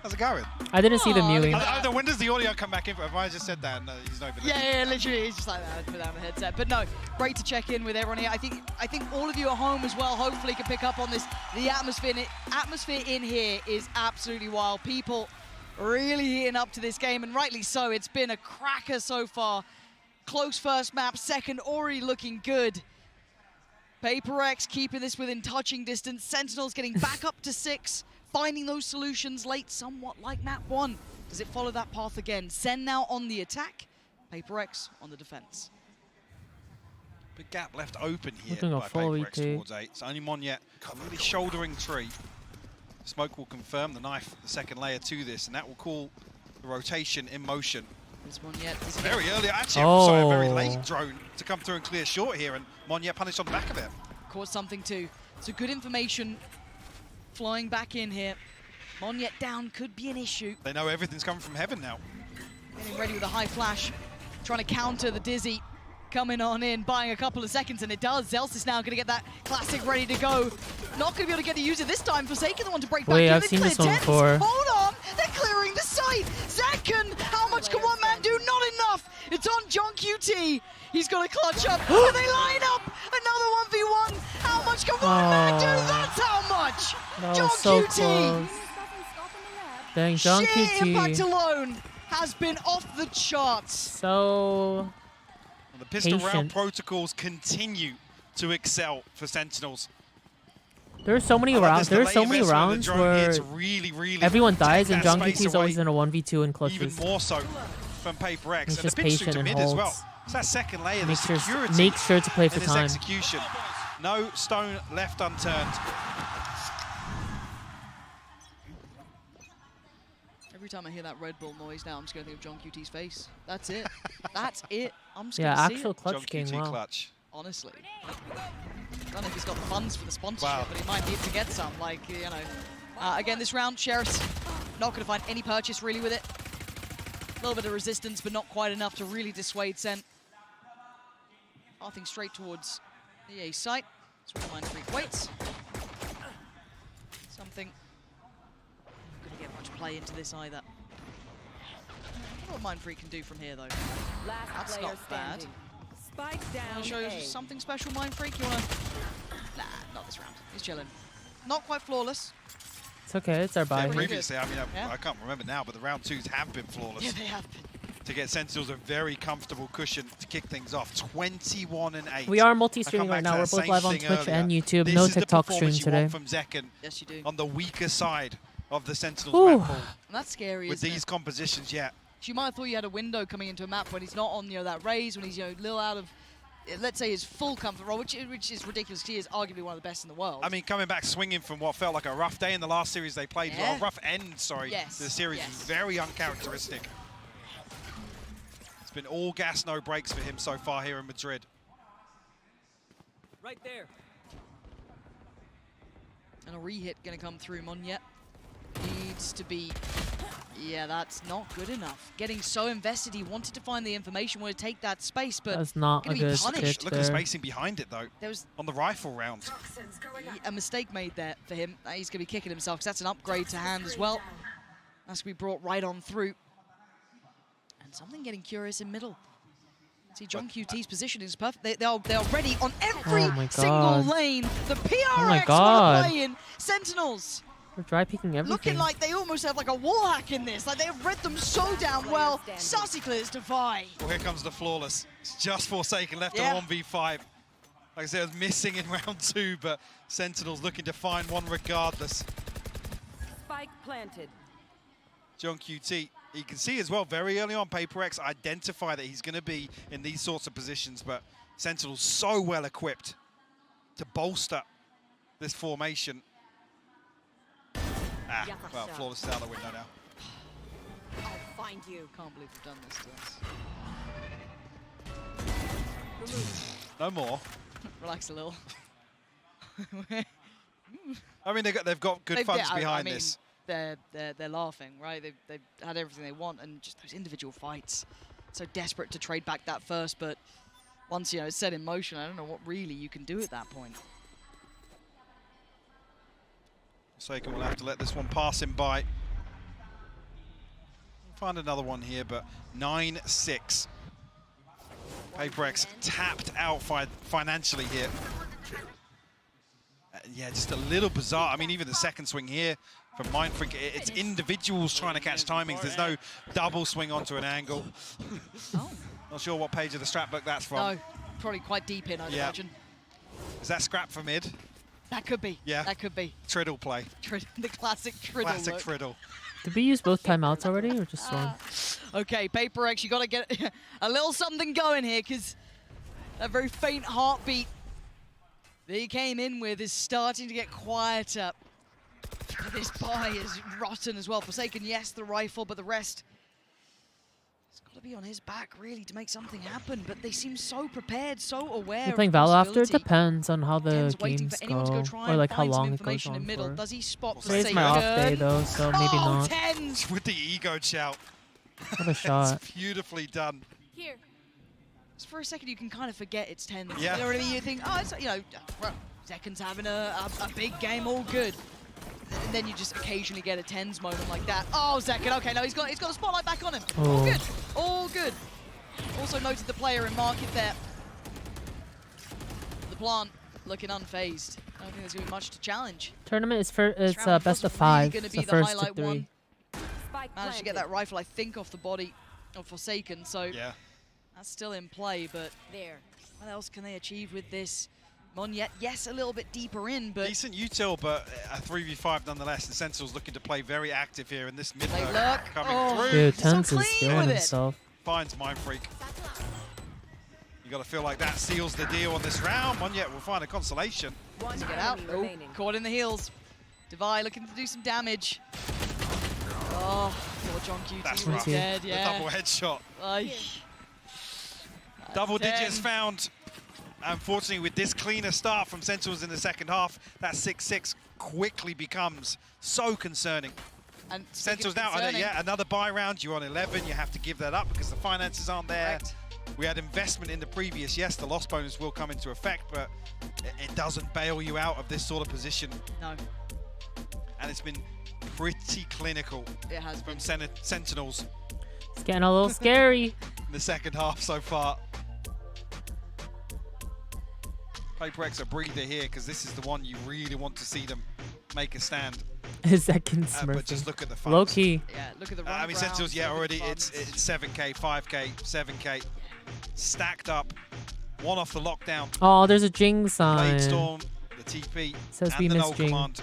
How's it going? I didn't see the mewing. When does the audio come back in? I just said that and he's not even listening. Yeah, literally, he's just like that without a headset. But no, great to check in with everyone here. I think all of you at home as well hopefully can pick up on this. The atmosphere in here is absolutely wild. People really heating up to this game, and rightly so. It's been a cracker so far. Close first map, second already looking good. PRX keeping this within touching distance. Sentinels getting back up to 6. Finding those solutions late, somewhat like map 1. Does it follow that path again? Sen now on the attack, PRX on the defense. Big gap left open here Looking by a full PRX ET. towards 8. It's only Monyet really shouldering tree. Smoke will confirm the knife, the second layer to this, and that will call the rotation in motion. This Monyet is very early, actually, sorry, a very late drone to come through and clear short here, and Monyet punished on the back of it. Caught something too. So good information flowing back in here. Monyet down could be an issue. They know everything's coming from heaven now. Getting ready with a high flash, trying to counter the Dizzy. Coming on in, buying a couple of seconds, and it does. Zels is now going to get that classic ready to go. Not going to be able to get to use it this time. Forsaken the one to break back. Wait, I've seen this one before. Hold on, they're clearing the site. Zekken, how much can one man do? Not enough. It's on John QT. He's got to clutch up, and they line up. Another 1v1. How much can one man do? That's how much. That John was so QT. close. Dang, John Sheer QT. impact alone has been off the charts. So the pistol round protocols continue to excel for Sentinels. There are so many rounds. There are so many rounds where everyone dies and John QT is always in a 1v2 and clutches. Even more so from PRX. He's And just the pinch patient to and mid as well. holds. It's that second layer, the Make security sure to play for in his time. execution. No stone left unturned. Every time I hear that Red Bull noise now, I'm just going to think of John QT's face. That's it. That's it. I'm just Yeah, going to see actual it. clutch game. Wow. Clutch. Honestly. I don't know if he's got the funds for the sponsorship, Wow. but he might need to get some. Like, you know. Again, this round, Sheriff's not going to find any purchase really with it. A little bit of resistance, but not quite enough to really dissuade Sen. Pathing straight towards the A site. That's where Mind Freak waits. play into this either. I don't know what Mindfreak can do from here, though. That's not bad. Spike down. Want to show you something special, Mindfreak? You want to... Nah, not this round. He's chilling. Not quite flawless. It's okay. It's our buy. Yeah, previously, I mean, I can't remember now, but the round 2s have been flawless. Yeah, they have been. To get Sentinels a very comfortable cushion to kick things off. 21-8. We are multi-streaming right now. We're both live on Twitch and YouTube. No TikTok stream today. From Zekken. Yes, you do. On the weaker side of the Sentinels map pool. And that's scary, with these compositions, yeah. So you might have thought you had a window coming into a map when he's not on, that raise, when he's, a little out of, let's say, his full comfort role, which is ridiculous. He is arguably one of the best in the world. I mean, coming back swinging from what felt like a rough day in the last series they played, well, rough end, sorry. Yes. The series is very uncharacteristic. It's been all gas, no brakes for him so far here in Madrid. Right there. And a re-hit going to come through. Monyet needs to be... Yeah, that's not good enough. Getting so invested, he wanted to find the information, wanted to take that space, but that's not a good Look at the spacing behind it, though. There was on the rifle round. A mistake made there for him. He's going to be kicking himself because that's an upgrade to hand as well. That's going to be brought right on through. And something getting curious in middle. See, John QT's position is perfect. They are ready on every single lane. The PRX want to play in. Sentinels. We're dry peeking everything. Looking like they almost have like a wall hack in this. Like they have read them so damn well. Sassy clears Defy. Well, here comes the flawless. It's just Forsaken left on 1v5. Like I said, it was missing in round 2, but Sentinels looking to find one regardless. Spike planted. John QT, you can see as well very early on, PRX identify that he's going to be in these sorts of positions, but Sentinels so well equipped to bolster this formation. Well, flawless is out the window now. I'll find you. Can't believe we've done this to us. No more. Relax a little. I mean, they've got good funds behind this. They're laughing, right? They've had everything they want, and just those individual fights. So desperate to trade back that first, but once it's set in motion, I don't know what really you can do at that point. Forsaken will have to let this one pass him by. We'll find another one here, but 9-6. PRX tapped out financially here. Yeah, just a little bizarre. I mean, even the second swing here from Mindfreak, it's individuals trying to catch timings. There's no double swing onto an angle. Not sure what page of the strat book that's from. No, probably quite deep in, I'd imagine. Is that scrap for mid? That could be. Yeah. That could be. Triddle play. The classic Triddle Classic Triddle. Did we use both timeouts already, or just one? Okay, PRX, you got to get a little something going here, because that very faint heartbeat that he came in with is starting to get quieter. This buy is rotten as well. Forsaken, yes, the rifle, but the rest... It's got to be on his back, really, to make something happen. But they seem so prepared, so aware. We're playing Val after. It depends on how the games go, or like how long it goes on for. Does he spot Today's my off day though, so maybe not. Tens with the ego shout. What a shot! It's beautifully done. Here. Just for a second, you can kind of forget it's 10. Yeah. You know what I mean? You think, oh, it's well, Zekken's having a big game, all good. And then you just occasionally get a tens moment like that. Oh, Zekken, okay, no, he's got the spotlight back on him. Oh. All good, all good. Also noted the player in market there. The plant looking unfazed. I don't think there's going to be much to challenge. Tournament is best of 5. Really it's the first to 3. Managed to get that rifle, I think, off the body of Forsaken, so that's still in play, but what else can they achieve with this? Monyet, yes, a little bit deeper in, but... Decent util, but a 3v5 nonetheless. The Sentinels looking to play very active here in this mid coming through. Dude, Tens is feeling himself. Finds Mindfreak. You got to feel like that seals the deal on this round. Monyet will find a consolation. To get out. Oh, caught in the heels. Devi looking to do some damage. Oh, poor John QT was dead, The double headshot. Double digits found. Unfortunately, with this cleaner start from Sentinels in the second half, that 6-6 quickly becomes so concerning. And Sentinels now, another buy round. You're on 11. You have to give that up because the finances aren't there. Correct. We had investment in the previous. Yes, the loss bonus will come into effect, but it doesn't bail you out of this sort of position. No. and it's been pretty clinical. It has from Sentinels. It's getting a little scary. In the second half so far. PRX a breather here because this is the one you really want to see them make a stand. Second Smurf. But just look at the funds. Low key. Yeah, look at the I mean, Sentinels, yeah, already it's 7K, 5K, 7K. Stacked up. One off the lockdown. Oh, there's a Jing sign. Blade Storm, the TP, Says and we the miss null Jing. command.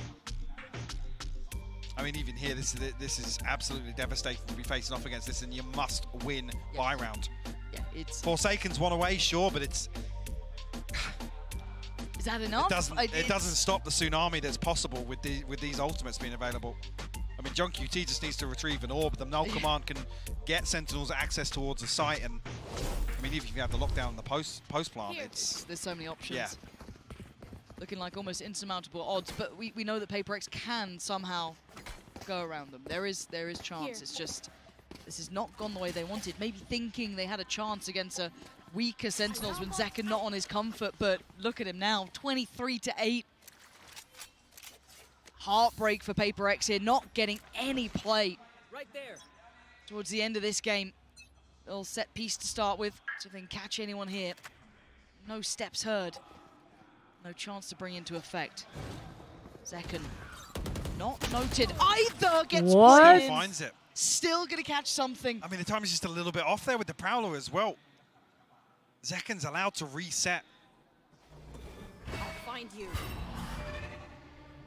I mean, even here, this is absolutely devastating to be facing off against this, and you must win by round. Yeah, it's Forsaken's one away, sure, but it's is that enough? It doesn't stop the tsunami that's possible with these ultimates being available. I mean, John QT just needs to retrieve an orb. The null command can get Sentinels access towards the site, and I mean, even if you have the lockdown and the post plant, there's so many options. Yeah. Looking like almost insurmountable odds, but we know that PRX can somehow go around them. There is chance. It's just this has not gone the way they wanted. Maybe thinking they had a chance against a weaker Sentinels when Zekken not on his comfort, but look at him now, 23-8. Heartbreak for PRX here, not getting any play. Right there. Towards the end of this game. Little set piece to start with, so they can catch anyone here. No steps heard. No chance to bring into effect. Zekken not noted either. Gets what? Finds it. Still gonna catch something. I mean, the time is just a little bit off there with the Prowler as well. Zekken's allowed to reset. I'll find you.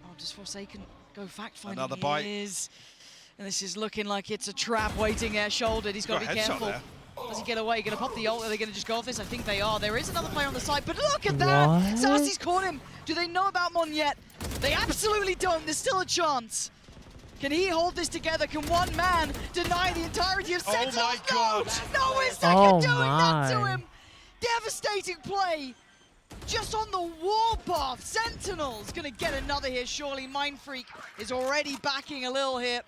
Oh, does Forsaken go fact finding? Another bite. And this is looking like it's a trap waiting there, shouldered. He's got to be careful. There. Does he get away? Gonna pop the ult? Are they gonna just go off this? I think they are. There is another player on the side, but look at that! What? Sassy's caught him. Do they know about Mon yet? They absolutely don't. There's still a chance. Can he hold this together? Can one man deny the entirety of Sentinels? Oh my God! No, is Zekken doing my. that to him? Devastating play. Just on the warpath. Sentinels gonna get another here, surely. Mind Freak is already backing a little here.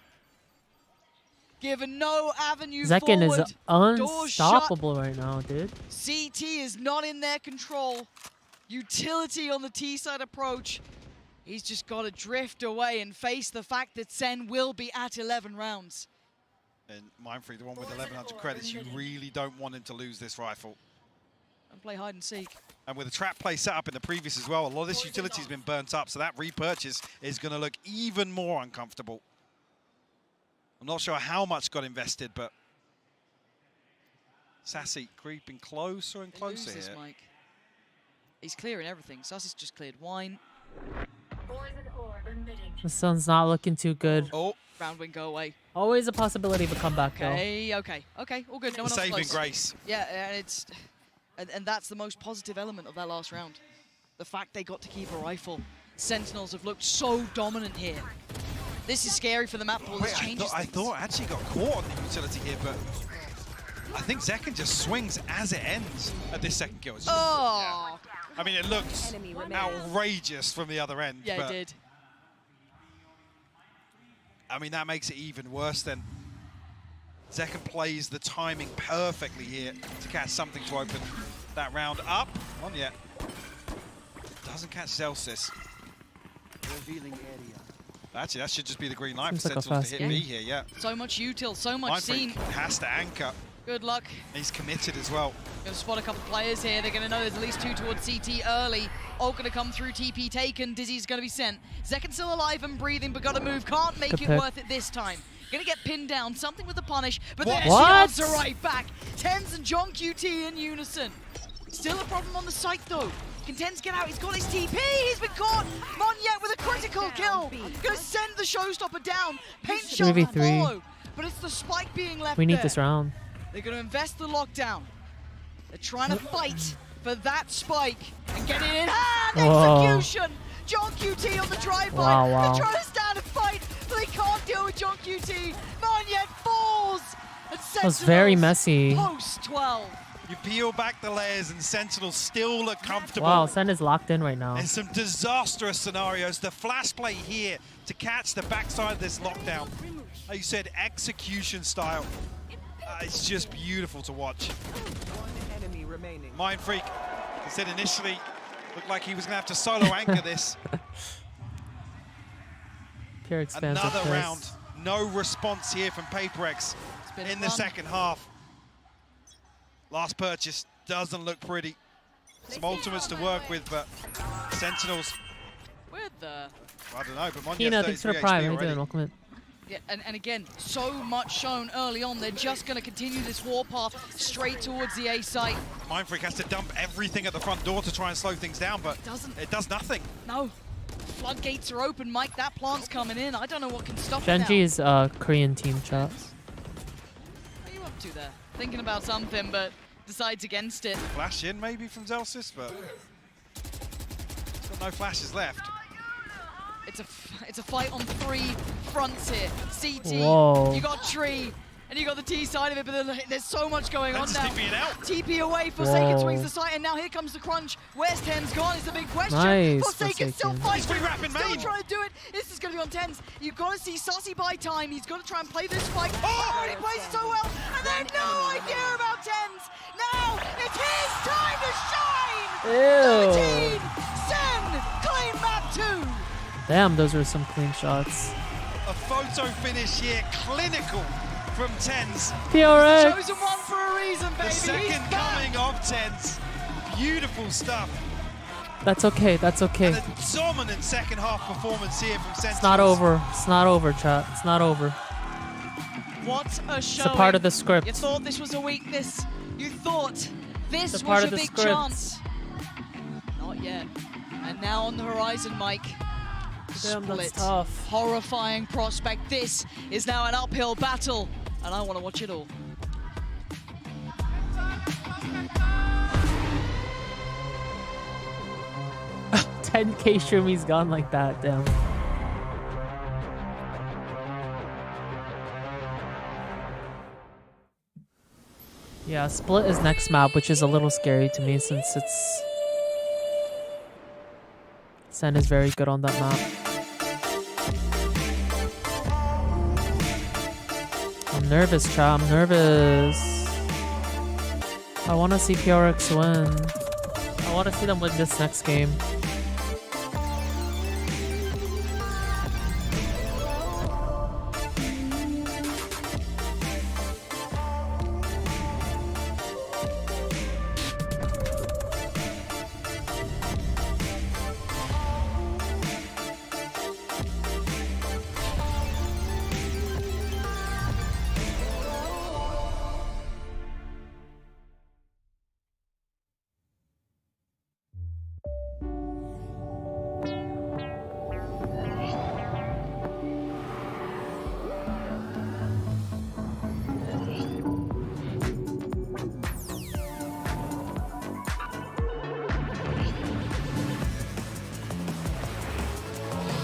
Given no avenue Zekken forward. is unstoppable right now, dude. CT is not in their control. Utility on the T-side approach. He's just got to drift away and face the fact that Sen will be at 11 rounds. And Mindfree, the one with 1,100 credits, you really don't want him to lose this rifle. And play hide and seek. And with the trap play set up in the previous as well, a lot of this utility has been burnt up, so that repurchase is going to look even more uncomfortable. I'm not sure how much got invested, but Sassy creeping closer and closer here. Mike. He's clearing everything. Sassy's just cleared wine. The sun's not looking too good. Oh. Round win, go away. Always a possibility of a comeback, though. Okay, all good. No one else Saving close. grace. Yeah, and that's the most positive element of that last round. The fact they got to keep a rifle. Sentinels have looked so dominant here. This is scary for the map pool. This changes I thought actually got caught on the utility here, but I think Zekken just swings as it ends at this second kill. It's just, oh! Yeah. I mean, it looks outrageous from the other end. Yeah, but it did. I mean, that makes it even worse then. Zekken plays the timing perfectly here to catch something to open that round up. On yet. Doesn't catch Celsius. Revealing area. Actually, that should just be the green light for Seems like a Sentinels to fast hit B game. here, yeah. So much util, so much seen. Has to anchor. Good luck. He's committed as well. Going to spot a couple players here. They're going to know there's at least two towards CT early. Ult going to come through, TP taken. Dizzy's going to be sent. Zekken's still alive and breathing, but got to move. Can't make it worth it this time. Going to get pinned down. Something with the punish, but there she answer right back. Tens and John QT in unison. Still a problem on the site, though. Can Tens get out? He's got his TP. He's been caught. Monyet with a critical kill. Going to send the showstopper down. Paint shot to follow. But it's the spike being left We need there. this round. They're going to invest the lockdown. They're trying to fight for that spike and get it in hand. Whoa. Execution. John QT on the drive-by. Wow. They're trying to stand and fight, but they can't deal with John QT. Monyet falls. And That was very messy. Post 12. You peel back the layers and Sentinels still look comfortable. Wow, Sen is locked in right now. In some disastrous scenarios. The flash play here to catch the backside of this lockdown. Like you said, execution style. It's just beautiful to watch. One enemy remaining. Mind Freak, he said initially, looked like he was going to have to solo anchor this. PRX fans are Another pissed. round. No response here from PRX in the second half. Last purchase doesn't look pretty. Some ultimates to work with, but Sentinels. Where the... I don't know, but Monya's Tina, thanks for the prime. How you doing? Welcome in. Yeah, and again, so much shown early on. They're just going to continue this warpath straight towards the A site. Mindfreak has to dump everything at the front door to try and slow things down, but it does nothing. No. Floodgates are open, Mike. That plant's coming in. I don't know what can stop it now. Genji is Korean team chat. What are you up to there? Thinking about something, but decides against it. Flash in maybe from Zelsis, but he's got no flashes left. It's a fight on 3 fronts here. CT, Whoa. you got Tree, and you got the T side of it, but there's so much going on now. TP away, Whoa. Forsaken swings the site, and now here comes the crunch. Where's Tens gone? It's a big question. Nice, Forsaken still Forsaken. fighting, He's free-rapping still main. trying to do it. This is going to be on Tens. You've got to see Saucy buy time. He's got to try and play this fight. Oh, and he plays it so well, and they have no idea about Tens. Now it's his time to shine. Ew. 17, Sen, clean map 2. Damn, those were some clean shots. A photo finish here, clinical from Tens. PRX. Chosen one for a reason, baby. The second coming of Tens. Beautiful stuff. That's okay. That's okay. And a dominant second half performance here from Sentinels. It's not over. It's not over, chat. It's not over. What a show. It's a part of the script. You thought this was a weakness. You thought this It's a part was of a the big script. chance. Not yet. And now on the horizon, Mike. Damn, that's Split. tough. Horrifying prospect. This is now an uphill battle, and I want to watch it all. $10K Shumi's gone like that. Damn. Yeah, Split is next map, which is a little scary to me since it's... Sen is very good on that map. I'm nervous, chat. I'm nervous. I want to see PRX win. I want to see them win this next game.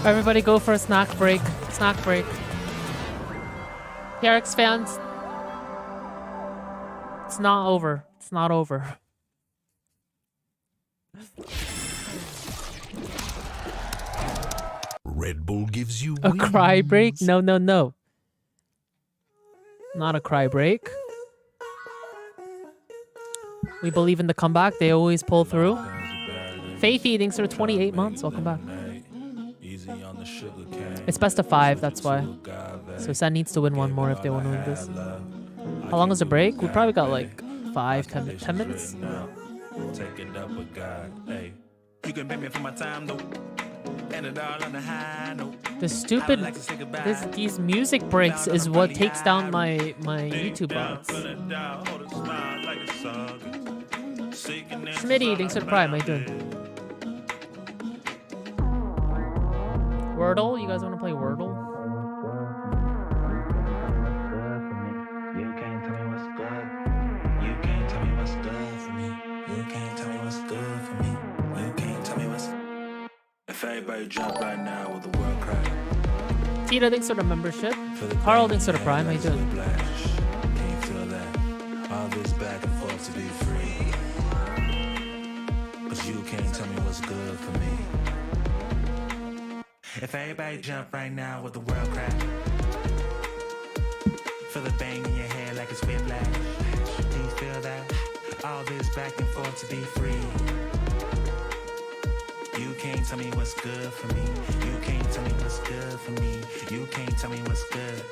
Everybody go for a snack break. Snack break. PRX fans, it's not over. It's not over. Red Bull gives you A wings. cry break? No, no, no. Not a cry break. We believe in the comeback. They always pull through. Faith Eating for 28 months. Welcome back. It's best of 5, that's why. So Sen needs to win one more if they want to win this. How long is the break? We probably got like 10 minutes. Take it up with God. Hey, you can pay me for my time though. And it all on the high note. The stupid these music breaks is what takes down my YouTube bots. Schmitty, thanks for the prime. How you doing? Wordle? You guys want to play Wordle? You can't tell me what's good. You can't tell me what's good for me. You can't tell me what's good for me. You can't tell me what's. If everybody jump right now, will the world cry? Tita, thanks for the membership. Carl, thanks for the prime. How you doing? Can you feel that? All this back and forth to be free. But you can't tell me what's good for me. If everybody jump right now, will the world cry? Feel the bang in your head like it's whiplash. Can you feel that? All this back and forth to be free. You can't tell me what's good for me. You can't tell me what's good for me. You can't tell me what's good.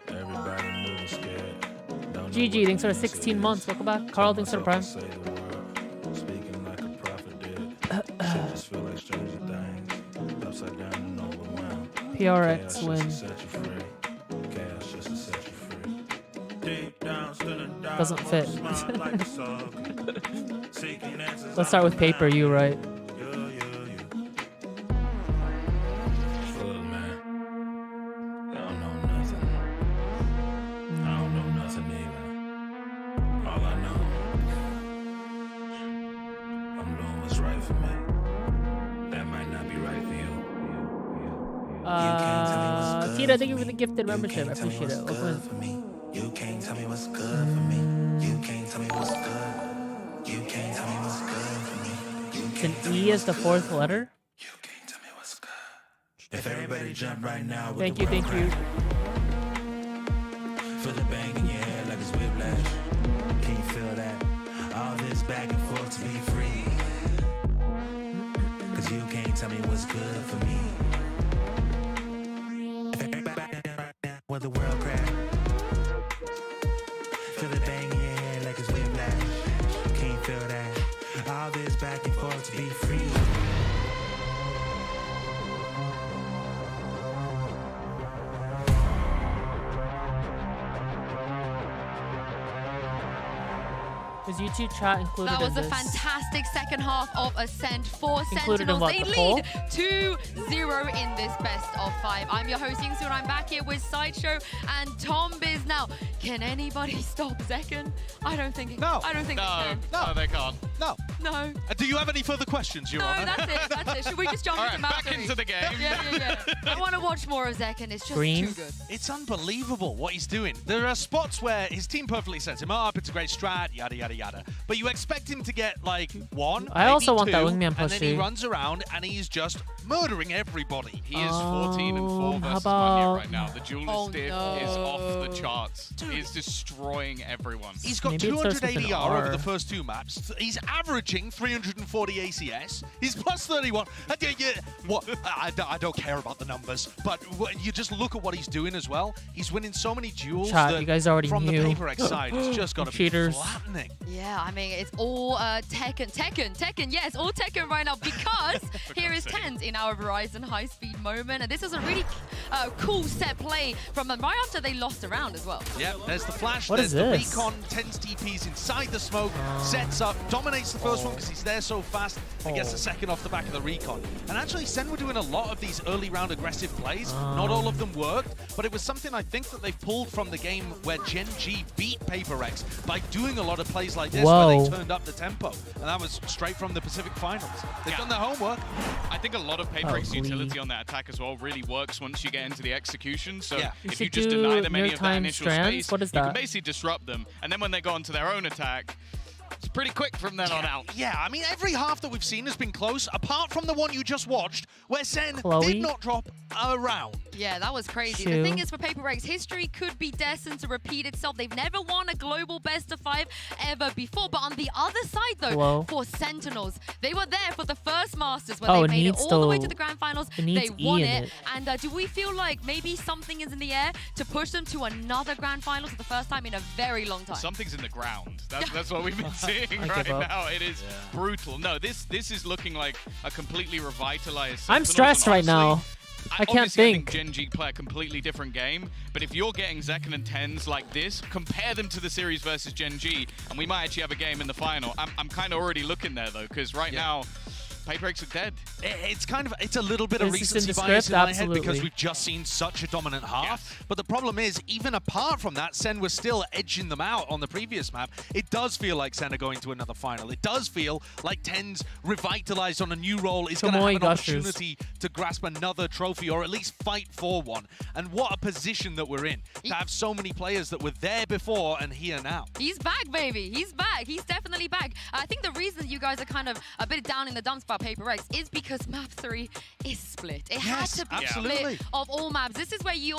Everybody moving scared. GG, thanks for the 16 months. Welcome back. Carl, thanks for the prime. Speaking like a prophet did. Shit just feel like stranger things. Upside down and overwhelmed. PRX win. Doesn't fit. Let's start with paper, you right. Tita, thank you for the gifted membership. I appreciate it. You can't tell me what's good for me. You can't tell me what's good. You can't tell me what's good for me. It's an E as the fourth letter. You can't tell me what's good. If everybody jump right now. Thank you, thank you. Feel the bang in your head like it's whiplash. Can you feel that? All this back and forth to be free. Cause you can't tell me what's good for me. Where the world crash. Feel the bang in your head like it's whiplash. Can you feel that? All this back and forth to be free. Is YouTube chat included That was in a this? fantastic second half of Ascent for Included in Sentinels. what, They the poll? lead 2-0 in this best of 5. I'm your host, Yingsu, and I'm back here with Sideshow and Tom Biz. Now, can anybody stop Zekken? I don't think No. I don't think they can. No, they can't. No. No. Do you have any further questions, Your Honor? No, that's it. That's it. Should we just jump All into right, map back three? into the game. Yeah. I want to watch more of Zekken. It's just Green. too good. It's unbelievable what he's doing. There are spots where his team perfectly sets him up. It's a great strat, yada, yada, yada. But you expect him to get, like, one, I also want that two, wingman and then he pushy. runs around and he's just murdering everybody. He is 14-4 how versus 1 here about- right now. The duelist diff is off the charts. He is destroying everyone. He's got Maybe it starts 200 with an ADR over R. the first two maps. He's averaging 340 ACS. He's plus 31. I don't care about the numbers, but you just look at what he's doing as well. He's winning so many duels Chat, that you guys already from knew. the PRX side, it's just got to be Cheaters. flattening. Yeah, I mean, it's all Tekken. Yes, all Tekken right now because here is Tens in our Verizon high-speed moment. And this is a really cool set play from them right after they lost a round as well. Yeah, there's the flash, What there's is the this? recon, 10 TPs inside the smoke, sets up, dominates the first one because he's there so fast, and gets the second off the back of the recon. And actually, Sen were doing a lot of these early round aggressive plays. Not all of them worked, but it was something I think that they've pulled from the game where Gen G beat PRX by doing a lot of plays like this where they turned up the tempo. And that was straight from the Pacific Finals. They've done their homework. I think a lot of PRX utility on that attack as well really works once you get into the execution. So Yeah. if You you should just do deny them any of that near-time initial strands? space, What is you that? can basically disrupt them. And then when they go onto their own attack, it's pretty quick from then on out. Yeah, I mean, every half that we've seen has been close, apart from the one you just watched, where Sen Chloe? did not drop a round. Yeah, that was crazy. True. The thing is, for PRX, history could be destined to repeat itself. They've never won a global best of 5 ever before. But on the other side, though, Hello? for Sentinels, they were there for the first Masters where Oh, they it made it needs all the way to- to the grand finals. it needs They E won in it. it. And do we feel like maybe something is in the air to push them to another grand finals for the first time in a very long time? Something's in the ground. That's what we've been seeing I right give up. now. It is brutal. No, this is looking like a completely revitalized I'm Sentinels, stressed and right now. honestly, I can't obviously, think. I think Gen G play a completely different game, but if you're getting Zekken and Tens like this, compare them to the series versus Gen G, and we might actually have a game in the final. I'm kind of already looking there, though, because right now, PRX are dead. It's a little bit of Is this in recency the bias script? in my head because Absolutely. we've just seen such a dominant half. But the problem is, even apart from that, Sen was still edging them out on the previous map. It does feel like Sen are going to another final. It does feel like Tens revitalized on a new role is going to have an opportunity to grasp another trophy or at least fight for one. And what a position that we're in to have so many players that were there before and here now. He's back, baby. He's back. He's definitely back. I think the reason you guys are kind of a bit down in the dumps about about Paper X is because map 3 is split. It had to be split of all maps. This is where we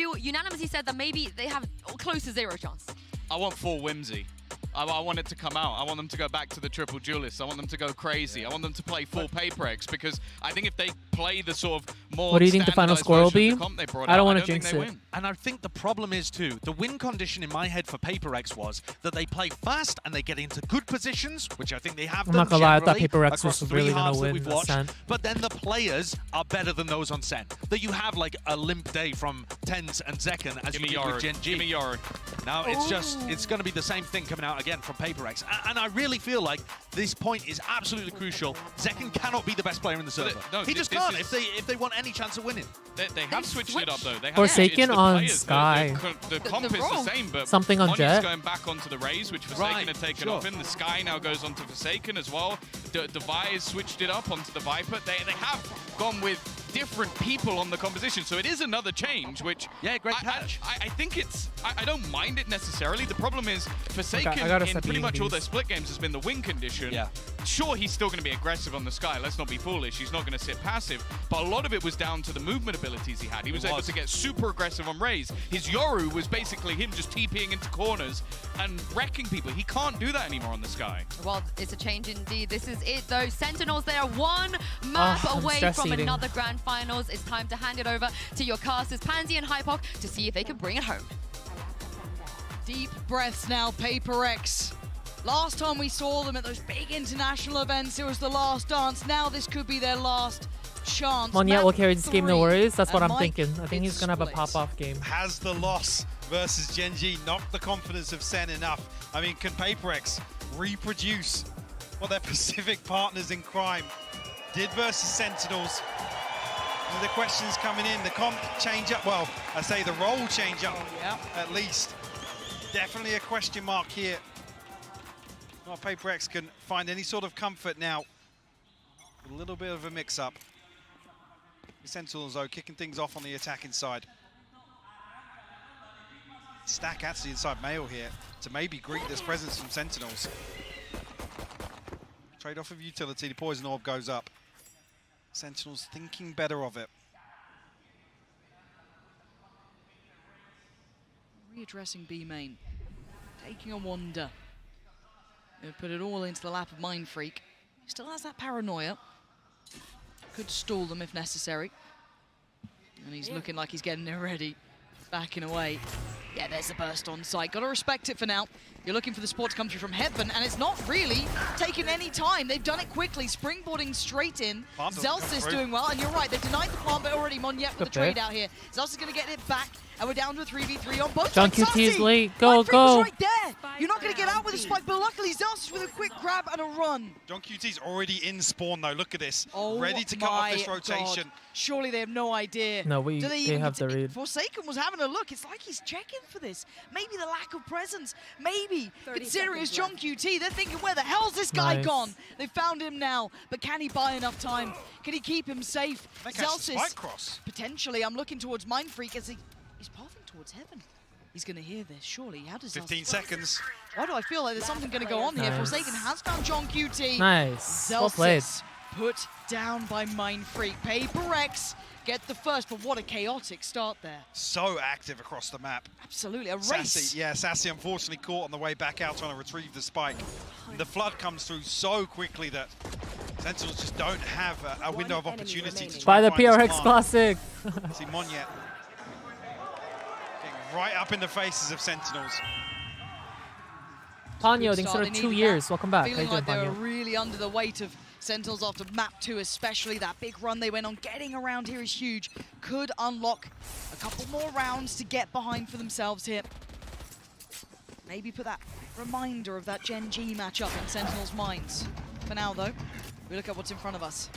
all unanimously said that maybe they have close to 0 chance. I want full whimsy. I want it to come out. I want them to go back to the triple duelists. I want them to go crazy. I want them to play full Paper X because I think if they play the sort of more What do you think the final score will be? I don't want to jinx it. And I think the problem is too, the win condition in my head for Paper X was that they play fast and they get into good positions, which I think they have I'm done not gonna lie, I thought generally Paper X across was 3 really gonna halves that win we've the watched. SEN. But then the players are better than those on SEN. That you have like a limp day from Tens and Zekken as you did with Gen G. Give me Yori. Now it's going to be the same thing coming out again from Paper X. And I really feel like this point is absolutely crucial. Zekken cannot be the best player in the server. He just can't if they want any chance of winning. They have switched it up though. They have Forsaken on players, Sky. The comp is the same, but something on Monya's Jet. going back onto the Raze, which Forsaken had taken off him. The Sky now goes onto Forsaken as well. Device switched it up onto the Viper. They have gone with different people on the composition, so it is another change, which great patch. I think it's I don't mind it necessarily. The problem is Forsaken in pretty much all their split games has been the win condition. Sure, he's still going to be aggressive on the Sky. Let's not be foolish. He's not going to sit passive, but a lot of it was down to the movement abilities he had. He was able to get super aggressive on Raze. His Yoru was basically him just TPing into corners and wrecking people. He can't do that anymore on the Sky. Well, it's a change indeed. This is it though. Sentinels, they are one map away from another grand finals. It's time to hand it over to your casters, Pansy and Hypok, to see if they can bring it home. Deep breaths now, Paper X. Last time we saw them at those big international events, it was the last dance. Now this could be their last chance. Monyet will carry this game, no worries. That's what I'm thinking. I think he's going to have a pop-off game. Has the loss versus Gen G knocked the confidence of SEN enough? I mean, can Paper X reproduce what their Pacific partners in crime did versus Sentinels? The questions coming in, the comp change up, well, I say the role change up at least. Definitely a question mark here. Not Paper X can find any sort of comfort now. A little bit of a mix-up. Sentinels, though, kicking things off on the attacking side. Stack actually inside Mail here to maybe greet this presence from Sentinels. Trade-off of utility, the Poison Orb goes up. Sentinels thinking better of it. Readdressing B main, taking a wander. He'll put it all into the lap of Mind Freak. He still has that paranoia. Could stall them if necessary. And he's looking like he's getting it ready. Backing away. Yeah, there's a burst on site. Gotta respect it for now. You're looking for the support to come through from Heaven, and it's not really taking any time. They've done it quickly, springboarding straight in. Zelsis doing well, and you're right, they denied the plant, but already Monyet with the trade out here. Zelsis is gonna get it back, and we're down to a 3v3 on both sides. JohnQT is late. Go, go. Right there. You're not gonna get out with a spike, but luckily Zelsis with a quick grab and a run. JohnQT's already in spawn though. Look at this. Oh, ready to cut off this rotation. God. Surely they have no idea. No, they have the read. Forsaken was having a look. It's like he's checking for this. Maybe the lack of presence. Maybe considering it's JohnQT, they're thinking, where the hell's this guy gone? They found him now, but can he buy enough time? Can he keep him safe? Zelsis, potentially. I'm looking towards Mind Freak as he's pathing towards Heaven. He's going to hear this, surely. How does 15 seconds. Why do I feel like there's something going to go on here? Forsaken has found JohnQT. Nice. Zelsis Well played. Put down by Mind Freak. Paper X get the first, but what a chaotic start there. So active across the map. Absolutely, a race. Sassy, yeah, Sassy unfortunately caught on the way back out trying to retrieve the spike. And the flood comes through so quickly that Sentinels just don't have a window of opportunity to try By the and find this PRX plant. Classic. See Monyet getting right up in the faces of Sentinels. Panyo, thanks for 2 years. Welcome back. Feeling How you like doing, they were Panyo? really under the weight of Sentinels after map 2 especially. That big run they went on, getting around here is huge. Could unlock a couple more rounds to get behind for themselves here. Maybe put that reminder of that Gen G matchup in Sentinels' minds. For now though, we look at what's in front of us.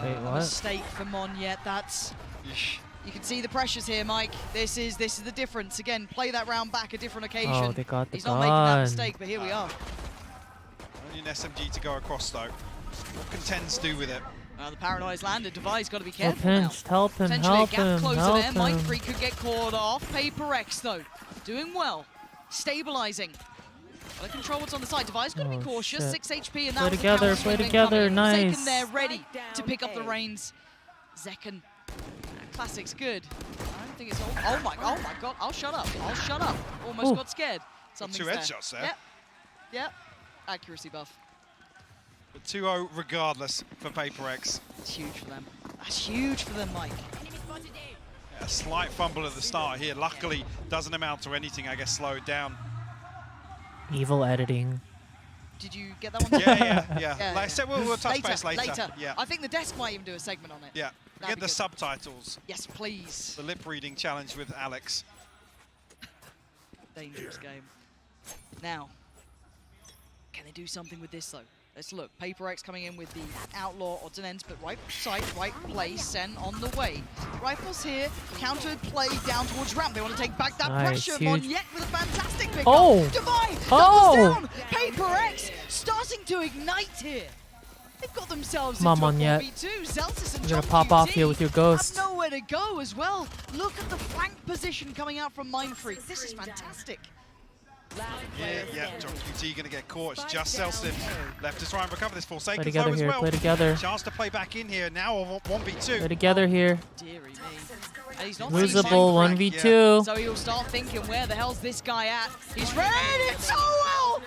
Wait, what? Mistake for Monyet, that's... You can see the pressures here, Mike. This is the difference. Again, play that round back a different occasion. Oh, they got the He's not making that gun. mistake, but here we are. Only an SMG to go across though. What can Tens do with it? The paranoia's landed. Devi's got to be Well, careful now. pinched. Help him, Potentially help a gap him, closer help there. Mind him. Freak could get caught off. Paper X though, doing well. Stabilizing. Gotta control what's on the side. Device gotta be cautious. Shit. 6 HP, and that Play was together, the play counter together, nice. Seiken there, ready to pick up the reins. Zekken, classic's good. I don't think it's all. Oh my god! I'll shut up. I'll shut up. Almost got scared. Something's 2 there. headshots there. Yep. Accuracy buff. But 2-0 regardless for PRX. It's huge for them. That's huge for them, Mike. Yeah, a slight fumble at the start here. Luckily, doesn't amount to anything. I guess slowed down. Evil editing. Did you get that one? Yeah. Like I said, we'll touch base later. Yeah. I think the desk might even do a segment on it. Yeah. Get the subtitles. Yes, please. The lip reading challenge with Alex. Dangerous game. Now, can they do something with this though? Let's look. PRX coming in with the outlaw odds and ends, but right side, right place, Sen on the way. Rifles here, counter play down towards ramp. They want to take back that pressure. Monyet with a fantastic pickup. Oh! Divine Oh! doubles down. PRX starting to ignite here. They've got themselves into a 4v2. Zelsis and You're gonna pop off here with your ghost. have nowhere to go as well. Look at the flank position coming out from Mindfreak. This is fantastic. Yeah, John QT going to get caught. It's just Selson left to try and recover this. Forsaken Play together as here, well. play together. Chance to play back in here. Now on 1v2. Play together here. Deary me. And he's not Losable seeing 1v2. So he'll start thinking, where the hell's this guy at? He's ready so well!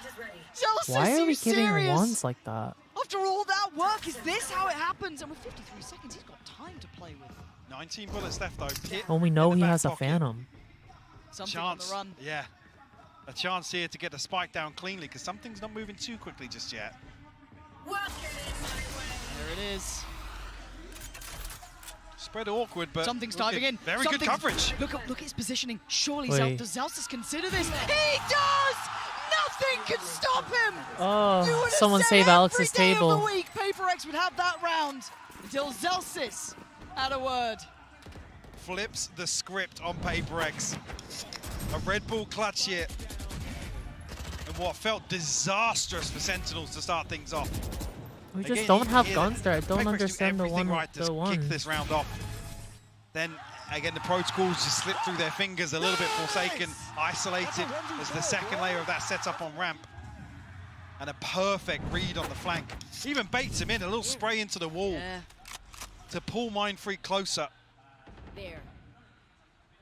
Zelsis, Why are we getting serious? ones like that? After all that work, is this how it happens? And with 53 seconds, he's got time to play with. 19 bullets left though. Hit Well, we know in he the back has a pocket. Phantom. Something Chance. on the run. Yeah. A chance here to get the spike down cleanly because something's not moving too quickly just yet. There it is. Spread awkward, but Something's diving in. Very good coverage. Look at his positioning. Surely Wait. does Zelsis consider this? He does! Nothing can stop him! Oh, You would've someone said save Alex's every day table. Of the week, PRX would have that round until Zelsis had a word. Flips the script on PRX. A Red Bull clutch here. And what felt disastrous for Sentinels to start things off. We Again, just don't you have hear guns there. I don't PRX do understand the everything one. right to The kick one. this round off. Then again, the protocols just slip through their fingers a little bit. Forsaken, isolated as the second layer of that setup on ramp. And a perfect read on the flank. Even baits him in, a little spray into the wall to pull Mindfreak closer. There.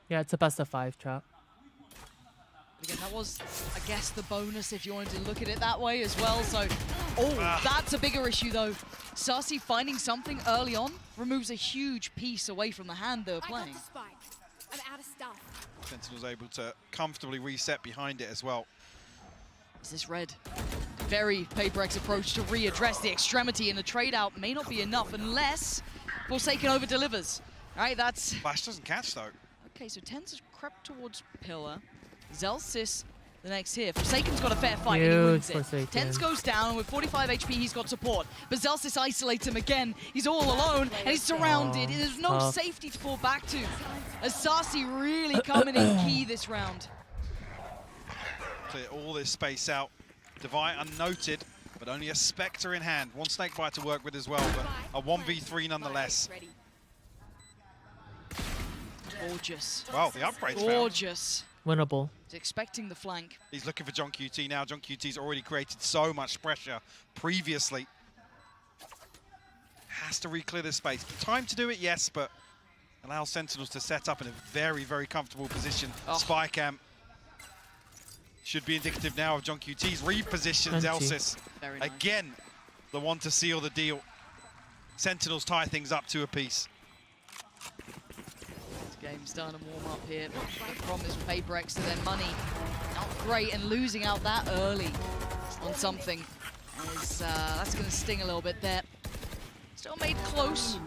Yeah, it's a best of 5 trap. Again, that was, I guess, the bonus if you wanted to look at it that way as well. So, that's a bigger issue though. Sarsi finding something early on removes a huge piece away from the hand they were playing. I'm out of stuff. Sentinel's able to comfortably reset behind it as well. Is this red? Very PRX approach to readdress the extremity, and the trade out may not be enough unless Forsaken over delivers. All right, that's. Flash doesn't catch though. Okay, so Tens has crept towards Pillar. Zelsis, the next here. Forsaken's got a fair fight and he wins it. Forsaken. Tens goes down, and with 45 HP, he's got support. But Zelsis isolates him again. He's all alone, and he's surrounded. There's no tough. safety to fall back to. As Sarsi really coming in key this round. Clear all this space out. Divine unnoted, but only a Spectre in hand. One Snakebite to work with as well, but a 1v3 nonetheless. Gorgeous. Wow, the upgrade's found. Gorgeous. Winnable. He's expecting the flank. He's looking for John QT now. John QT's already created so much pressure previously. Has to re-clear this space. Time to do it, yes, but allow Sentinels to set up in a very, very comfortable position. Spy cam should be indicative now of John QT's repositioned Zelsis. Very nice. Again, the one to seal the deal. Sentinels tie things up to a piece. Game's done and warm up here. The problem is with PRX to their money. Not great, and losing out that early on something is that's going to sting a little bit there. Still made close.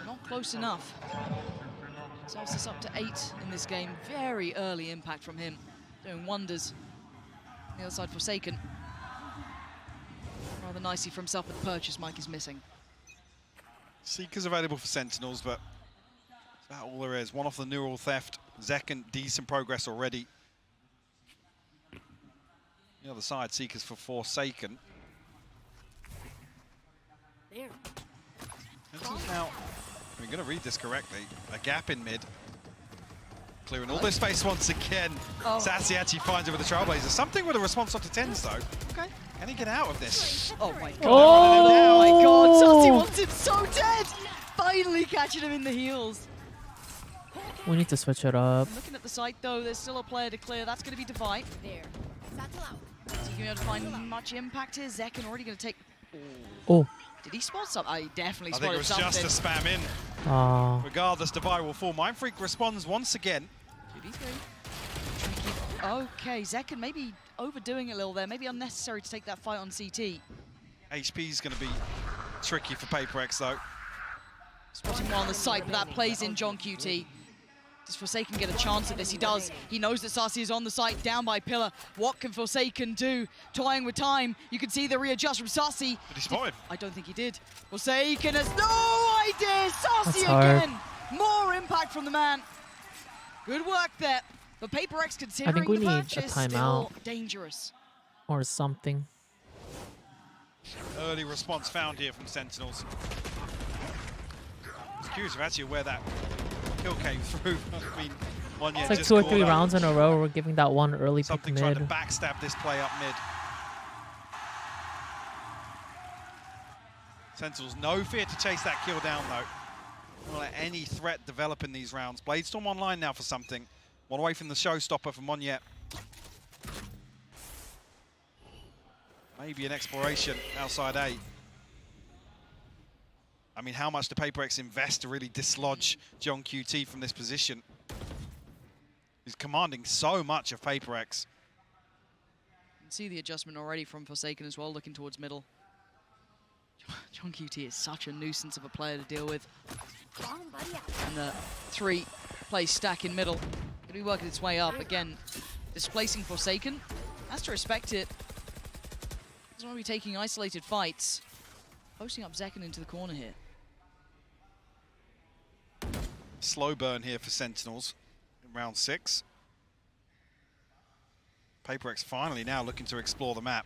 Not close enough. Zelsis up to 8 in this game. Very early impact from him. Doing wonders. On the other side, Forsaken. Rather nicely for himself, but the purchase Mike is missing. Seeker's available for Sentinels, but that's about all there is. One off the neural theft. Zekken, decent progress already. The other side, Seekers for Forsaken. There. Sentinels now, we're going to read this correctly, a gap in mid. Clearing all this space once again. Sassy actually finds it with the Trailblazer. Something with a response onto Tens though. Okay. Can he get out of this? Oh my god. Oh, my god. Sassy wants him so dead. Finally catching him in the heels. We need to switch it up. Looking at the site though, there's still a player to clear. That's going to be Divide. There. Is he going to be able to find much impact here? Zekken already going to take... Oh. Did he spot something? I definitely I spotted think it was something. just a spam in. Oh. Regardless, Divide will fall. Mindfreak responds once again. 2v3. Okay, Zekken maybe overdoing it a little there. Maybe unnecessary to take that fight on CT. HP is going to be tricky for PaperX though. Spotting one on the site, but that plays in John QT. Does Forsaken get a chance at this? He does. He knows that Sassy is on the site, down by Pillar. What can Forsaken do? Toying with time. You can see the readjust from Sassy. Did he spot him? I don't think he did. Forsaken has no idea. Sassy That's again. More impact from the man. Good work there. But PaperX considering I think we the need a purchase, timeout. still dangerous. Or something. Early response found here from Sentinels. I was curious of actually where that kill came through. I mean, one It's like 2 or 3 rounds in a row. We're giving that one early pick something mid. trying to backstab this play up mid. Sentinels, no fear to chase that kill down though. Don't let any threat develop in these rounds. Bladestorm online now for something. One away from the showstopper from Monyet. Maybe an exploration outside A. I mean, how much do PaperX invest to really dislodge John QT from this position? He's commanding so much of PaperX. You can see the adjustment already from Forsaken as well, looking towards middle. John QT is such a nuisance of a player to deal with. And the 3-play stack in middle. Going to be working its way up. Again, displacing Forsaken. Has to respect it. Doesn't want to be taking isolated fights. Posting up Zekken into the corner here. Slow burn here for Sentinels in round 6. PaperX finally now looking to explore the map.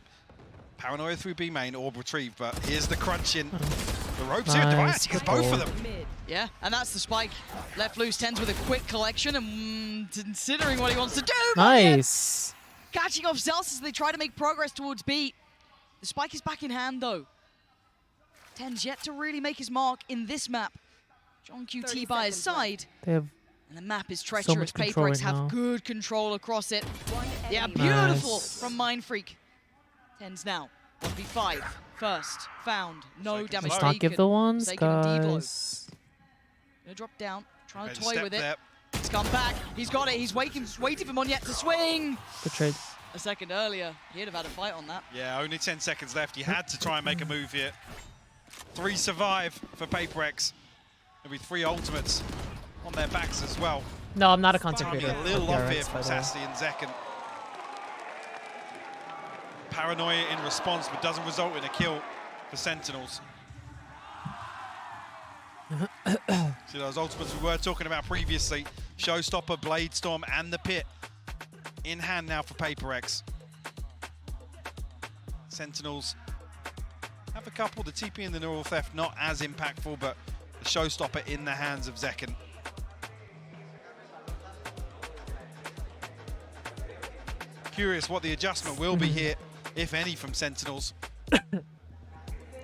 Paranoia through B main, orb retrieved, but here's the crunch in. The ropes here, Device gets both of them. Yeah, and that's the spike. Left loose, Tens with a quick collection and considering what he wants to do. Nice. Catching off Zelsis as they try to make progress towards B. The spike is back in hand though. Tens yet to really make his mark in this map. John QT by his side. They have and the map is so treacherous. much control PaperX right have now. good control across it. Yeah, beautiful Nice. from Mindfreak. Tens now. 1v5. First. Found. No damage Let's not give the ones, Forsaken and Deblo. guys. Gonna drop down. Trying to Made a toy step with it. there. He's come back. He's got it. He's waiting for Monyet to swing. Good trade. A second earlier, he'd have had a fight on that. Yeah, only 10 seconds left. He had to try and make a move here. 3 survive for PaperX. There'll be 3 ultimates on their backs as well. No, I'm not a Timing consecrator. a little for off PRX, here by from the way. Sassy and Zekken. Paranoia in response, but doesn't result in a kill for Sentinels. See those ultimates we were talking about previously. Showstopper, Bladestorm, and the Pit in hand now for PaperX. Sentinels have a couple. The TP and the Neural Theft not as impactful, but the Showstopper in the hands of Zekken. Curious what the adjustment will be here, if any, from Sentinels.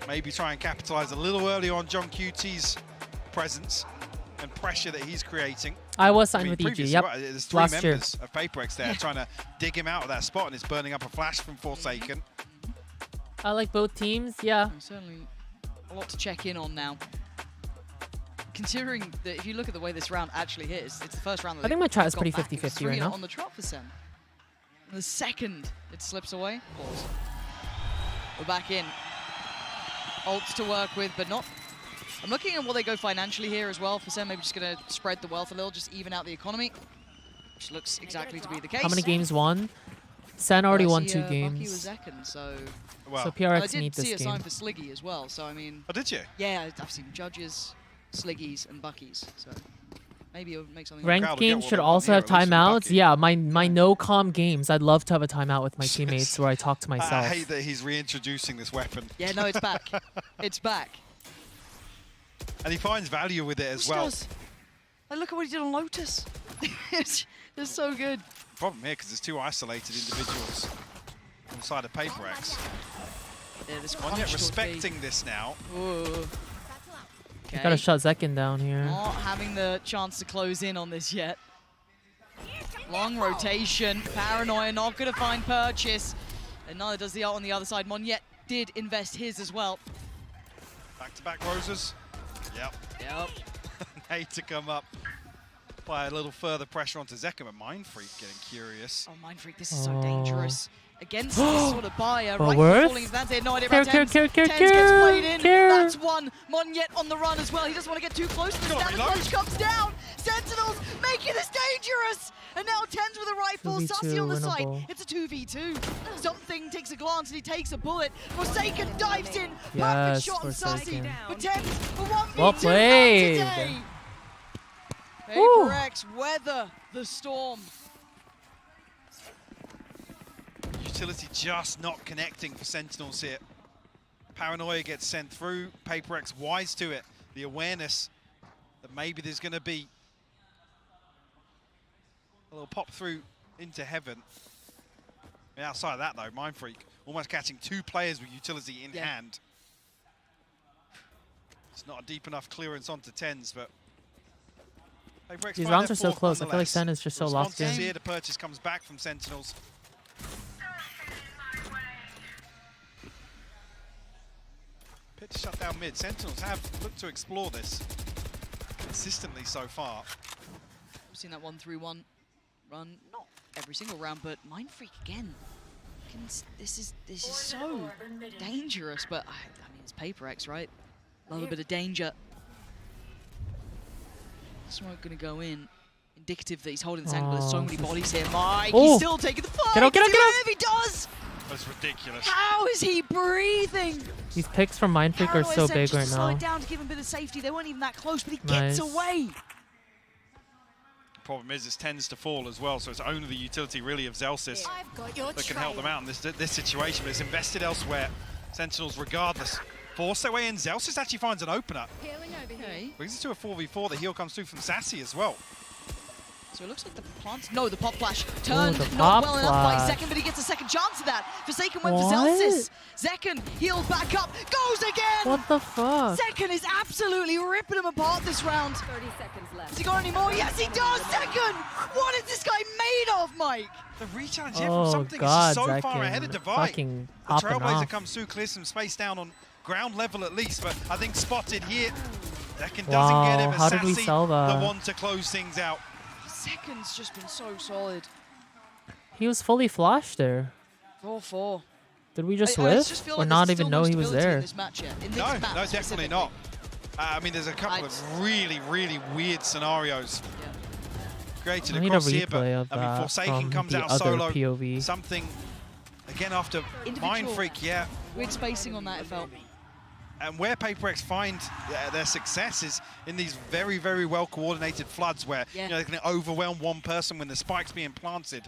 Maybe try and capitalize a little early on John QT's presence and pressure that he's creating. I was signed with EG, previously, yep. right, there's 3 Last year. members of PaperX there trying to dig him out of that spot, and it's burning up a flash from Forsaken. I like both teams, yeah. Certainly a lot to check in on now. Considering that if you look at the way this round actually hit, it's the first round that I think my chat is got pretty back. 50-50 It's right 3 now. on the trot for Sen. And the second it slips away, pause. We're back in. Ults to work with, but not... I'm looking at what they go financially here as well. For Sen, maybe just going to spread the wealth a little, just even out the economy. Which looks exactly to be the case. How many games won? Sen already won 2 Bucky games. was second, so... So PRX I did need this see a game. sign for Sliggy as well, so I mean... Oh, did you? Yeah, I've seen Judges, Sliggies, and Buckies, so maybe it'll make something... Ranked games should also have timeouts. Yeah, my no-com games, I'd love to have a timeout with my teammates where I talk to myself. I hate that he's reintroducing this weapon. Yeah, no, it's back. It's back. And he finds value with it as well. Does. Like, look at what he did on Lotus. It's so good. Problem here, because there's two isolated individuals on the side of PRX. Yeah, this One yet respecting this now. Ooh. You gotta shut Zekin down here. Not having the chance to close in on this yet. Long rotation. Paranoia not going to find purchase. And neither does the ult on the other side. Monyet did invest his as well. Back-to-back roses. Yep. Yep. Hate to come up. Apply a little further pressure onto Zekin, but Mindfreak getting curious. Oh, Mindfreak, this is so dangerous. Against this sort of buyer, Well, right worth? falling his hands. They had no idea about Care, Tens. care, care, Tens care, gets played in. care. That's one. Monyet on the run as well. He doesn't want to get too close to the standard punch comes down. Sentinels making this dangerous. And now Tens with a rifle. 2v2 Sassy on the side. winnable. It's a 2v2. Something takes a glance and he takes a bullet. Forsaken dives in. Perfect Yes, shot on Sassy. Forsaken. But Tens for 1v2 Well played. today. PRX weather the storm. Utility just not connecting for Sentinels here. Paranoia gets sent through. PRX wise to it. The awareness that maybe there's going to be a little pop through into heaven. And outside of that though, Mindfreak almost catching two players with utility in hand. It's not a deep enough clearance onto Tens, but PRX These find rounds their are so fourth close. I feel like nonetheless. Sen is just so locked Response in. here, the purchase comes back from Sentinels. Pitch shut down mid. Sentinels have looked to explore this consistently so far. We've seen that 1-3-1 run, not every single round, but Mindfreak again. This is so dangerous, but I mean it's PRX, right? Love a bit of danger. Smoke gonna go in. Indicative that he's holding this angle. There's so many bodies here. Mike, he's still taking the fight. Get out, get out, get out! If he does! That's ridiculous. How is he breathing? These picks from Mindfreak are so big right now. Slide down to give him a bit of safety. They weren't even that close, but he gets away. Problem is, it tends to fall as well, so it's only the utility really of Zelsis that can help them out in this situation, but it's invested elsewhere. Sentinels, regardless, force their way in. Zelsis actually finds an opener. Brings it to a 4v4. The heal comes through from Sassy as well. So it looks like the plant. No, the pop flash turned the not pop well enough by flash. Zekin, but he gets a second chance of that. Forsaken went for What? Zelsis. Zekin healed back up, goes again. What the fuck? Zekin is absolutely ripping him apart this round. 30 seconds left. Has he got any more? Yes, he does. Zekin, what is this guy made of, Mike? The rechallenge here Oh from something God, is so Zekin, far ahead of Divide. fucking The popping Trailblazer off. comes through, clears some space down on ground level at least, but I think spotted here. Zekin doesn't Wow, get him. how did we Sassy, sell that? the one to close things out. Zekin's just been so solid. He was fully flashed there. 4-4. Did we just I whiff? just feel Or like not there's even still know no he was stability there? in this match yet. In this No, map no, definitely specifically. not. I mean, there's a couple of really, really weird scenarios created I need a across here, but replay of I mean, that Forsaken from comes the out other solo. POV. Something again after Individual. Mindfreak, yeah. Weird spacing on that, it felt. And where PRX find their success is in these very, very well coordinated floods where you know, they can overwhelm one person when the spike's being planted.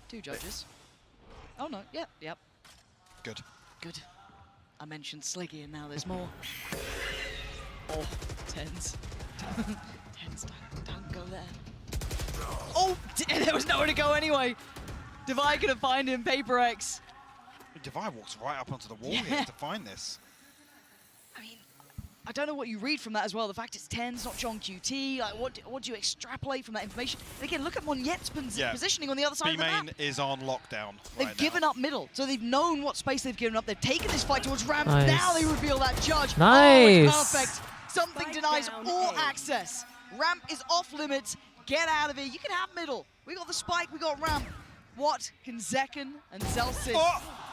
2 judges. Oh no, yep. Good. Good. I mentioned Sliggy and now there's more. Oh, Tens. Tens, don't go there. Oh, there was nowhere to go anyway. Divide couldn't find him, PRX. Divide walks right up onto the wall here to find this. I mean, I don't know what you read from that as well. The fact it's Tens, not John QT. Like, what do you extrapolate from that information? And again, look at Monyet's positioning on the other side of the map. B-Main is on lockdown. They've given up middle, so they've known what space they've given up. They've taken this fight towards Ramp. Nice. Now they reveal that judge. Nice. Oh, it's perfect. Something denies all access. Ramp is off limits. Get out of here. You can have middle. We got the spike. We got Ramp. What can Zekin and Zelsis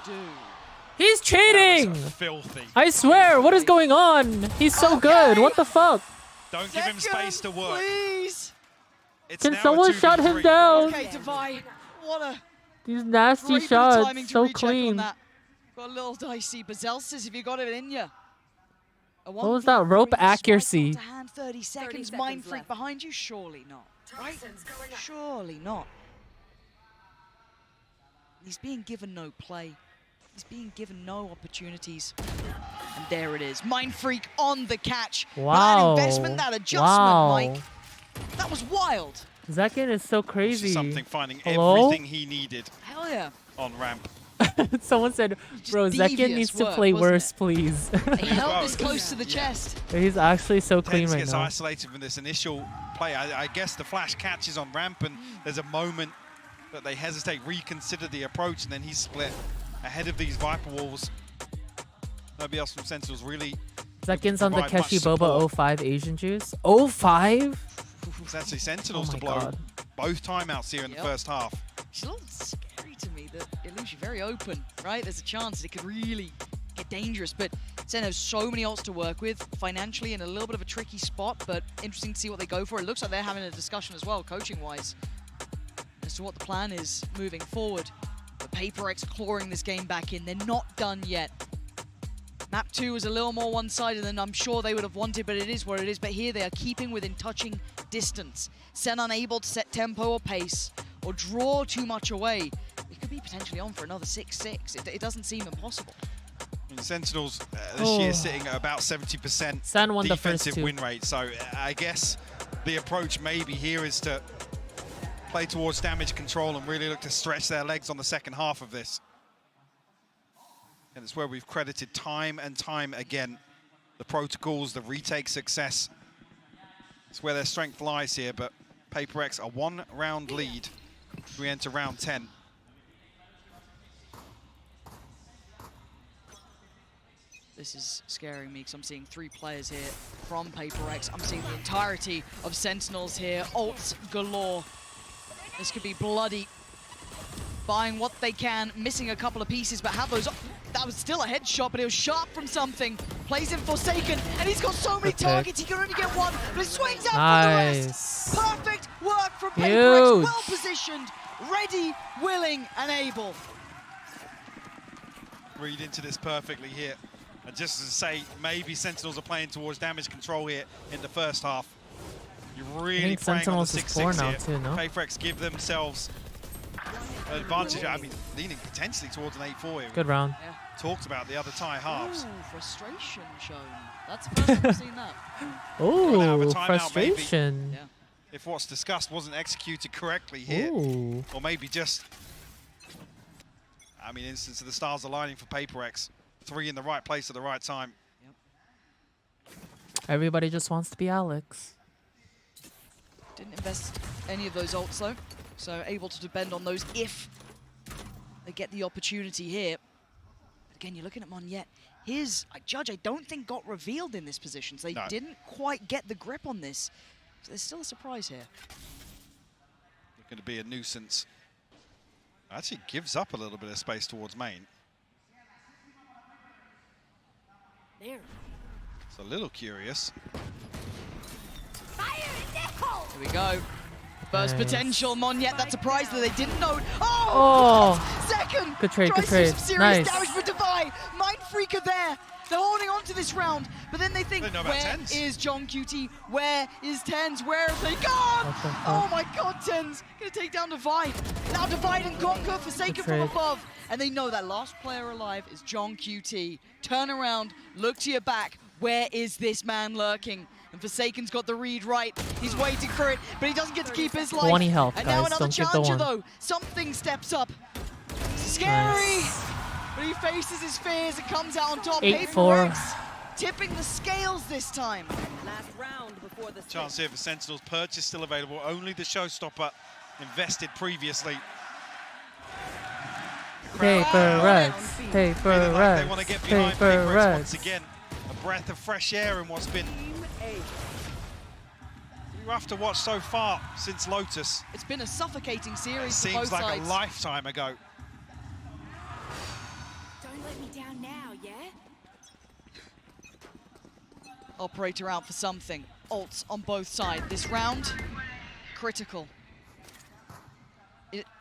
do? He's cheating! Filthy. I swear, what is going on? He's so good. What the fuck? Don't give him space to work. Please. It's Can now a someone shut 2v3. him down? Okay, Divide. What a These nasty great bit of shots, timing to so recheck on clean. that. Got a little dicey, but Zelsis, if you got it in you. What was that rope accuracy? To hand 30 seconds. Mindfreak behind you? Surely not. Right? Surely not. He's being given no play. He's being given no opportunities. And there it is. Mindfreak on the catch. Wow. That investment, that adjustment, Wow. Mike. That was wild. Zekin is so crazy. Something finding Hello? everything he needed. Hell yeah. On ramp. Someone said, bro, Zekin needs to play worse, please. He held this close to the chest. He's actually so clean Tens right gets now. isolated from this initial play. I guess the flash catches on ramp, and there's a moment that they hesitate, reconsider the approach, and then he's split ahead of these Viper walls. Nobody else from Sentinels really. Zekin's on the provide much Keshi Boba support. 05 Asian juice. 05? It's actually Sentinels Oh to my blow God. both timeouts here in the first half. It's a little scary to me that it leaves you very open, right? There's a chance that it could really get dangerous, but Sen has so many ults to work with, financially in a little bit of a tricky spot, but interesting to see what they go for. It looks like they're having a discussion as well, coaching-wise, as to what the plan is moving forward. But PRX clawing this game back in. They're not done yet. Map 2 is a little more one-sided than I'm sure they would have wanted, but it is what it is. But here they are keeping within touching distance. Sen unable to set tempo or pace or draw too much away. We could be potentially on for another 6-6. It doesn't seem impossible. I mean, Sentinels this year sitting at about 70% Sen won the first defensive two. win rate. So I guess the approach maybe here is to play towards damage control and really look to stretch their legs on the second half of this. And it's where we've credited time and time again the protocols, the retake success. It's where their strength lies here, but PRX a one-round lead as we enter round 10. This is scaring me because I'm seeing 3 players here from PRX. I'm seeing the entirety of Sentinels here. Ults galore. This could be bloody. Buying what they can, missing a couple of pieces, but have those. That was still a headshot, but it was sharp from something. Plays in Forsaken, and he's got so many targets, he can only get one, but it swings out for the rest. Perfect work from PRX, well positioned, ready, willing, and able. Read into this perfectly here. And just to say, maybe Sentinels are playing towards damage control here in the first half. You're really playing on the 6-6 here. Too, no? PRX give themselves an advantage. I mean, leaning potentially towards an 8-4 here. Good round. Yeah. Talked about the other tie halves. Ooh, frustration shown. That's the first time I've seen that. Oh, frustration. Yeah. If what's discussed wasn't executed correctly here. Ooh. Or maybe just, I mean, instance of the stars aligning for PRX. 3 in the right place at the right time. Yep. Everybody just wants to be Alex. Didn't invest any of those ults though, so able to depend on those if they get the opportunity here. But again, you're looking at Monyet. His Judge, I don't think got revealed in this position, so they didn't quite get the grip on this. So there's still a surprise here. Looking to be a nuisance. Actually gives up a little bit of space towards main. There. It's a little curious. Here we go. First potential, Monyet. That surprise that they didn't know. Oh! Second! Good trade, Tries good trade. to do some serious Nice. damage for Divide. Mind Freaker there. They're holding on to this round, but then they think, They know about where Tens. is John QT? Where is Tens? Where have they gone? Oh my god, Tens. Gonna take down Divide. Now Divide and Conquer, Forsaken from trade. above. And they know that last player alive is John QT. Turn around, look to your back. Where is this man lurking? And Forsaken's got the read right. He's waiting for it, but he doesn't get to keep his life. 20 health, and now guys. another Don't give the challenger one. though. Something steps up. Scary! But he faces his fears and comes out on top. 8-4. PRX tipping the scales this time. Last round before the Chance here for Sentinels. Purchase still available. Only the showstopper invested previously. PRX. Feeling like they want to get behind PRX once PRX. again. A breath of fresh air in what's been rough to watch so far since Lotus. It's been a suffocating series It for both seems like sides. a lifetime ago. Don't let me down now, yeah? Operator out for something. Ults on both sides. This round, critical.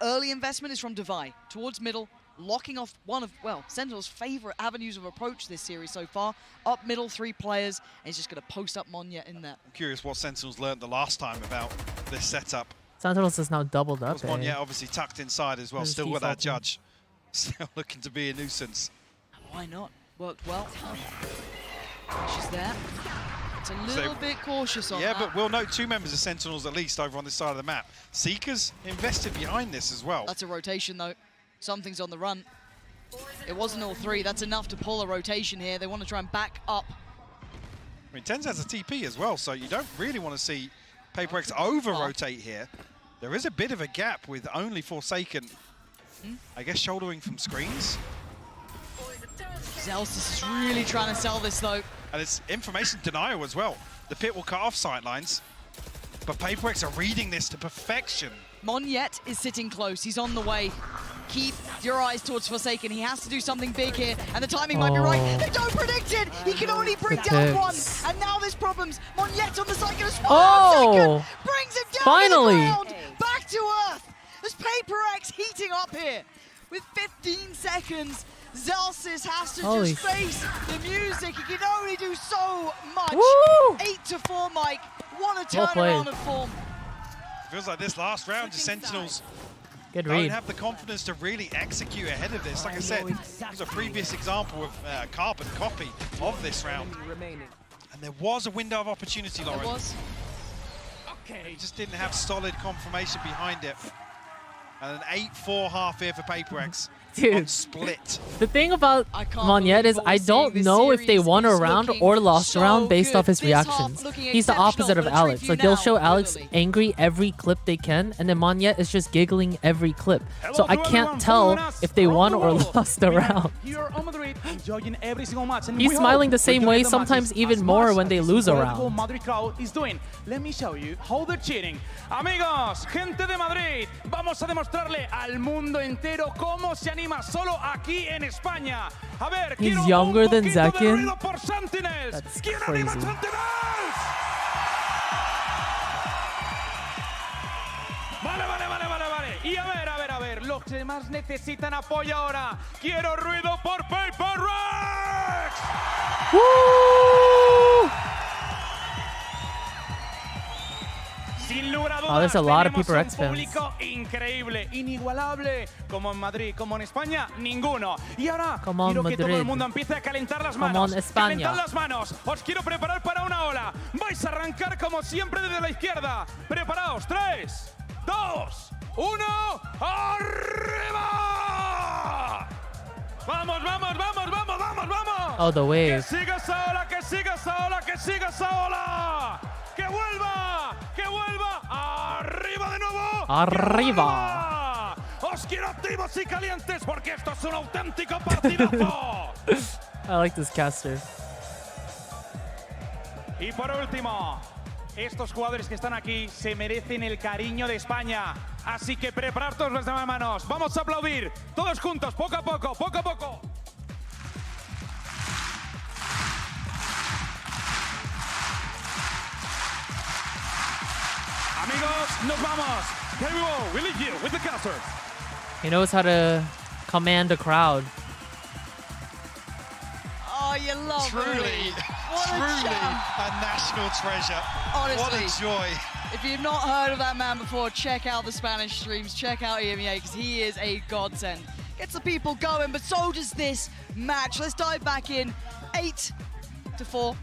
Early investment is from Divide towards middle, locking off one of, well, Sentinel's favorite avenues of approach this series so far. Up middle, 3 players, and he's just going to post up Monyet in there. I'm curious what Sentinels learned the last time about this setup. Sentinels is now doubled up. Monyet obviously tucked inside as well, Who's still with that defaulting? judge. Still looking to be a nuisance. Why not? Worked well. She's there. Just a little bit cautious on that. Yeah, but we'll note 2 members of Sentinels at least over on this side of the map. Seekers invested behind this as well. That's a rotation, though. Something's on the run. It wasn't all 3. That's enough to pull a rotation here. They want to try and back up. I mean, Tens has a TP as well, so you don't really want to see PRX over-rotate here. There is a bit of a gap with only Forsaken, I guess, shouldering from screens. Zelsis is really trying to sell this, though. And it's information denial as well. The pit will cut off sightlines, but PRX are reading this to perfection. Monyet is sitting close. He's on the way. Keep your eyes towards Forsaken. He has to do something big here, and the timing might be right. They don't predict it. He can only bring down 1, and now there's problems. Monyet on the side, gonna spawn second, brings him down finally. To the ground, back to earth. There's PRX heating up here with 15 seconds. Zelsis has to just face the music. He can only do so much. Woo! 8-4, Mike. What a turnaround of form. Feels like this last round, the Sentinels Good don't read. have the confidence to really execute ahead of this. Like I said, it was a previous example of carbon copy of this round. And there was a window of opportunity, Lauren. There was. Okay. He just didn't have solid confirmation behind it. And an 8-4 half here for PRX. Dude, split. The thing about Monyet is I don't know if they won a round or lost a round based off his reactions. He's the opposite of Alex. Like, they'll show Alex angry every clip they can, and then Monyet is just giggling every clip. So I can't tell if they won or lost a round. He's smiling the same way, sometimes even more when they lose a round. Let me show you how they're cheating. Amigos, gente de Madrid, vamos a demostrarle al mundo entero cómo se anima solo aquí en España. A ver, he's younger than Zekin. That's crazy. Vale. Y a ver, los que más necesitan apoyo ahora. Quiero ruido por PRX. Woo! Sin lugar a dudas, there's a lot of tenemos PRX un público increíble, inigualable, como en Madrid, como en España, ninguno. Y ahora quiero que todo el mundo empiece a calentar las manos. Calentar las manos. Os quiero preparar para una ola. Vais a arrancar como siempre desde la izquierda. Preparaos. 3, 2, 1. ¡Arriba! ¡Vamos! Oh, the wave. Que siga esa ola, que siga esa ola. ¡Que vuelva! ¡Arriba de nuevo! ¡Arriba! ¡Os quiero activos y calientes porque esto es un auténtico partidazo! I like this caster. Y por último, estos jugadores que están aquí se merecen el cariño de España. Así que preparad todas las demás manos. Vamos a aplaudir todos juntos, poco a poco. Amigos, nos vamos. Here we go. We leave you with the caster. He knows how to command a crowd. Oh, you love Truly a national treasure. Honestly, what a joy. If you've not heard of that man before, check out the Spanish streams, check out EMEA, because he is a godsend. Gets the people going, but so does this match. Let's dive back in. 8-4.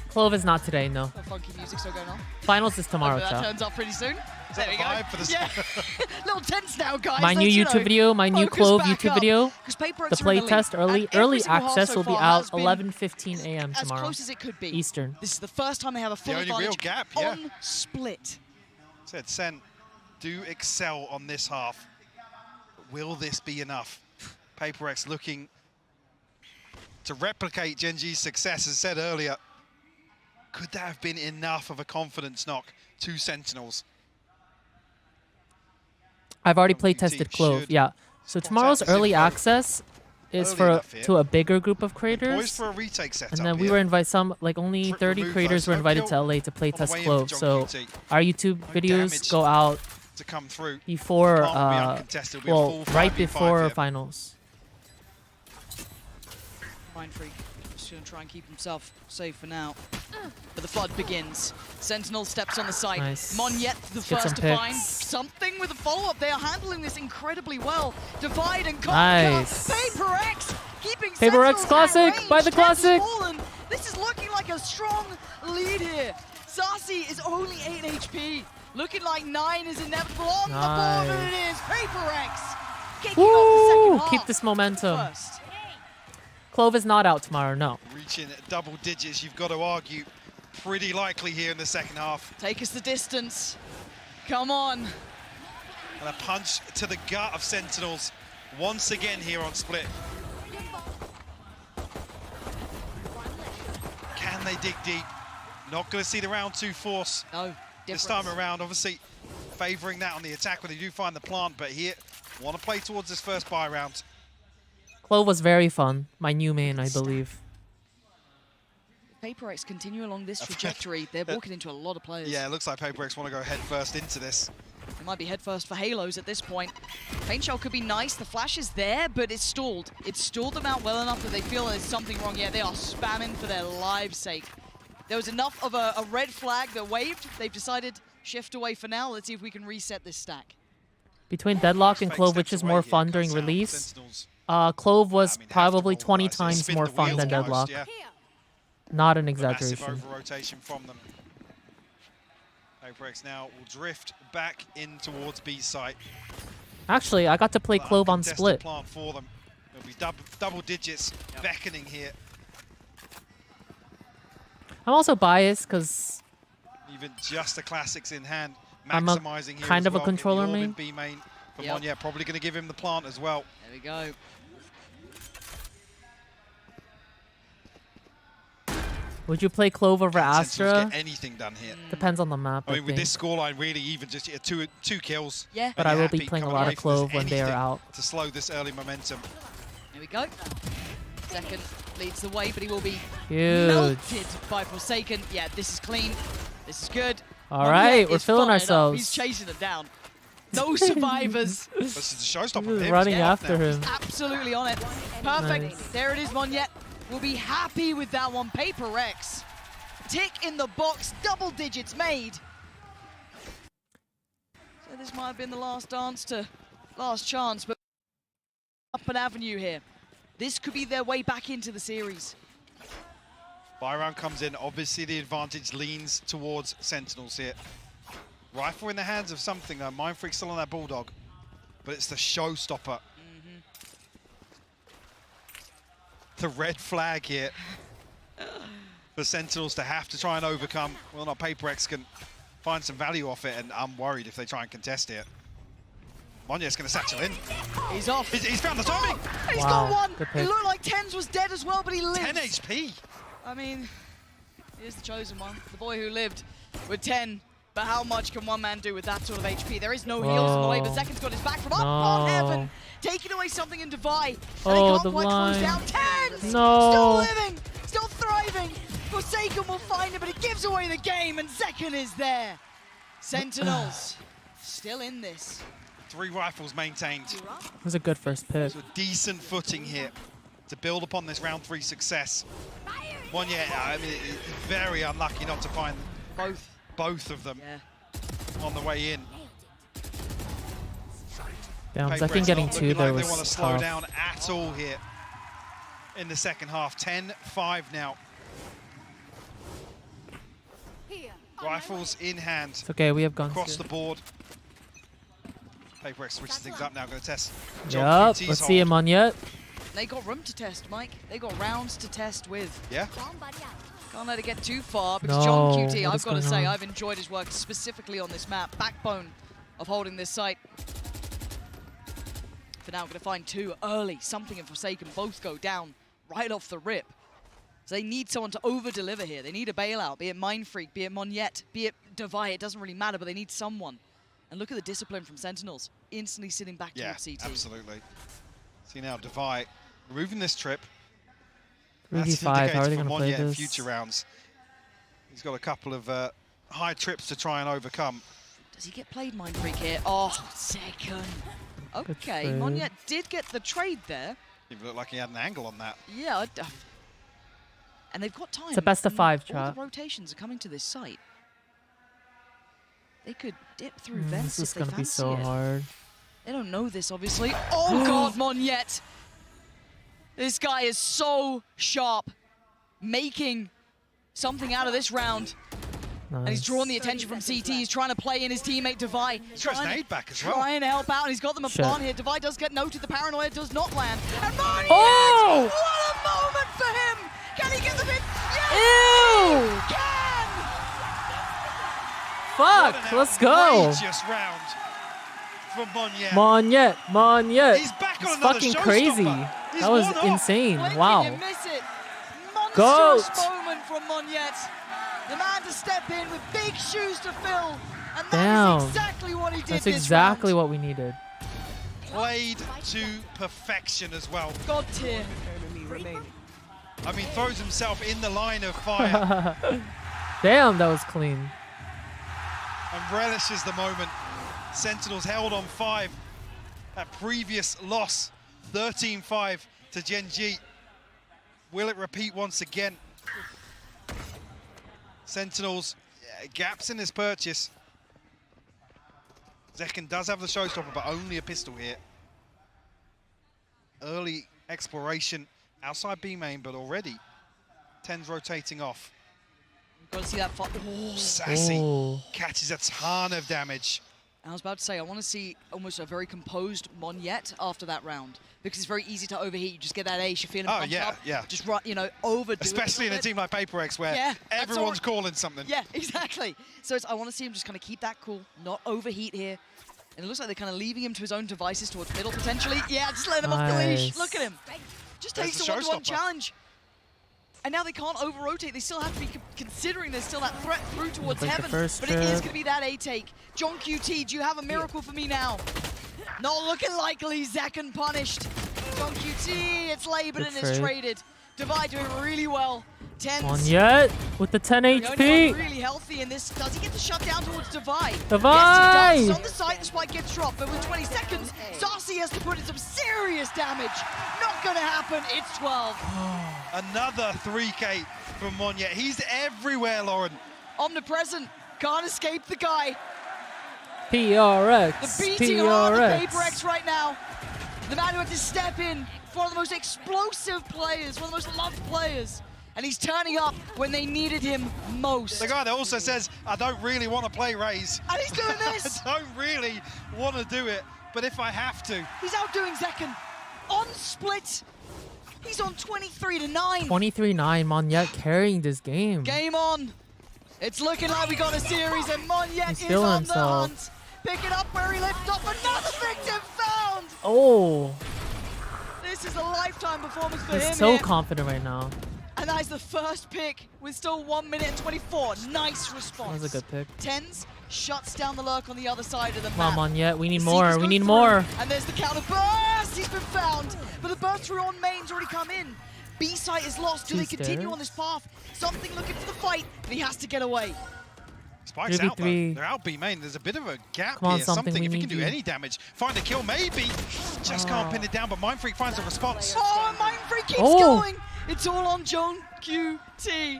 Clove is not today, no. The funky music still going on. Finals is tomorrow, That chat. turns up pretty soon. There we go. For the Yeah. Little tense now, guys. My new YouTube video, my new Clove YouTube video, the play playtest early access will be out 11:15 a.m. as tomorrow. close as it could be. Eastern. This is the first time they have a full The only real advantage gap, on split. Said Sen do excel on this half. Will this be enough? PRX looking to replicate Gen G's success, as said earlier. Could that have been enough of a confidence knock to Sentinels? I've already play tested Clove, yeah. So tomorrow's early access is to a bigger group of creators. For a retake setup and then we were invited, only 30 creators were invited to LA to play test Clove. So our YouTube videos go out to come through before, right before finals. Mind Freak just going to try and keep himself safe for now. But the flood begins. Sentinel steps on the site. Nice. Monyet the first to find something with a follow-up. They are handling this incredibly well. Divide and conquer. Nice. PRX keeping PRX Classic by the Classic. This is looking like take a strong lead here. Sassy is only 8 HP. Looking like 9 is inevitable on the board, and it is PRX kicking off the second half. Keep this momentum. Clove is not out tomorrow, no. Reaching double digits, you've got to argue. Pretty likely here in the second half. Take us the distance. Come on. And a punch to the gut of Sentinels once again here on Split. Can they dig deep? Not going to see the round 2 force. No. This time around, obviously favouring that on the attack when they do find the plant, but here, want to play towards this first buy round. Clove was very fun. My new main, I believe. PRX continue along this trajectory. They're walking into a lot of players. Yeah, it looks like PRX want to go head first into this. It might be head first for Halos at this point. Paint shell could be nice. The flash is there, but it's stalled. It's stalled them out well enough that they feel there's something wrong. Yeah, they are spamming for their lives' sake. There was enough of a red flag that waved. They've decided shift away for now. Let's see if we can reset this stack. Between Deadlock and Clove, which is more fun during release, Clove was probably 20 times more fun than Deadlock. Yeah. Not an exaggeration. Massive over-rotation from them. PRX now will drift back in towards B site. Actually, I got to play Clove on Split. Plant for them. It'll be double digits beckoning here. I'm also biased because even just the classics in hand, I'm maximizing here kind as of a well. controller main. B main from Monya, probably going to give him the plant as well. There we go. Would you play Clove over Astra? Get anything done here. Depends on the map. I mean, with this scoreline, really, even just two kills. Yeah. But I will be playing a lot of Clove when they are out. To slow this early momentum. Here we go. Second leads the way, but he will be huge. Melted by Forsaken. Yeah, this is clean. This is good. All right, we're feeling ourselves. He's chasing them down. No survivors. This is the showstopper. Running after him. Absolutely on it. Perfect. Nice. There it is, Monyet. We'll be happy with that one. PRX. Tick in the box. Double digits made. So this might have been the last chance, but up an avenue here. This could be their way back into the series. Buy round comes in. Obviously, the advantage leans towards Sentinels here. Rifle in the hands of something. Mind Freak still on that Bulldog, but it's the showstopper. The red flag here for Sentinels to have to try and overcome. Well, not PRX can find some value off it, and I'm worried if they try and contest it. Monyet's going to satchel in. He's off. He's found the timing. He's got one. It looked like Tens was dead as well, but he lived. 10 HP. I mean, here's the chosen one. The boy who lived with 10. But how much can one man do with that sort of HP? There is no heals in the way, but Zekin's got his back from up on heaven. Taking away something in Divide. And they can't quite close down. Tens! Still living, still thriving. Forsaken will find it, but it gives away the game, and Zekin is there. Sentinels still in this. 3 rifles maintained. It was a good first pick. So decent footing here to build upon this round 3 success. Monyet, I mean, very unlucky not to find both of them on the way in. Damn, Zekin getting 2 there was they want to slow down at all here in the second half. 10-5 now. Rifles in hand. It's okay, we have guns across here. the board. PRX switches things up now, going to test. Yup, let's see him on yet. They got room to test, Mike. They got rounds to test with. Yeah. Can't let it get too far because No, John QT, what I've is got to going say, on? I've enjoyed his work specifically on this map. Backbone of holding this site. For now, I'm going to find 2 early. Something and Forsaken both go down right off the rip. So they need someone to over-deliver here. They need a bailout, be it Mind Freak, be it Monyet, be it Divide. It doesn't really matter, but they need someone. And look at the discipline from Sentinels. Instantly sitting back towards CT. Absolutely. See now, Divide removing this trip. 3v5, how are they going to play in this? future rounds. He's got a couple of high trips to try and overcome. Does he get played, Mind Freak here? Oh, second. Okay, Monyet did get the trade there. Even looked like he had an angle on that. Yeah, and they've got time. It's a best of 5, All chat. the rotations are coming to this site. They could dip through vents This is if they going to be fancy so it. hard. They don't know this, obviously. Oh, God, Monyet. This guy is so sharp, making something out of this round. Nice. And he's drawn the attention from CT. He's trying to play in his teammate Devi. He's got his nade back as well. Trying to help out, and he's got them a Shit. plant here. Devi does get noted. The paranoia does not land. And Monier! Oh! What a moment for him! Can he get the bit? Yes! Ew! He can! Fuck, let's go. Outrageous round from Monyet. Monyet. He's back on It's another fucking showstopper. crazy. He's That was 1-0. insane. Blink Wow. and you miss it. Goat. Monstrous moment from Monyet. The man to step in with big shoes to fill. And that Damn. is exactly what he did That's this exactly round. what we needed. Played to perfection as well. God tier. I mean, throws himself in the line of fire Damn, that was clean. and relishes the moment. Sentinels held on 5. That previous loss, 13-5 to Gen G. Will it repeat once again? Sentinels, gaps in his purchase. Zekken does have the showstopper, but only a pistol here. Early exploration outside B main, but already 10's rotating off. Got to see that. Oh. Sassy Ooh. catches a ton of damage. I was about to say, I want to see almost a very composed Monyet after that round, because it's very easy to overheat. You just get that ace, you're feeling pumped up. Yeah. Just overdo it. Especially in a team like PRX where everyone's calling something. Yeah, exactly. So I want to see him just kind of keep that cool, not overheat here. And it looks like they're kind of leaving him to his own devices towards middle potentially. Yeah, just let him off the leash. Nice. Look at him. Just There's takes the the one-to-one showstopper. challenge. And now they can't over-rotate. They still have to be considering there's still that threat through towards Break the heaven. first But it is trip. going to be that A-take. John QT, do you have a miracle for me now? Not looking likely. Zekken punished. John QT, it's labeled Good and it's trade. traded. Devi doing really well. Tens. Monyet with the 10 The only one HP. really healthy in this. Does he get the shut down towards Devi? Devi! Yes, he does. On the side, the spike gets dropped, but with 20 seconds, Sarsi has to put in some serious damage. Not gonna happen. It's 12. Another 3K from Monyet. He's everywhere, Lauren. Omnipresent. Can't escape the guy. PRX. The beating heart of PRX. PRX right now. The man who had to step in for one of the most explosive players, one of the most loved players. And he's turning up when they needed him most. The guy that also says, I don't really want to play Raze. And he's doing this. I don't really want to do it, but if I have to. He's outdoing Zekken. On split. He's on 23-9. 23-9, Monyet carrying this game. Game on. It's looking like we got a series, and Monyet He's is feeling on the himself. hunt. Pick it up where he left off. Another victim found. Oh, This is a lifetime performance for him he's so here. confident right now. And that is the first pick with still 1 minute and 24. Nice response. That was a good pick. Tens shuts down the lurk on the other side of the Come map. on, Monyet. We need The more. Seekers We go need through, more. And there's the counter burst. He's been found. But the burst through on main's already come in. B site is lost. Do they Two continue stairs. on this path? Something looking for the fight, but he has to get away. Spike's out though. 3v3. They're out B main. There's a bit of a gap Come on, here. something, we If he need can do you. any damage, find a kill maybe. Just can't pin it down, but Mindfreak finds a response. Oh, Mindfreak keeps Oh. going. It's all on Joan QT.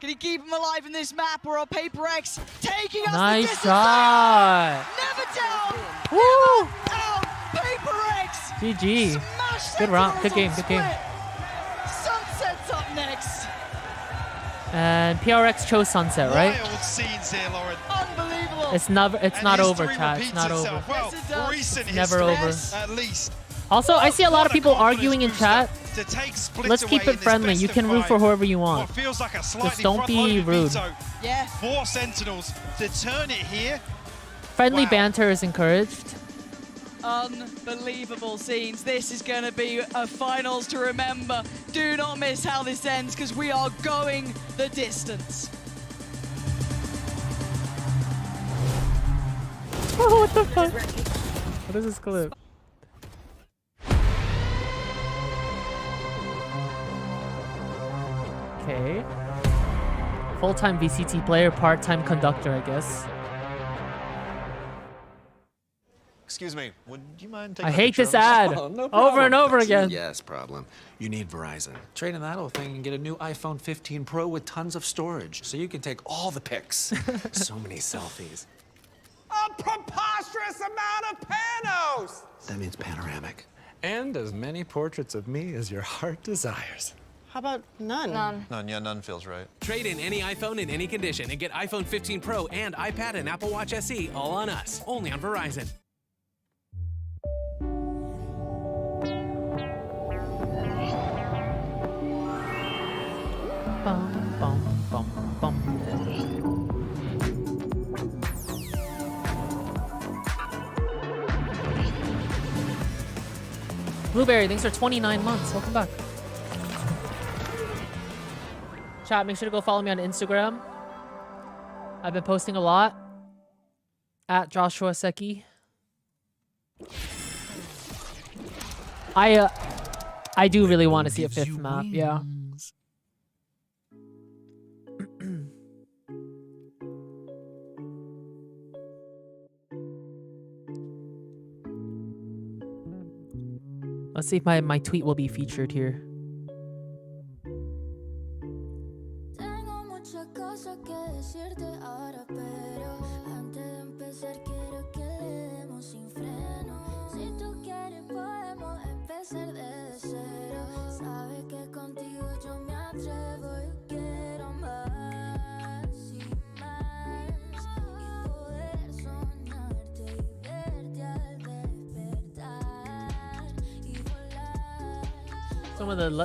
Can he keep him alive in this map, or are PRX taking us the Nice distance? shot. Never down. Woo! Down. PRX. GG. Smash Good round. Sentinels Good game. on Good game. split. Sunset's up next. And PRX chose Sunset, right? Wild scenes here, Lauren. Unbelievable. It's never. It's And not history over, chat. It's repeats not over. itself. Well, Yes, it does. recent It's never history, over. at least. Also, I see a lot What of people confidence arguing in booster chat. to take Split Let's keep away it in this friendly. best You of can root 5. for whoever you want. What feels like a slightly don't be front-loaded rude. veto Yeah. for Sentinels to turn it here. Friendly Wow. banter is encouraged. Unbelievable scenes. This is going to be a finals to remember. Do not miss how this ends, because we are going the distance. Oh, what the fuck? What is this clip? Okay. Full-time VCT player, part-time conductor, I guess. Excuse me, would you mind taking I a hate picture this of ad. Oh, no Over problem. and over That's a again. Yes, problem. You need Verizon. Trade in that old thing and get a new iPhone 15 Pro with tons of storage, so you can take all the pics. So many selfies. A preposterous amount of panos! That means panoramic. And as many portraits of me as your heart desires. How about none? None, yeah, none feels right. Trade in any iPhone in any condition and get iPhone 15 Pro and iPad and Apple Watch SE all on us. Only on Verizon. Bum, bum, bum, bum. Blueberry, thanks for 29 months. Welcome back. Chat, make sure to go follow me on Instagram. I've been posting a lot. At Joshseki. I do really want to see a 5th map, yeah. Let's see if my tweet will be featured here.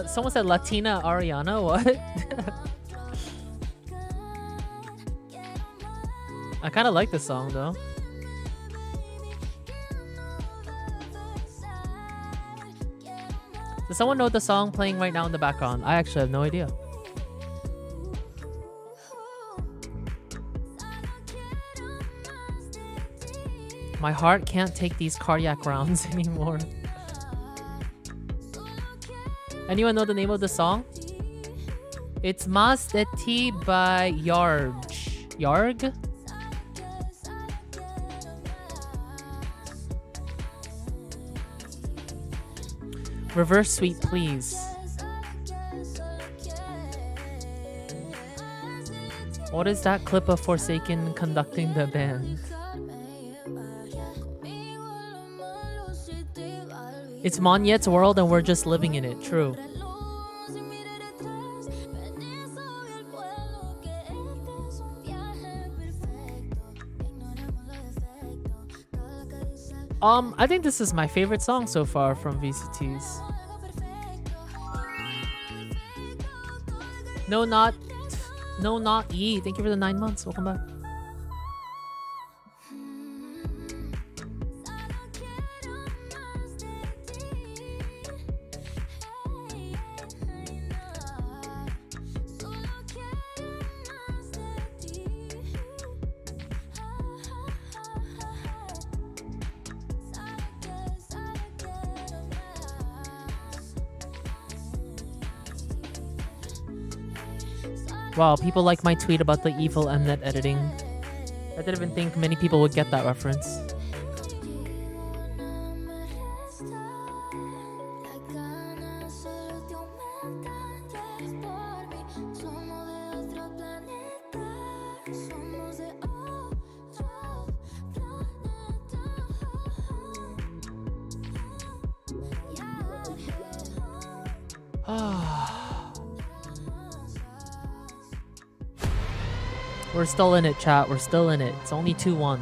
Someone said Latina Ariana. What? I kind of like this song though. Does someone know the song playing right now in the background? I actually have no idea. My heart can't take these cardiac rounds anymore. Anyone know the name of the song? It's Mas de Ti by Yarg. Yarg? Reverse sweep, please. What is that clip of Forsaken conducting the band? It's Monyet's world and we're just living in it. True. I think this is my favorite song so far from VCTs. No, not Yi. Thank you for the 9 months. Welcome back. Wow, people like my tweet about the evil Mnet editing. I didn't even think many people would get that reference. We're still in it, chat. We're still in it. It's only 2-1.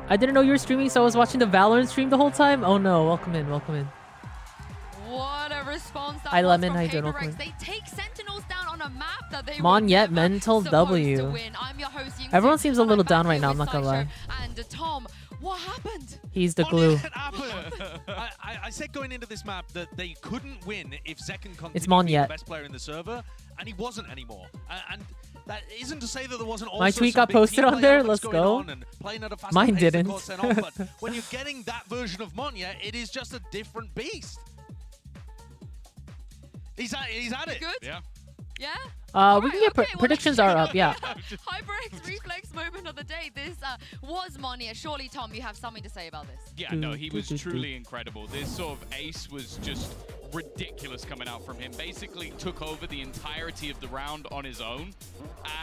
I didn't know you were streaming, so I was watching the Valorant stream the whole time. Oh no, welcome in, welcome in. What a response that Hi, was Lemon. from How you doing? PRX. Welcome in. They take Sentinels down on a map that they Monyet mental W. I'm your host, Ying Everyone Su. seems a I'm little back down here right now, I'm with not gonna lie. Sideshow and Tom, what happened? He's the glue. I said going into this map that they couldn't win if Zekken continued It's to be the Monyet. best player in the server, and he wasn't anymore. And that isn't to say that there wasn't also My tweet some got big posted team on play there. elements Let's going go. on and playing at a faster Mine pace than didn't. got sent off, but when you're getting that version of Monyet, it is just a different beast. He's at it. Good? Yeah. Yeah? We can get predictions are up, yeah. HyperX reflex moment of the day. This was Monyet. Surely, Tom, you have something to say about this. Yeah, no, he was truly incredible. This sort of ace was just ridiculous coming out from him. Basically took over the entirety of the round on his own.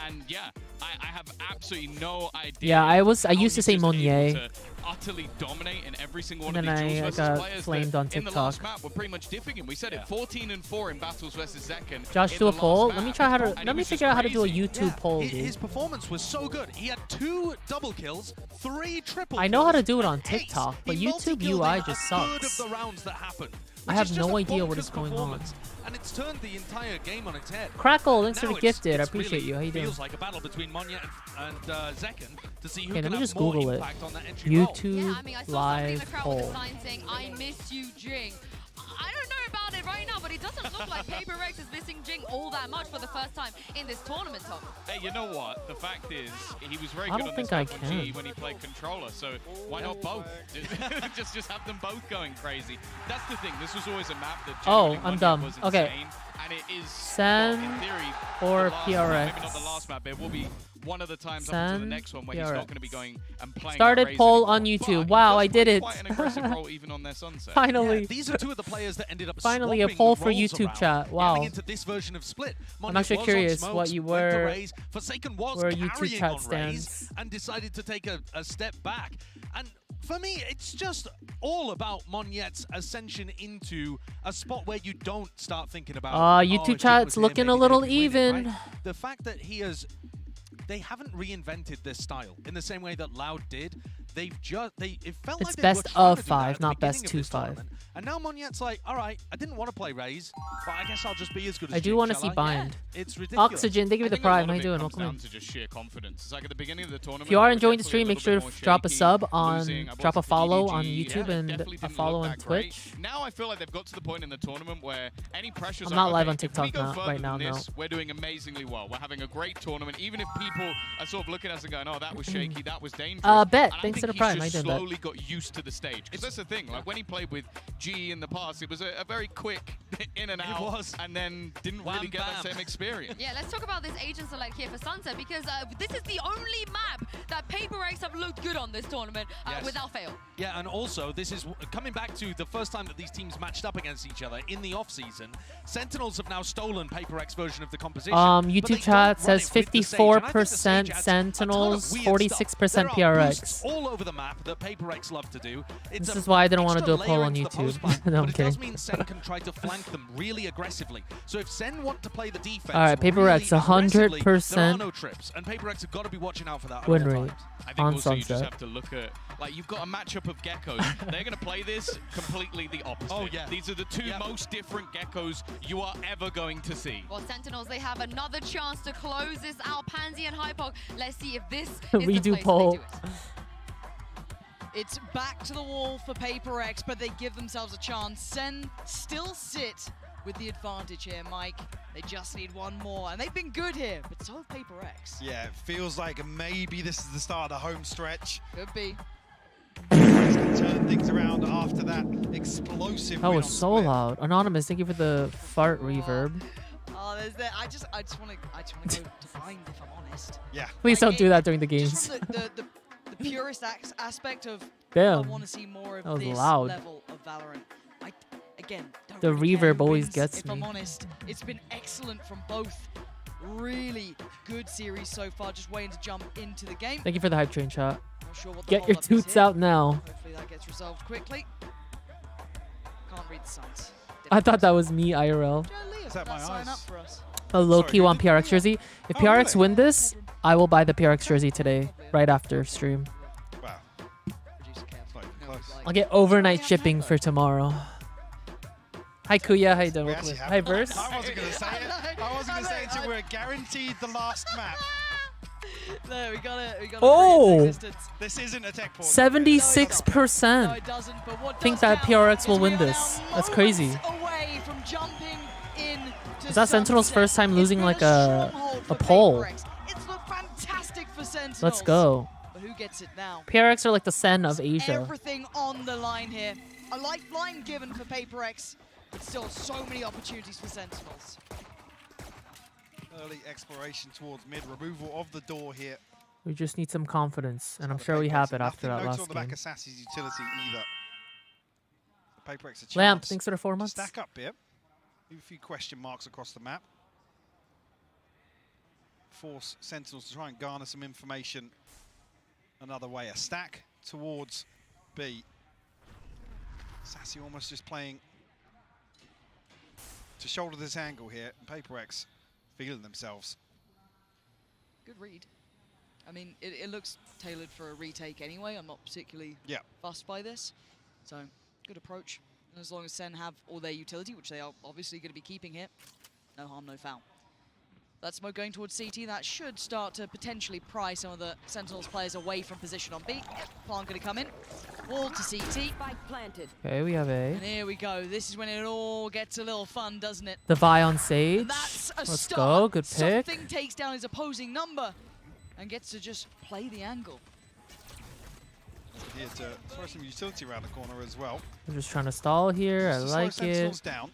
And yeah, I have absolutely no idea. Yeah, I used to say Monnier. To utterly dominate in every single one And of then these duels I versus got players flamed that on in the TikTok. last map were pretty much diffing him. We said it, 14-4 in battles versus Zekken. Josh, in do the a poll. last Let me map. try how to. And Let me was figure just out how to do a crazy. YouTube poll, dude. His performance was so good. He had 2 double kills, 3 triple kills. I know how to do it on TikTok, but He YouTube multi-killed UI in just a third sucks. of the rounds that happened, I which have is just no a idea what bonkers is going on. performance. And it's turned the entire game on its head. Crackle, thanks for Now the gifted. I it's appreciate really you. How you doing? Feels like a battle between Monya and Zekken to see who Okay, can let me have just more Google it. impact on that entry role. YouTube Yeah, I mean, I saw somebody in the live crowd with a poll. sign saying, I miss you, Jing. I don't know about it right now, but it doesn't look like PRX is missing Jing all that much for the first time in this tournament, Tom. Hey, you know what? The fact is, he was very I good don't on this think I map on G can. when he played controller, so why not both? just have them both going crazy. That's the thing. This was always a map that Oh, genuinely I'm one dumb. was Okay. insane, and it is, Sen well, in theory, or the last map, PRX. maybe not the last map, but it will be one of the times up Sen, until the next one where he's not PRX. going to be going and playing Started crazy poll anymore. on But YouTube. he Wow, does I did play it. quite an aggressive role even on their sunset. Finally. Yeah, these are 2 of the players that ended up Finally, a swapping poll the for roles YouTube around, chat. Wow. getting into this version of Split. I'm Monya actually was on curious smokes, what you went to were- Raze. Forsaken was where YouTube carrying chat on Raze stands. and decided to take a step back. And for me, it's just all about Monyet's ascension into a spot where you don't start thinking about. YouTube if Jing chat's was here, looking maybe a they little could win it, even. right? The fact that they haven't reinvented this style in the same way that Loud did. It felt It's like they best were trying of to do that 5, at the not best beginning of this 2-5. tournament. And now Monyet's like, all right, I didn't want to play Raze, but I guess I'll just be as good as I do Jing, want to shall see I? Bind. Yeah, it's ridiculous. Oxygen, thank you for the I think a lot prime. of How you it doing? comes Welcome in. down to just sheer confidence. It's like at the beginning of the tournament. If you are they were enjoying the definitely stream, make sure little to bit more drop a shaky, sub on, losing. I drop a watched follow the on GG. YouTube Yeah, and definitely a didn't follow look on that great. Twitch. Now I feel like they've got to the point in the tournament where any pressures I'm are, not live okay, on if we TikTok go now- further right now, than no. this, we're doing amazingly well. We're having a great tournament. Even if people are sort of looking at us and going, oh, that was shaky, that was dangerous. Bet, And I thanks think to the he's prime. just How you doing, Bet? slowly got used to the stage. Because that's the thing. Like when he played with G in the past, it was a very quick in and out. was. And then didn't really get that same experience. Yeah, let's talk about this agent select here for Sunset because this is the only map that PRX have looked good on this tournament Yes. without fail. Yeah, and also this is coming back to the first time that these teams matched up against each other in the off-season. Sentinels have now stolen PRX version of the composition. but they YouTube don't chat run says it with the Sage, and I think the 54% Sage adds a ton of Sentinels, weird 46% stuff. There are PRX. boosts all over the map that PRX love to do. It's This a is why I didn't want to extra do a poll layer on into the YouTube. post-ban, No, I'm but it does kidding. mean Sen can try to flank them really aggressively. So if Sen want to play the defense, All right, PRX, really aggressively, 100% there are no trips, and PRX have got to be watching out for that. at Win all rate times. I think on also you just Sunset. have to look at, like, you've got a matchup of geckos. They're going to play this completely the opposite. Oh, yeah. These are the two most different geckos you are ever going to see. Well, Sentinels, they have another chance to close this out. Pansy and Hypog, let's see if this is the Redo place poll. they do it. It's back to the wall for PRX, but they give themselves a chance. Sen still sit with the advantage here, Mike. They just need one more, and they've been good here, but so have PRX. Yeah, it feels like maybe this is the start of the home stretch. Could be. Turn things around after that explosive That win was on so Split. loud. Anonymous, thank you for the fart reverb. Oh, there's that. I just want to go to find, if I'm honest. Yeah. Please don't do that during the Just games. from the purest aspect of, Damn. I want to see more of That was this loud. level of Valorant. Again, don't The really care reverb who always wins, gets if I'm me. honest. It's been excellent from both. Really good series so far, just waiting to jump into the game. Thank you for the hype train chat. Not sure what the Get your hold-up is toots here. out now. Hopefully that gets resolved quickly. Can't read the signs. I thought that was me, IRL. Is that my Sign eyes? up for us. A low-key one PRX jersey. If Oh, PRX really? win this, I will buy the PRX jersey today, right after stream. Wow. It's not even close. I'll get overnight shipping for tomorrow. Hi Kuya, how you doing? We Welcome actually in. have Hi it. Verse. I wasn't going to say it. I wasn't going to say it until we're guaranteed the last map. There, we got it. Oh! This isn't a tech port. 76%. No, it doesn't, but what Think does that count PRX is will we win are this. now That's crazy. moments away from jumping in to Is that Sentinel's Sunset. first time It's losing been like a stronghold for poll? PRX. It's looked fantastic for Sentinels. Let's go. But who gets it now? PRX are like the Sen of Asia. Everything on the line here. A lifeline given for PRX, but still so many opportunities for Sentinels. Early exploration towards mid, removal of the door here. We just need some confidence, and I'm The sure we PRX have it and after that nothing noted last on the back game. of Sassy's utility either. PRX a chance. Lamp, thanks for the 4 to months. Stack up here. Leave a few question marks across the map. force Sentinels to try and garner some information another way. A stack towards B. Sassy almost just playing to shoulder this angle here. And PRX feeling themselves. Good read. I mean, it looks tailored for a retake anyway. I'm not particularly fussed by this. So, good approach. And as long as Sen have all their utility, which they are obviously going to be keeping here, no harm, no foul. That smoke going towards CT, that should start to potentially pry some of the Sentinels players away from position on B. Plant going to come in. Wall to CT. Spike planted. Okay, we have A. And here we go. This is when it all gets a little fun, doesn't it? The Vi on Sage. That's a Let's start. go. Good pick. Something takes down his opposing number and gets to just play the angle. Here to throw some utility around the corner as well. I'm just trying to stall here. I like Sentinels it. down.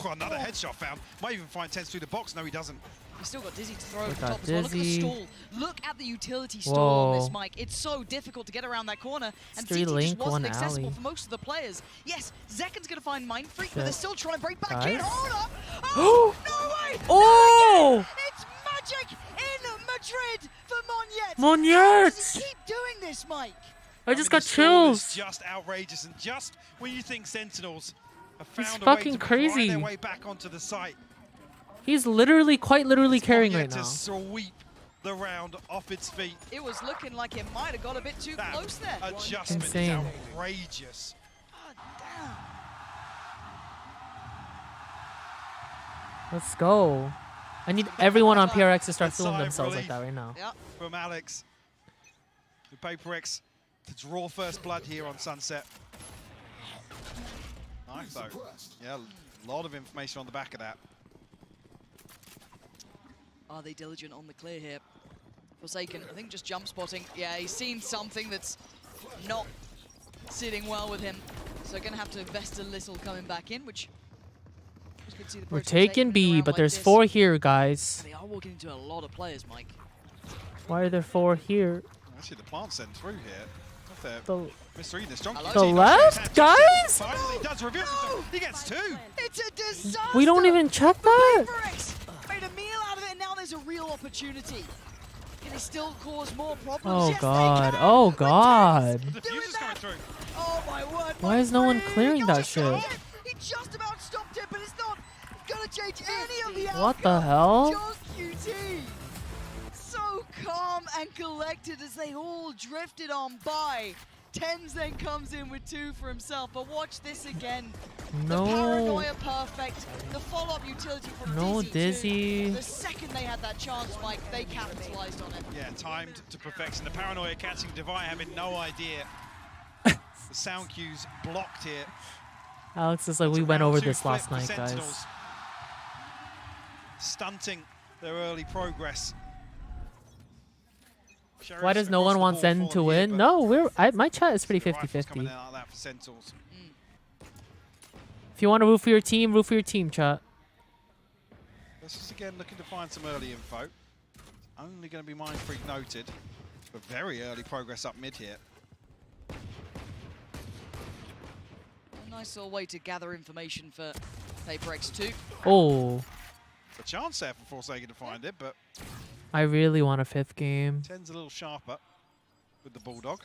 Oh, another headshot found. Might even find Tens through the box. No, he doesn't. He's still got Dizzy to throw over We the top got as well. Look at the Dizzy. stall. Look at the utility stall on this Whoa. mic. It's so difficult to get around that corner. And Three CT link, just wasn't one accessible alley. for most of the players. Yes, Zekken's going to find Mind Freak, but Shit. they're still trying to break back in. Guys. Hold up! Oh, no way! Oh! It's magic in Madrid for Monyet! Monyet! How does he keep doing this, Mike? I just got The score is chills. just outrageous, and just when you think Sentinels have He's found a way fucking to crazy. pry their way back onto the site, He's literally, quite literally carrying right to now. sweep the round off its feet. It was looking like it might have got a bit too close there. Adjustment Insane. is outrageous. Let's go. I need everyone on PRX to start A feeling sigh of themselves like relief that right now. From Alex. The PRX to draw first blood here on Sunset. Nice though. Yeah, a lot of information on the back of that. Are they diligent on the clear here? Forsaken, I think just jump spotting. Yeah, he's seen something that's not sitting well with him. So going to have to invest a little coming back in, which was good to see the We're Protoss taking taking B, around but like there's this. 4 here, guys. They are walking into a lot of players, Mike. Why are there 4 here? Actually, the plant sent through here. Not fair. The- Misreading this. John The left, guys? Finally does reveal himself. He gets 2. It's a disaster! We don't even check that. PRX made a meal out of it, and now there's a real opportunity. Can they still cause more problems? Oh Yes, they god. can. Oh god. The fuse is coming through. Oh my word. Why is no one clearing that shit? He just about stopped it, but it's not gonna change any of the outcome. What the hell? Joshseki, so calm and collected as they all drifted on by. Tens then comes in with 2 for himself, but watch this again. No. The paranoia perfect. The follow-up utility from No Dizzy. Dizzy. The second they had that chance, Mike, they capitalized on it. Yeah, timed to perfection. The paranoia catching Devi having no idea. The sound cues blocked here. Alex is like, we went over this last night, guys. Stunting their early progress. Why does no one want Zen to win? No, my chat is pretty 50-50. If you want to root for your team, chat. This is again looking to find some early info. Only going to be Mind Freak noted, but very early progress up mid here. A nice little way to gather information for PRX 2. Oh, A chance there for Forsaken to find it, but I really want a 5th game. 10's a little sharper with the Bulldog.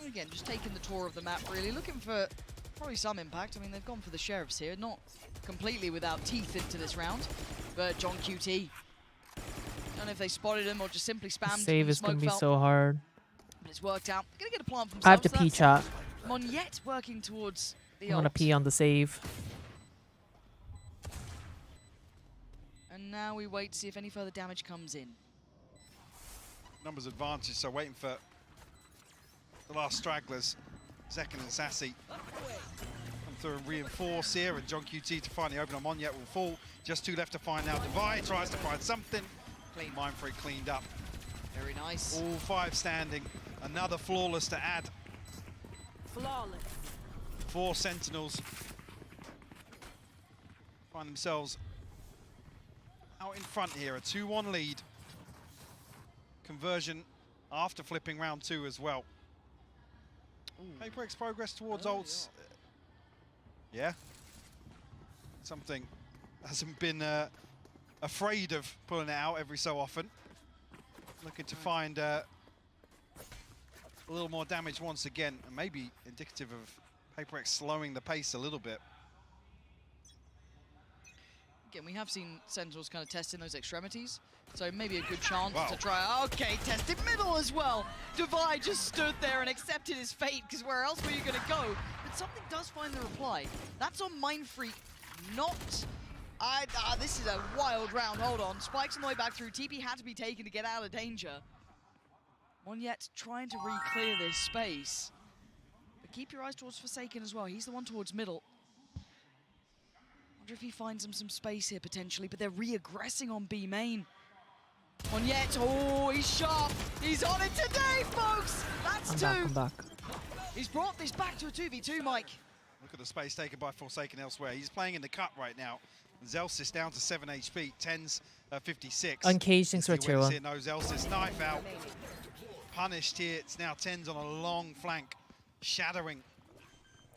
Again, just taking the tour of the map, really looking for probably some impact. I mean, they've gone for the Sheriffs here, not completely without teeth into this round, but John QT. Don't know if they spotted him or just simply spammed. Save is going to be so hard. But it's worked out. Gonna get a plant from I have to pee, chat. Monyet working towards the I'm going to pee on the save. And now we wait to see if any further damage comes in. Numbers advantage, so waiting for the last stragglers, Zekken and Sassy. Come through and reinforce here, and John QT to finally open on Monyet will fall. Just 2 left to find now. Devi tries to find something. Clean. Mind Freak cleaned up. Very nice. All 5 standing. Another flawless to add. Flawless. 4 Sentinels find themselves out in front here. A 2-1 lead. Conversion after flipping round 2 as well. PRX progress towards ults. Yeah. Something hasn't been afraid of pulling it out every so often. Looking to find a little more damage once again, and maybe indicative of PRX slowing the pace a little bit. Again, we have seen Sentinels kind of testing those extremities, so maybe a good chance to try. Okay, tested middle as well. Divide just stood there and accepted his fate, because where else were you going to go? But something does find the reply. That's on Mindfreak, not... this is a wild round. Hold on. Spikes on the way back through. TP had to be taken to get out of danger. Monyet trying to re-clear this space. But keep your eyes towards Forsaken as well. He's the one towards middle. Wonder if he finds him some space here potentially, but they're re-aggressing on B main. Monyet, oh, he's sharp. He's on it today, folks. That's I'm back. He's brought this back to a 2v2, Mike. Look at the space taken by Forsaken elsewhere. He's playing in the cut right now. Zelsis down to 7 HP, 10's 56. Uncaged, thanks for tier 1. No, Zelsis knife out. Punished here. It's now 10's on a long flank, shattering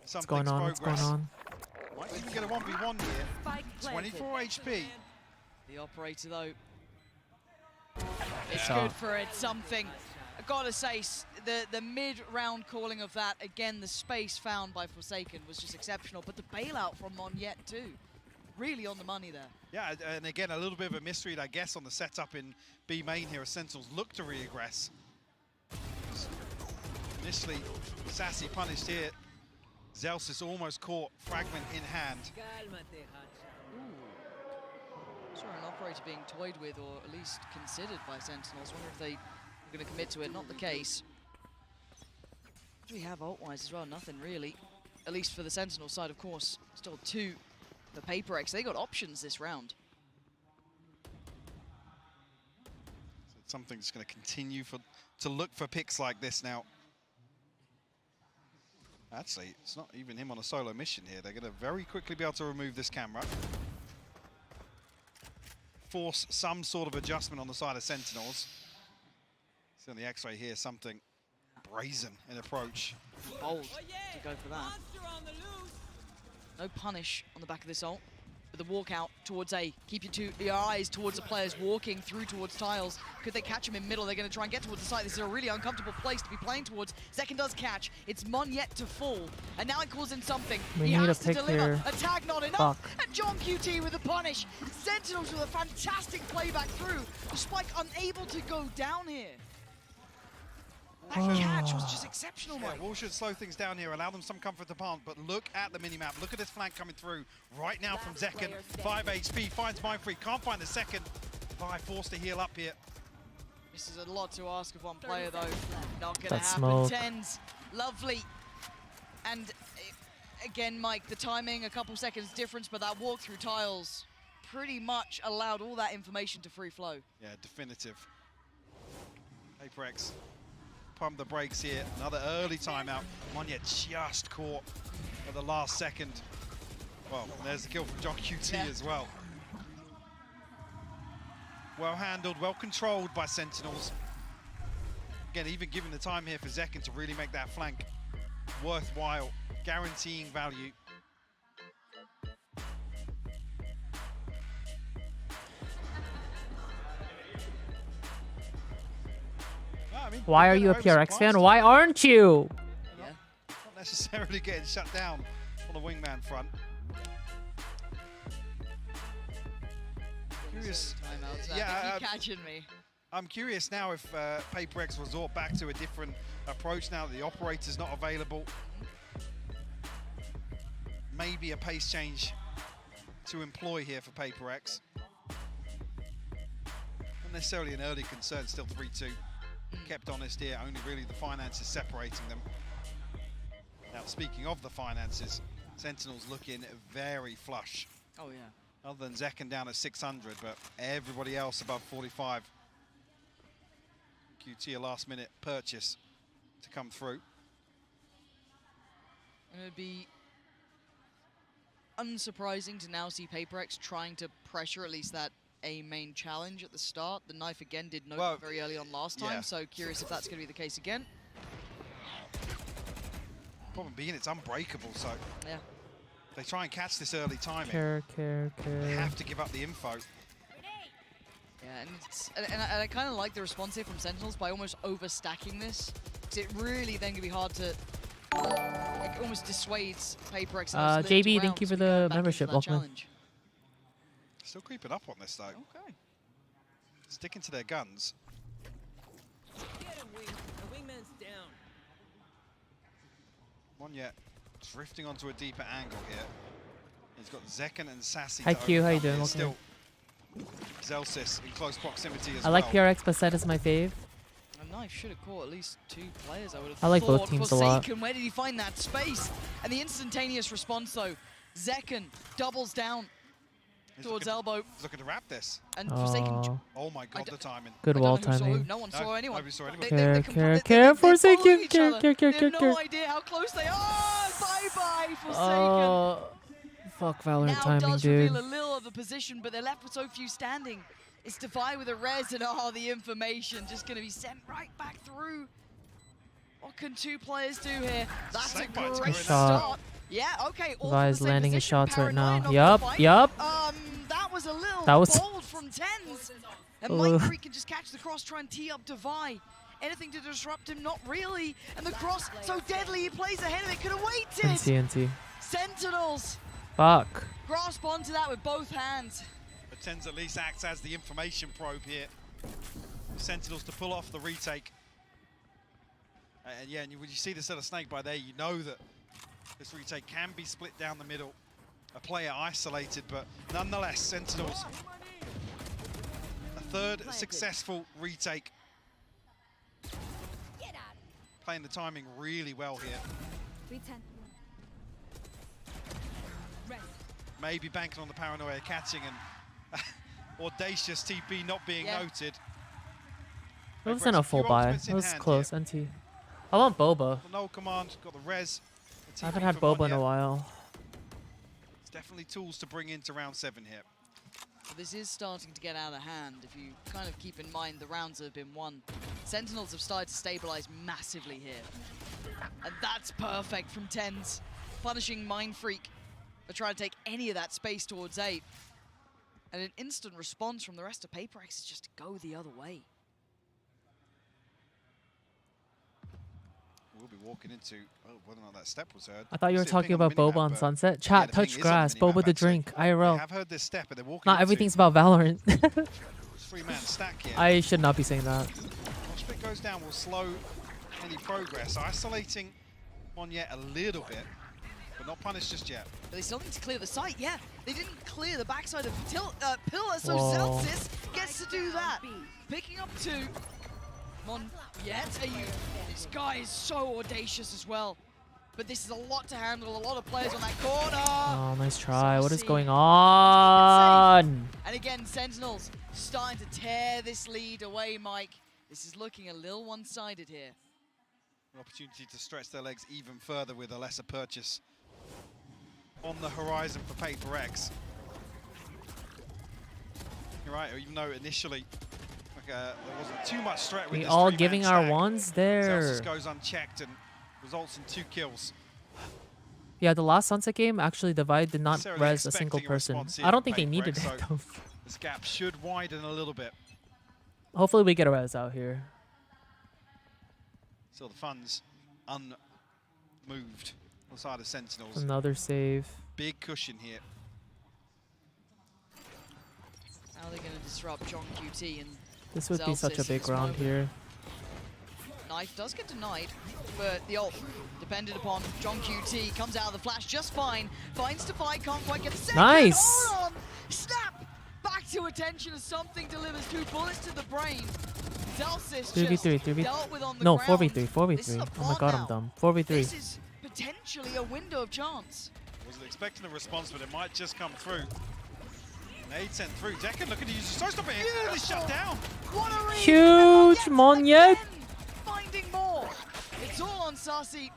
something's progress. What's going on? Might even get a 1v1 here. 24 HP. The operator, though, it's good for it. Something. I gotta say, the mid-round calling of that, again, the space found by Forsaken was just exceptional, but the bailout from Monyet, too. Really on the money there. Yeah, and again, a little bit of a mystery, I guess, on the setup in B main here as Sentinels look to re-aggress. Initially, Sassy punished here. Zelsis almost caught, fragment in hand. Saw an operator being toyed with, or at least considered by Sentinels. Wonder if they were going to commit to it. Not the case. What do we have ult-wise as well? Nothing really. At least for the Sentinel side, of course. Still 2 for PRX. They got options this round. So it's something that's going to continue to look for picks like this now. Actually, it's not even him on a solo mission here. They're going to very quickly be able to remove this camera. Force some sort of adjustment on the side of Sentinels. See on the X-ray here, something brazen in approach. Bold to go for that. No punish on the back of this ult. But the walkout towards A. Keep your eyes towards the players walking through towards tiles. Could they catch him in middle? They're going to try and get towards the site. This is a really uncomfortable place to be playing towards. Zekin does catch. It's Monyet to fall. And now it calls in something. We he need has a to pick deliver. here. A tag not enough. And John QT with a punish. Sentinels with a fantastic playback through. The Spike unable to go down here. That catch was just exceptional, Mike. Yeah, Wall should slow things down here, allow them some comfort to plant, but look at the minimap. Look at this flank coming through right now from Zekin. 5 HP, finds Mindfreak, can't find the second. Vi forced to heal up here. This is a lot to ask of one player, though. Not going to That's happen. smoke. 10s, lovely. And again, Mike, the timing, a couple seconds difference, but that walk through tiles pretty much allowed all that information to free flow. Yeah, definitive. PRX. Pump the brakes here. Another early timeout. Monyet just caught at the last second. Well, there's the kill from John QT as well. Well handled, well controlled by Sentinels. Again, even given the time here for Zekin to really make that flank worthwhile, guaranteeing value. Why are you a PRX fan? Why aren't you? Yeah. Not necessarily getting shut down on the wingman front. Curious. Yeah, catching me. I'm curious now if PRX resort back to a different approach now that the operator's not available. Maybe a pace change to employ here for PRX. Not necessarily an early concern, still 3-2. Kept honest here, only really the finances separating them. Now, speaking of the finances, Sentinels looking very flush. Oh, yeah. Other than Zekin down at 600, but everybody else above 45. QT a last-minute purchase to come through. And it'd be unsurprising to now see PRX trying to pressure at least that A main challenge at the start. The knife again did note very early on last time, so curious if that's going to be the case again. Problem being it's unbreakable, so yeah. They try and catch this early timing. Care. They have to give up the info. Yeah, and I kind of like the response here from Sentinels by almost overstacking this, because it really then can be hard to. It almost dissuades PRX. JB, thank you for the membership. Welcome. Still creeping up on this though. Okay. Sticking to their guns. Get him, Wing. The wingman's down. One yet drifting onto a deeper angle here. He's got Zekken and Sassy. Hi Q, how you doing? Still Zelsis in close proximity as I like PRX, but Set is my fave. A knife should have caught at least 2 players, I would have I like thought. both teams a lot. Forsaken, where did he find that space? And the instantaneous response though, Zekken doubles down towards elbow. He's looking to wrap this. And Forsaken. Oh my god, the timing. Good wall timing. No one saw anyone. Nobody saw anyone. Care, Forsaken, care. They have no idea how close they are. Bye-bye, Forsaken. Fuck Valorant now timing, does dude. reveal a little of the position, but they're left with so few standing. It's Defy with a res, and the information just going to be sent right back through. What can 2 players do here? That's a great start. Yeah, okay. Defy is landing his shots right now. Yup. That was a little bold from Tens. And Mike Freak can just catch the cross, try and tee up Defy. Anything to disrupt him? Not really. And the cross, so deadly, he plays ahead of it. Could have waited. NT. Sentinels. Fuck. Grasp onto that with both hands. But Tens at least acts as the information probe here. Sentinels to pull off the retake. And yeah, and when you see this little snake by there, you know that this retake can be split down the middle. A player isolated, but nonetheless, Sentinels. A third successful retake. Playing the timing really well here. Maybe banking on the paranoia catching and audacious TP not being noted. It wasn't a full buy. It was close, NT. I want Boba. No command, got the res. I haven't had Boba in a while. It's definitely tools to bring into round 7 here. So this is starting to get out of hand if you kind of keep in mind the rounds that have been won. Sentinels have started to stabilize massively here. And that's perfect from Tens, punishing Mind Freak for trying to take any of that space towards 8. And an instant response from the rest of PRX is just to go the other way. We'll be walking into whether or not that step was heard. I thought you were talking about Boba on Sunset. Chat, touch grass, Boba the drink, IRL. I've heard this step, but they're walking Not everything's about Valorant. 3-man stack here. I should not be saying that. Joshseki goes down will slow any progress. Isolating on yet a little bit, but not punished just yet. But they still need to clear the site, yeah. They didn't clear the backside of Pillar, so Whoa. Zelsis gets to do that. Picking up 2. This guy is so audacious as well. But this is a lot to handle, a lot of players on that corner. Oh, nice try. What is going on? And again, Sentinels starting to tear this lead away, Mike. This is looking a little one-sided here. An opportunity to stretch their legs even further with a lesser purchase on the horizon for PRX. You're right, even though initially there wasn't too much threat with We this all 3-man giving our stack. wands there. Zelsis goes unchecked and results in 2 kills. Yeah, the last Sunset game, actually, Divide did not Necessarily res a single expecting a person. response here I don't from think they needed PRX, it, so though. This gap should widen a little bit. Hopefully we get a res out here. Still the funds unmoved on the side of Sentinels. Another save. Big cushion here. How are they going to disrupt John QT and This would be such a Zelsis big this round moment? here. Knife does get denied, but the ult depended upon John QT. Comes out of the flash just fine. Finds Defy, can't quite get the second. Nice. Hold on. Snap! Back to attention as something delivers 2 bullets to the brain. Zelsis 3v3, dealt with on the No, ground. 4v3, This is 4v3. a Oh my plot god, now. I'm dumb. 4v3. This is potentially a window of chance. Wasn't expecting the response, but it might just come through. Nade sent through. Decken looking to use the stop it. It's shut down. What a read! Huge Monyet. Finding more. It's all on Sassy.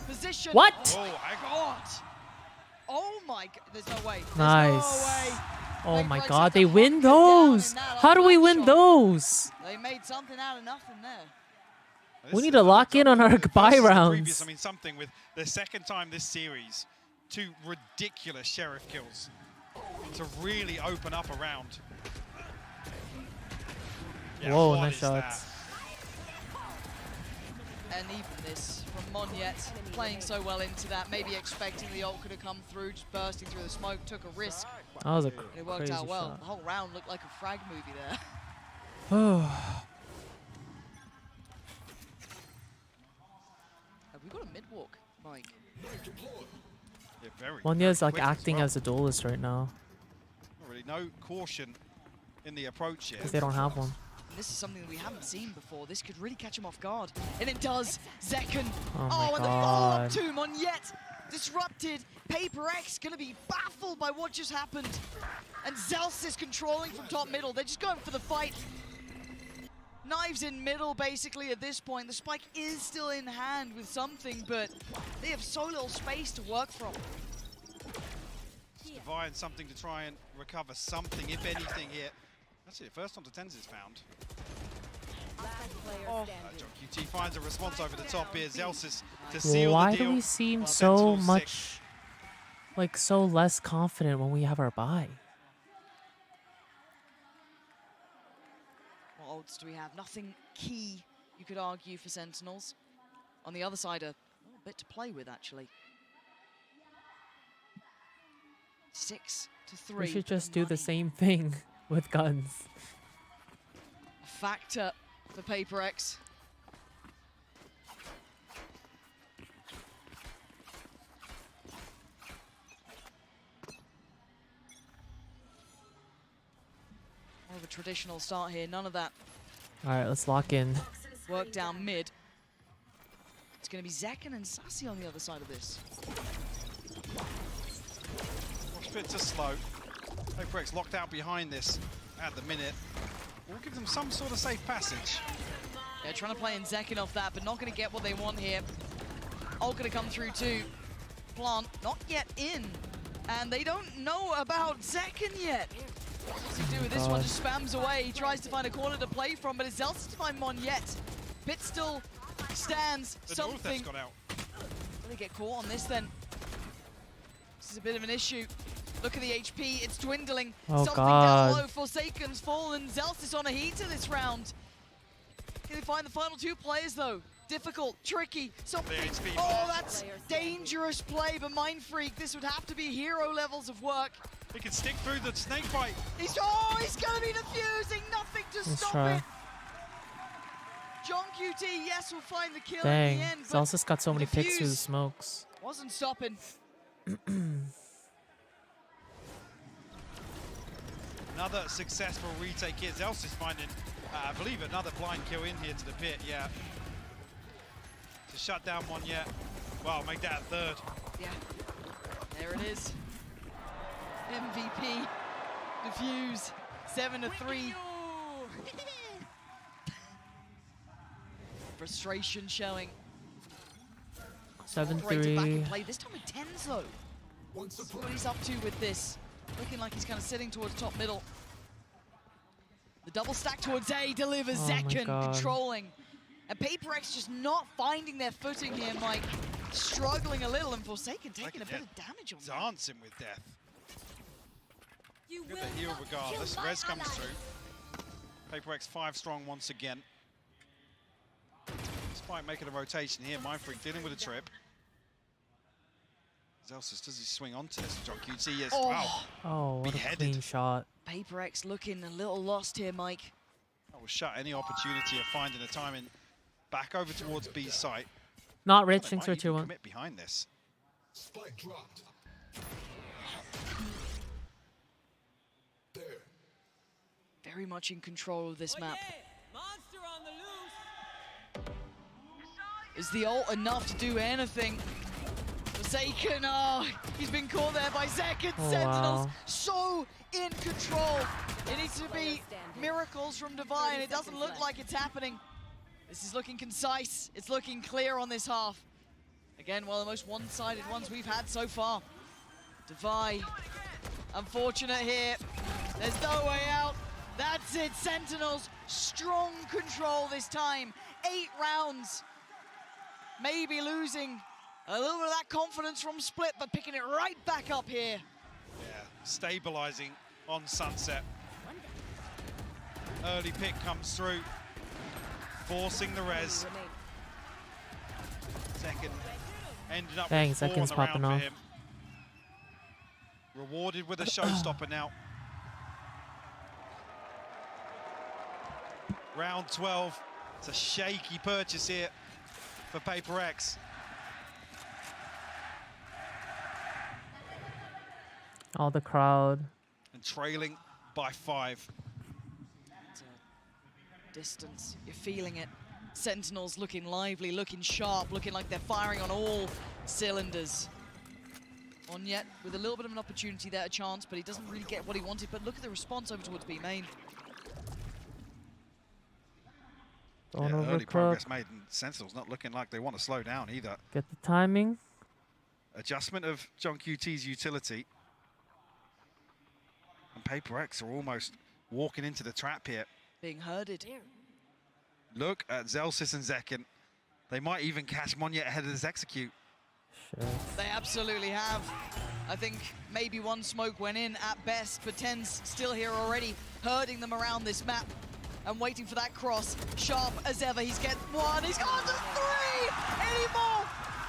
Position. What? Oh my god. Oh my god. There's no way. There's Nice. no way. Oh my PRX god, had they to win hunker down those. in that How do we unlock win shot. those? They made something out of nothing there. We need to lock in on our buy Versus the rounds. previous, I mean, something with the second time this series, 2 ridiculous Sheriff kills to really open up a round. Yeah, Whoa, what nice is shots. that? And even this from Monyet, playing so well into that, maybe expecting the ult could have come through, just bursting through the smoke, took a risk. That was a It worked crazy out well. shot. The whole round looked like a frag movie there. Have we got a mid-walk, Mike? Yeah, very. Monya's very like quick as acting well. as a duelist right now. Not really, no caution in the approach yet. Because they don't have one. This is something that we haven't seen before. This could really catch him off guard. And it does. Zekken. Oh my and the follow-up God. to Monyet. Disrupted. PRX going to be baffled by what just happened. And Zels is controlling from top middle. They're just going for the fight. Knives in middle, basically, at this point. The spike is still in hand with something, but they have so little space to work from. Divine something to try and recover something, if anything, here. That's it. First onto Tens is found. Joshseki finds a response over the top here. Zelsis to seal Why the deal. do we seem Well, so Sentinels much, like so less confident when we have our bye? What odds do we have? Nothing key, you could argue, for Sentinels. On the other side, a bit to play with, actually. 6 to 3. We should just do the same thing with guns. Factor for PRX. More of a traditional start here, none of that All right, let's lock in. work down mid. It's going to be Zekken and Sassy on the other side of this. Watch bit too slow. PRX locked out behind this at the minute. We'll give them some sort of safe passage. They're trying to play in Zekken off that, but not going to get what they want here. Ult going to come through too. Plant not yet in. And they don't know about Zekken yet. What does he do with this one? Just spams away. He tries to find a corner to play from, but it's Zelsis to find Monyet. Pit still stands. The Something. got out. Will they get caught on this then? This is a bit of an issue. Look at the HP, it's dwindling. Oh, Something God. down low. Forsaken's fallen. Zelsis on a heater this round. Can they find the final two players though? Difficult, tricky, something. Oh, that's dangerous play, but Mind Freak, this would have to be hero levels of work. He can stick through the snake bite. He's gonna be defusing, nothing to Let's stop try. it. John QT, yes, will find the kill Dang, in the end, but Zelsis got so many picks through the defuse smokes. wasn't stopping. Another successful retake here. Zelsis finding, I believe, another blind kill in here to the pit, yeah. To shut down Monyet. Well, make that a third. Yeah, there it is. MVP, defuse, 7 to 3. Frustration showing. Operator back in 7-3. play, this time with Tens though. See what he's up to with this. Looking like he's kind of sitting towards top middle. The double stack towards A delivers. Oh my Zekken God. controlling. And PRX just not finding their footing here, Mike. Struggling a little, and Forsaken taking a bit of damage on that. Dancing with death. Get the heal regardless. Res comes through. PRX 5 strong once again. Despite making a rotation here, Mindfreak dealing with a trip. Zelsis, does he swing onto this? John QT is. Oh. Wow. Oh, what a Beheaded. clean shot. PRX looking a little lost here, Mike. That will shut any opportunity of finding a timing back over towards B's site. Not rich, They thanks might for even 2-1. commit behind this. Spike dropped. Very much in control of this map. Monster on the loose. Is the ult enough to do anything? Forsaken, oh, he's been caught there by Zekken. Oh, Sentinels wow. so in control. It needs to be miracles from Divine. It doesn't look like it's happening. This is looking concise. It's looking clear on this half. Again, one of the most one-sided ones we've had so far. Divine, unfortunate here. There's no way out. That's it, Sentinels, strong control this time. 8 rounds. Maybe losing a little bit of that confidence from Split, but picking it right back up here. Yeah, stabilizing on Sunset. early pick comes through, forcing the res. Second ended up Dang, with 4 Seconds on the popping round off. for him. Rewarded with a showstopper now. Round 12. It's a shaky purchase here for PRX. All the crowd. And trailing by 5. Distance, you're feeling it. Sentinels looking lively, looking sharp, looking like they're firing on all cylinders. Onyet with a little bit of an opportunity there, a chance, but he doesn't really get what he wanted. But look at the response over towards B main. Yeah, early progress made, and Sentinels not looking like they want to slow down either. Get the timing. Adjustment of John QT's utility. And PRX are almost walking into the trap here. Being herded. Look at Zelsis and Zekken. They might even catch Monyet ahead of this execute. They absolutely have. I think maybe one smoke went in at best, but Ten's still here already, herding them around this map and waiting for that cross. Sharp as ever, he's get 1, he's gone to 3! Anymore!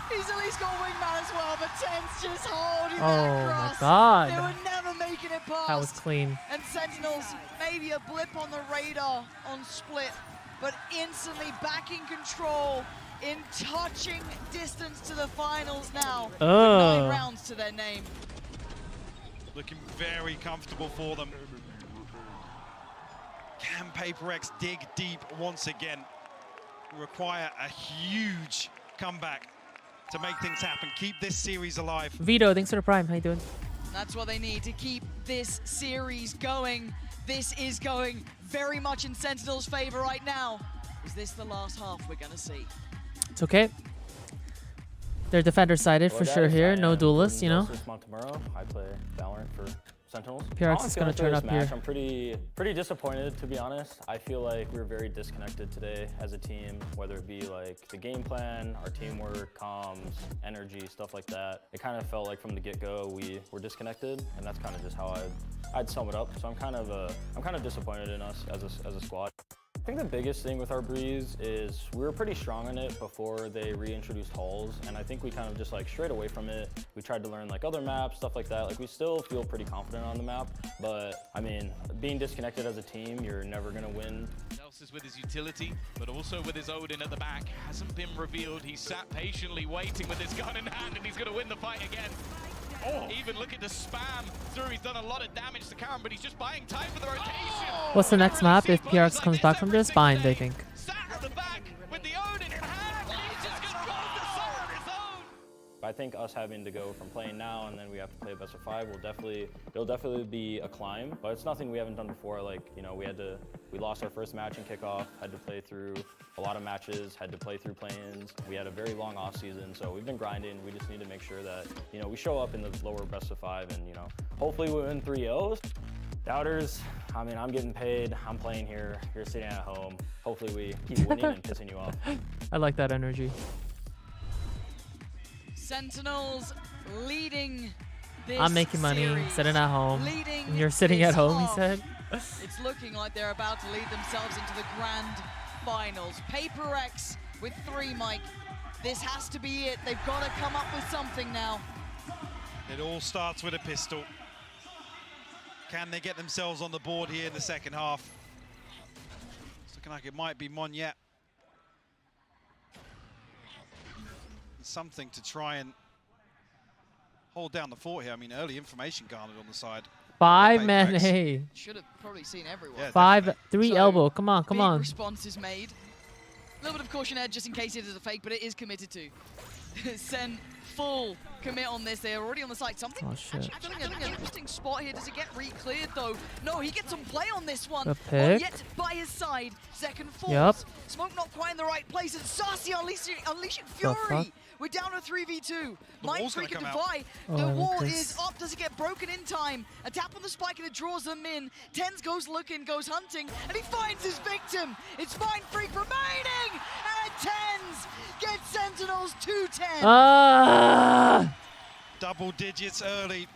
He's at least got wingman as well, but Ten's just holding that cross. My God. They were never making it past. That was clean. And Sentinels, maybe a blip on the radar on Split, but instantly back in control, in touching distance to the finals now. With 9 rounds to their name. Looking very comfortable for them. Can PRX dig deep once again? Require a huge comeback to make things happen. Keep this series alive. Vito, thanks for the prime. How you doing? That's what they need to keep this series going. This is going very much in Sentinel's favor right now. Is this the last half we're gonna see? It's okay. They're defender sided for sure here. No duelists, you know. I play Valorant for Sentinels. PRX is going to turn up here. I'm pretty disappointed, to be honest. I feel like we're very disconnected today as a team, whether it be like the game plan, our teamwork, comms, energy, stuff like that. It kind of felt like from the get-go we were disconnected, and that's kind of just how I'd sum it up. So I'm kind of disappointed in us as a squad. I think the biggest thing with our Breeze is we were pretty strong on it before they reintroduced halls, and I think we kind of just like strayed away from it. We tried to learn like other maps, stuff like that. Like we still feel pretty confident on the map, but I mean, being disconnected as a team, you're never gonna win. Is with his utility, but also with his Odin at the back. Hasn't been revealed. He's sat patiently waiting with his gun in hand, and he's gonna win the fight again. Even looking to spam through. He's done a lot of damage to Karen, but he's just buying time for the rotation. What's the next map if PRX comes back from this? Bind, I think. At the back with the Odin in hand. He's just gonna go the sun on his own. I think us having to go from playing now and then we have to play best of 5 it'll definitely be a climb, but it's nothing we haven't done before. Like, you know, we lost our first match in kickoff, had to play through a lot of matches, had to play through play-ins. We had a very long off season, so we've been grinding. We just need to make sure that, you know, we show up in the lower best of 5 and, you know, hopefully we win 3-0s. Doubters, I mean, I'm getting paid, I'm playing here, you're sitting at home. Hopefully we keep winning and pissing you off. I like that energy. Sentinels leading this I'm making money, series, sitting at home. leading And you're sitting this at home, half. he said. It's looking like they're about to lead themselves into the grand finals. PRX with 3, Mike. This has to be it. They've got to come up with something now. It all starts with a pistol. Can they get themselves on the board here in the second half? It's looking like it might be Monyet. Something to try and hold down the fort here. I mean, early information garnered on the side. 5 man A. Should have probably seen everyone. Yeah, 5, 3 So, elbow. Come on, come big on. response is made. A little bit of caution edge just in case it is a fake, but it is committed to. Sen full commit on this. They're already on the site. Something actually an interesting spot here. Does it get re-cleared though? No, he gets some play on this one. A pick. Yet by his side, second falls. Yep. Smoke not quite in the right place, and Sassy unleashing fury. We're down to 3v2. Mind Freak and Defy. The wall is up. Does it get broken in time? A tap on the spike and it draws them in. Tens goes looking, goes hunting, and he finds his victim. It's Mind Freak remaining, and Tens gets Sentinels 2-10. Double digits early.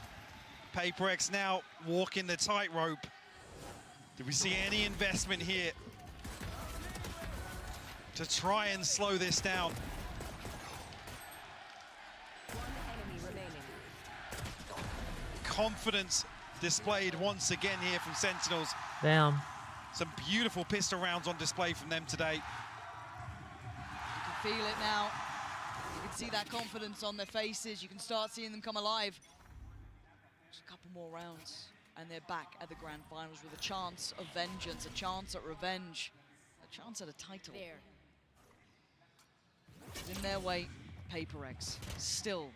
PRX now walking the tightrope. Do we see any investment here to try and slow this down? Confidence displayed once again here from Sentinels. Damn. Some beautiful pistol rounds on display from them today. You can feel it now. You can see that confidence on their faces. You can start seeing them come alive. Just a couple more rounds, and they're back at the grand finals with a chance of vengeance, a chance at revenge, a chance at a title. In their way, PRX still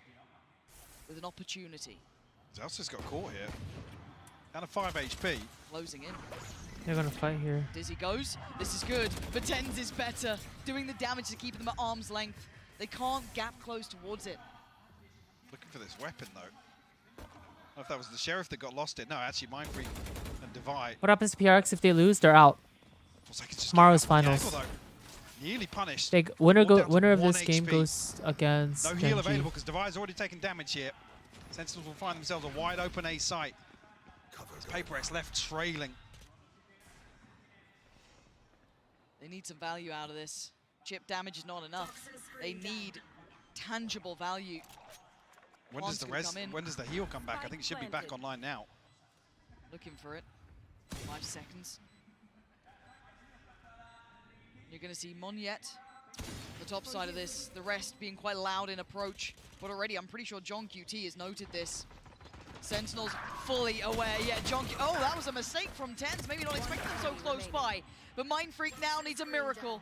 with an opportunity. Zelsa's got caught here. Down to 5 HP. Closing in. They're gonna fight here. Dizzy goes. This is good, but TenZ is better. Doing the damage to keep them at arm's length. They can't gap close towards it. Looking for this weapon, though. I don't know if that was the Sheriff that got lost it. No, actually, Mindfreak and Divide. What happens to PRX if they lose? They're out. Tomorrow's finals. Nearly punished. Winner of One this game HP. goes against No heal Genji. available because Divide's already taken damage here. Sentinels will find themselves a wide open A site. PRX left trailing. They need some value out of this. Chip damage is not enough. They need tangible value. When does the heal come back? I think it should be back online now. Looking for it. 5 seconds. You're going to see Monyet, the top side of this, the rest being quite loud in approach. But already, I'm pretty sure John QT has noted this. Sentinels fully aware. Yeah, oh, that was a mistake from TenZ. Maybe not expecting them so close by. But Mindfreak now needs a miracle.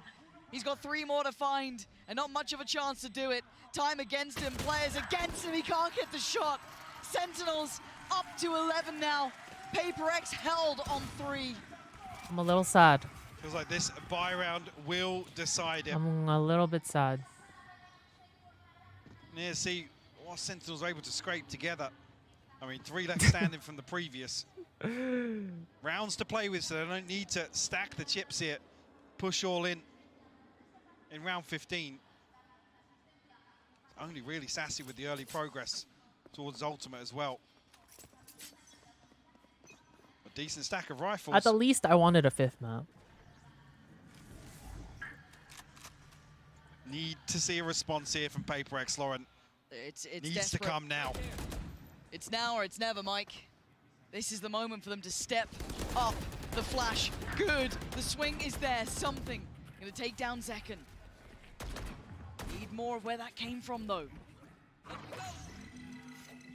He's got 3 more to find, and not much of a chance to do it. Time against him, players against him. He can't get the shot. Sentinels up to 11 now. PRX held on 3. I'm a little sad. Feels like this buy round will decide it. I'm a little bit sad. Yeah, see what Sentinels are able to scrape together. I mean, 3 left standing from the previous. Rounds to play with, so they don't need to stack the chips here. Push all in round 15. Only really Sassy with the early progress towards Ultimate as well. A decent stack of rifles. At the least, I wanted a 5th map. Need to see a response here from PRX, Lauren. It's needs desperate. to come now. It's now or it's never, Mike. This is the moment for them to step up. The flash, good. The swing is there, something. Gonna take down Zekken. Need more of where that came from, though.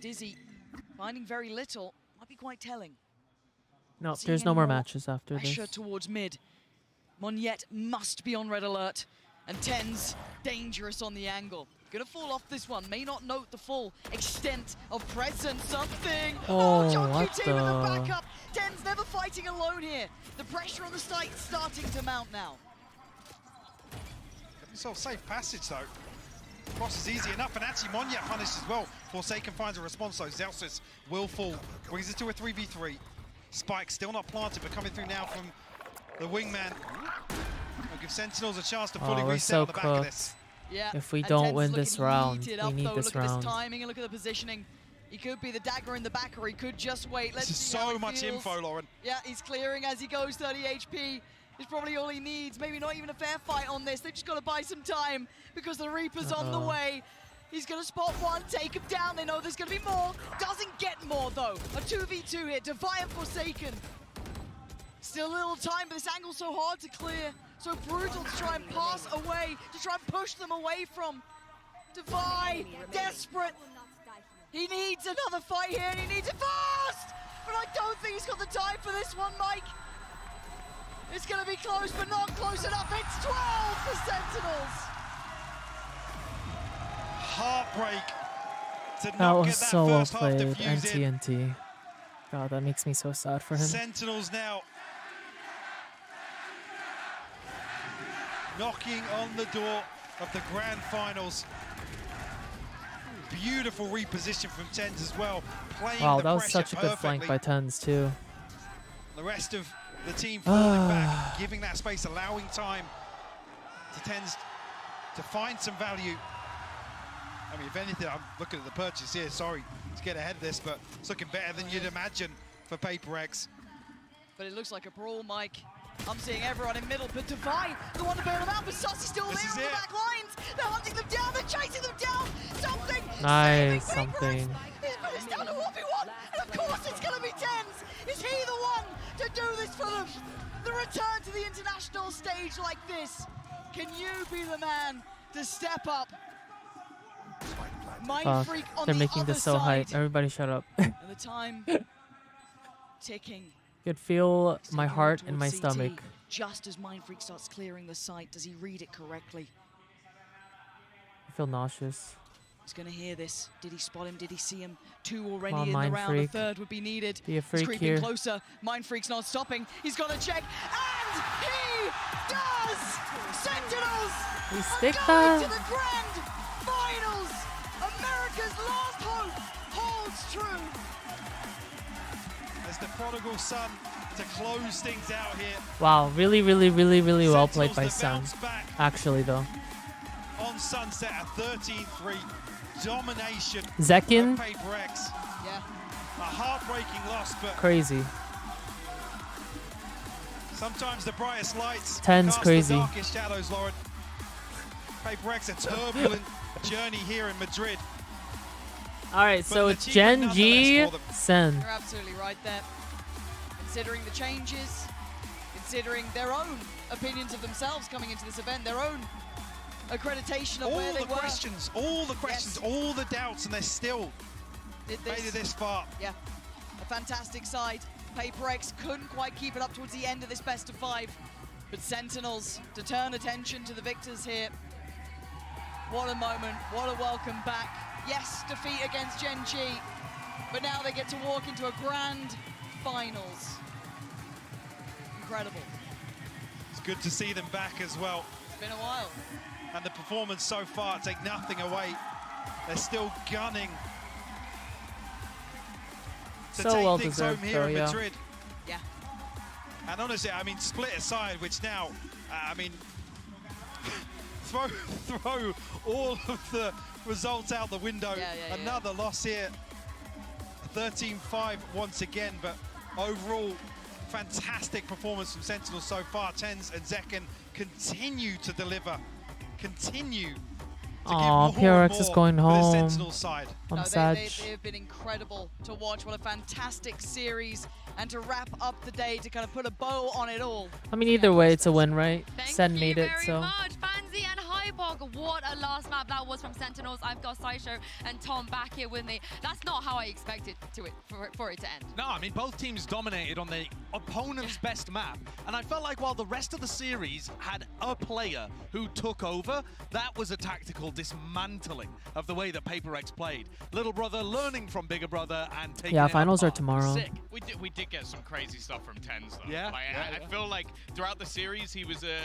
Dizzy, finding very little, might be quite telling. No, Seeing there's no any more matches after pressure this. towards mid. Monyet must be on red alert. And TenZ, dangerous on the angle. Gonna fall off this one. May not note the full extent of presence. Something. Oh, John what QT with the the- backup. TenZ never fighting alone here. The pressure on the site starting to mount now. So safe passage though. Cross is easy enough, and actually Monyet punished as well. Forsaken finds a response though. Zelsis will fall. Brings it to a 3v3. Spike still not planted, but coming through now from the wingman. Will give Sentinels a chance to fully we're reset so on the back of cooked. this. Yeah. If we and don't TenZ win this looking round, heated we up, need though. this Look at round. this timing and look at the positioning. He could be the dagger in the back, or he could just wait. Let's This is see how so it much feels. info, Lauren. Yeah, he's clearing as he goes. 30 HP is probably all he needs. Maybe not even a fair fight on this. They've just got to buy some time because the Reaper's on the way. He's going to spot one, take him down. They know there's going to be more. Doesn't get more, though. A 2v2 here. Defiant Forsaken. Still a little time, but this angle's so hard to clear. So brutal to try and pass away, to try and push them away from. Divide, desperate. He needs another fight here, and he needs it fast! But I don't think he's got the time for this one, Mike. It's going to be close, but not close enough. It's 12 for Sentinels. Heartbreak to That not was get that so well first half played. defused in. NTNT. God, that makes me so sad for him. Sentinels now knocking on the door of the grand finals. Beautiful reposition from TenZ as well. Playing Wow, the that was pressure such a good flank by TenZ too. The rest of the team falling back, giving that space, allowing time to TenZ to find some value. I mean, if anything, I'm looking at the purchase here, sorry to get ahead of this, but it's looking better than you'd imagine for PRX. but it looks like a brawl, Mike. I'm seeing everyone in middle, but Divine, the one to bail them out, but Sussy still there on the back lines. They're hunting them down, they're chasing them down. Something. Nice, something. It's down to 1v1, and of course it's going to be Tens. Is he the one to do this for them? The return to the international stage like this. Can you be the man to step up? Mind Freak on they're the making other this so side. hype. Everybody shut up. And the time ticking. Could feel my heart in towards my CT. stomach. Just as Mind Freak starts clearing the site, does he read it correctly? I feel nauseous. He's going to hear this. Did he spot him? Did he see him? 2 already Come on, in the Mind round. Freak. A third would be needed. Be a freak He's creeping here. closer. Mind Freak's not stopping. He's got to check. And he does! Sentinels We are stick going that. to the grand finals. America's last hope holds true. As the prodigal son to close things out here. Wow, really well played by Sun. Actually, though. On Sunset, a 13-3 domination. Zekin? of PRX. Yeah. A heartbreaking loss, but Crazy. sometimes the brightest lights Ten's cast crazy. the darkest shadows, Lauren. PRX, a turbulent journey here in Madrid. All right, so it's Gen G, Sen. You're absolutely right there. Considering the changes, considering their own opinions of themselves coming into this event, their own accreditation of where they were. All the questions, all the doubts, and they're still made it this far. Yeah, a fantastic side. PRX couldn't quite keep it up towards the end of this best of 5, but Sentinels to turn attention to the victors here. What a moment, what a welcome back. Yes, defeat against Gen G, but now they get to walk into a grand finals. Incredible. It's good to see them back as well. It's been a while. And the performance so far, take nothing away. They're still gunning to So take well things deserved, home here though, in yeah. Madrid. Yeah. And honestly, I mean, split aside, which now, I mean, throw all of the results out the window. Another loss here. 13-5 once again, but overall, fantastic performance from Sentinels so far. Tens and Zekin continue to deliver, continue to Aw, give more and PRX is more going for the home. Sentinels side. I'm sad. They've been incredible to watch. What a fantastic series. And to wrap up the day, to kind of put a bow on it all. I mean, either way, it's a win, right? Sen made it, Very so. much. Fancy and Hypog. What a last map that was from Sentinels. I've got Sideshow and Tom back here with me. That's not how I expected for it to end. No, I mean, both teams dominated on the opponent's best map. And I felt like while the rest of the series had a player who took over, that was a tactical dismantling of the way that PRX played. Little brother learning from bigger brother and taking Yeah, it finals are apart. tomorrow. Sick. We did get some crazy stuff from Tens though. Yeah, Like, I feel like throughout the series he was it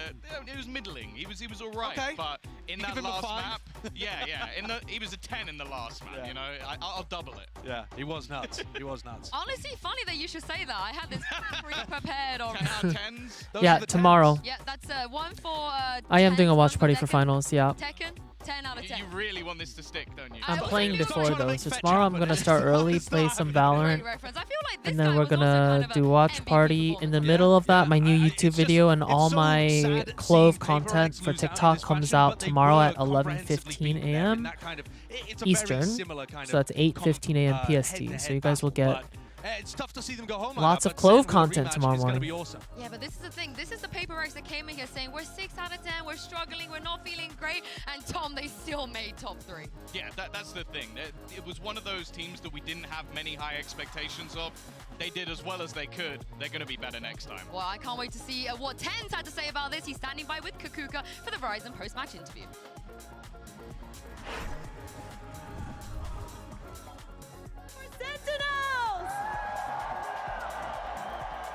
was middling. He was all right. Okay. But in You that give him a last 5. map, he was a 10 in the last map. Yeah. You know, I'll double it. Yeah, he was nuts. He was nuts. Honestly, funny that you should say that. I had this pre-prepared already. 10 out of 10s. Those Yeah, are the tomorrow. Yeah, that's one for I am doing a Tens, watch one for party for Tekken. finals, yeah. Tekken, 10 out of 10. You really want this to stick, don't you? I'm I playing also- before trying to though, make so fetch tomorrow I'm happen. gonna start early, play some Valorant, Great reference. I feel like this and then guy we're was also gonna kind of do a watch MVP party in the performance. middle of that. My new It's YouTube just- video and it's all so my sad Clove seeing PRX content for lose out in TikTok this comes fashion, out but they tomorrow were at comprehensively 11:15 beaten there in a.m. that kind of- it's a very Eastern, similar kind so that's of 8:15 a.m. PST. head-to-head So you guys will battle, get but, it's tough to see them go home. lots like of that, but Clove Sen with a content rematch tomorrow is gonna morning. be awesome. Yeah, but this is the thing. This is the PRX that came in here saying we're 6 out of 10, we're struggling, we're not feeling great, and Tom, they still made top 3. Yeah, that's the thing. It was one of those teams that we didn't have many high expectations of. They did as well as they could. They're going to be better next time. Well, I can't wait to see what Tens had to say about this. He's standing by with Kakuka for the Verizon post-match interview. Sentinels!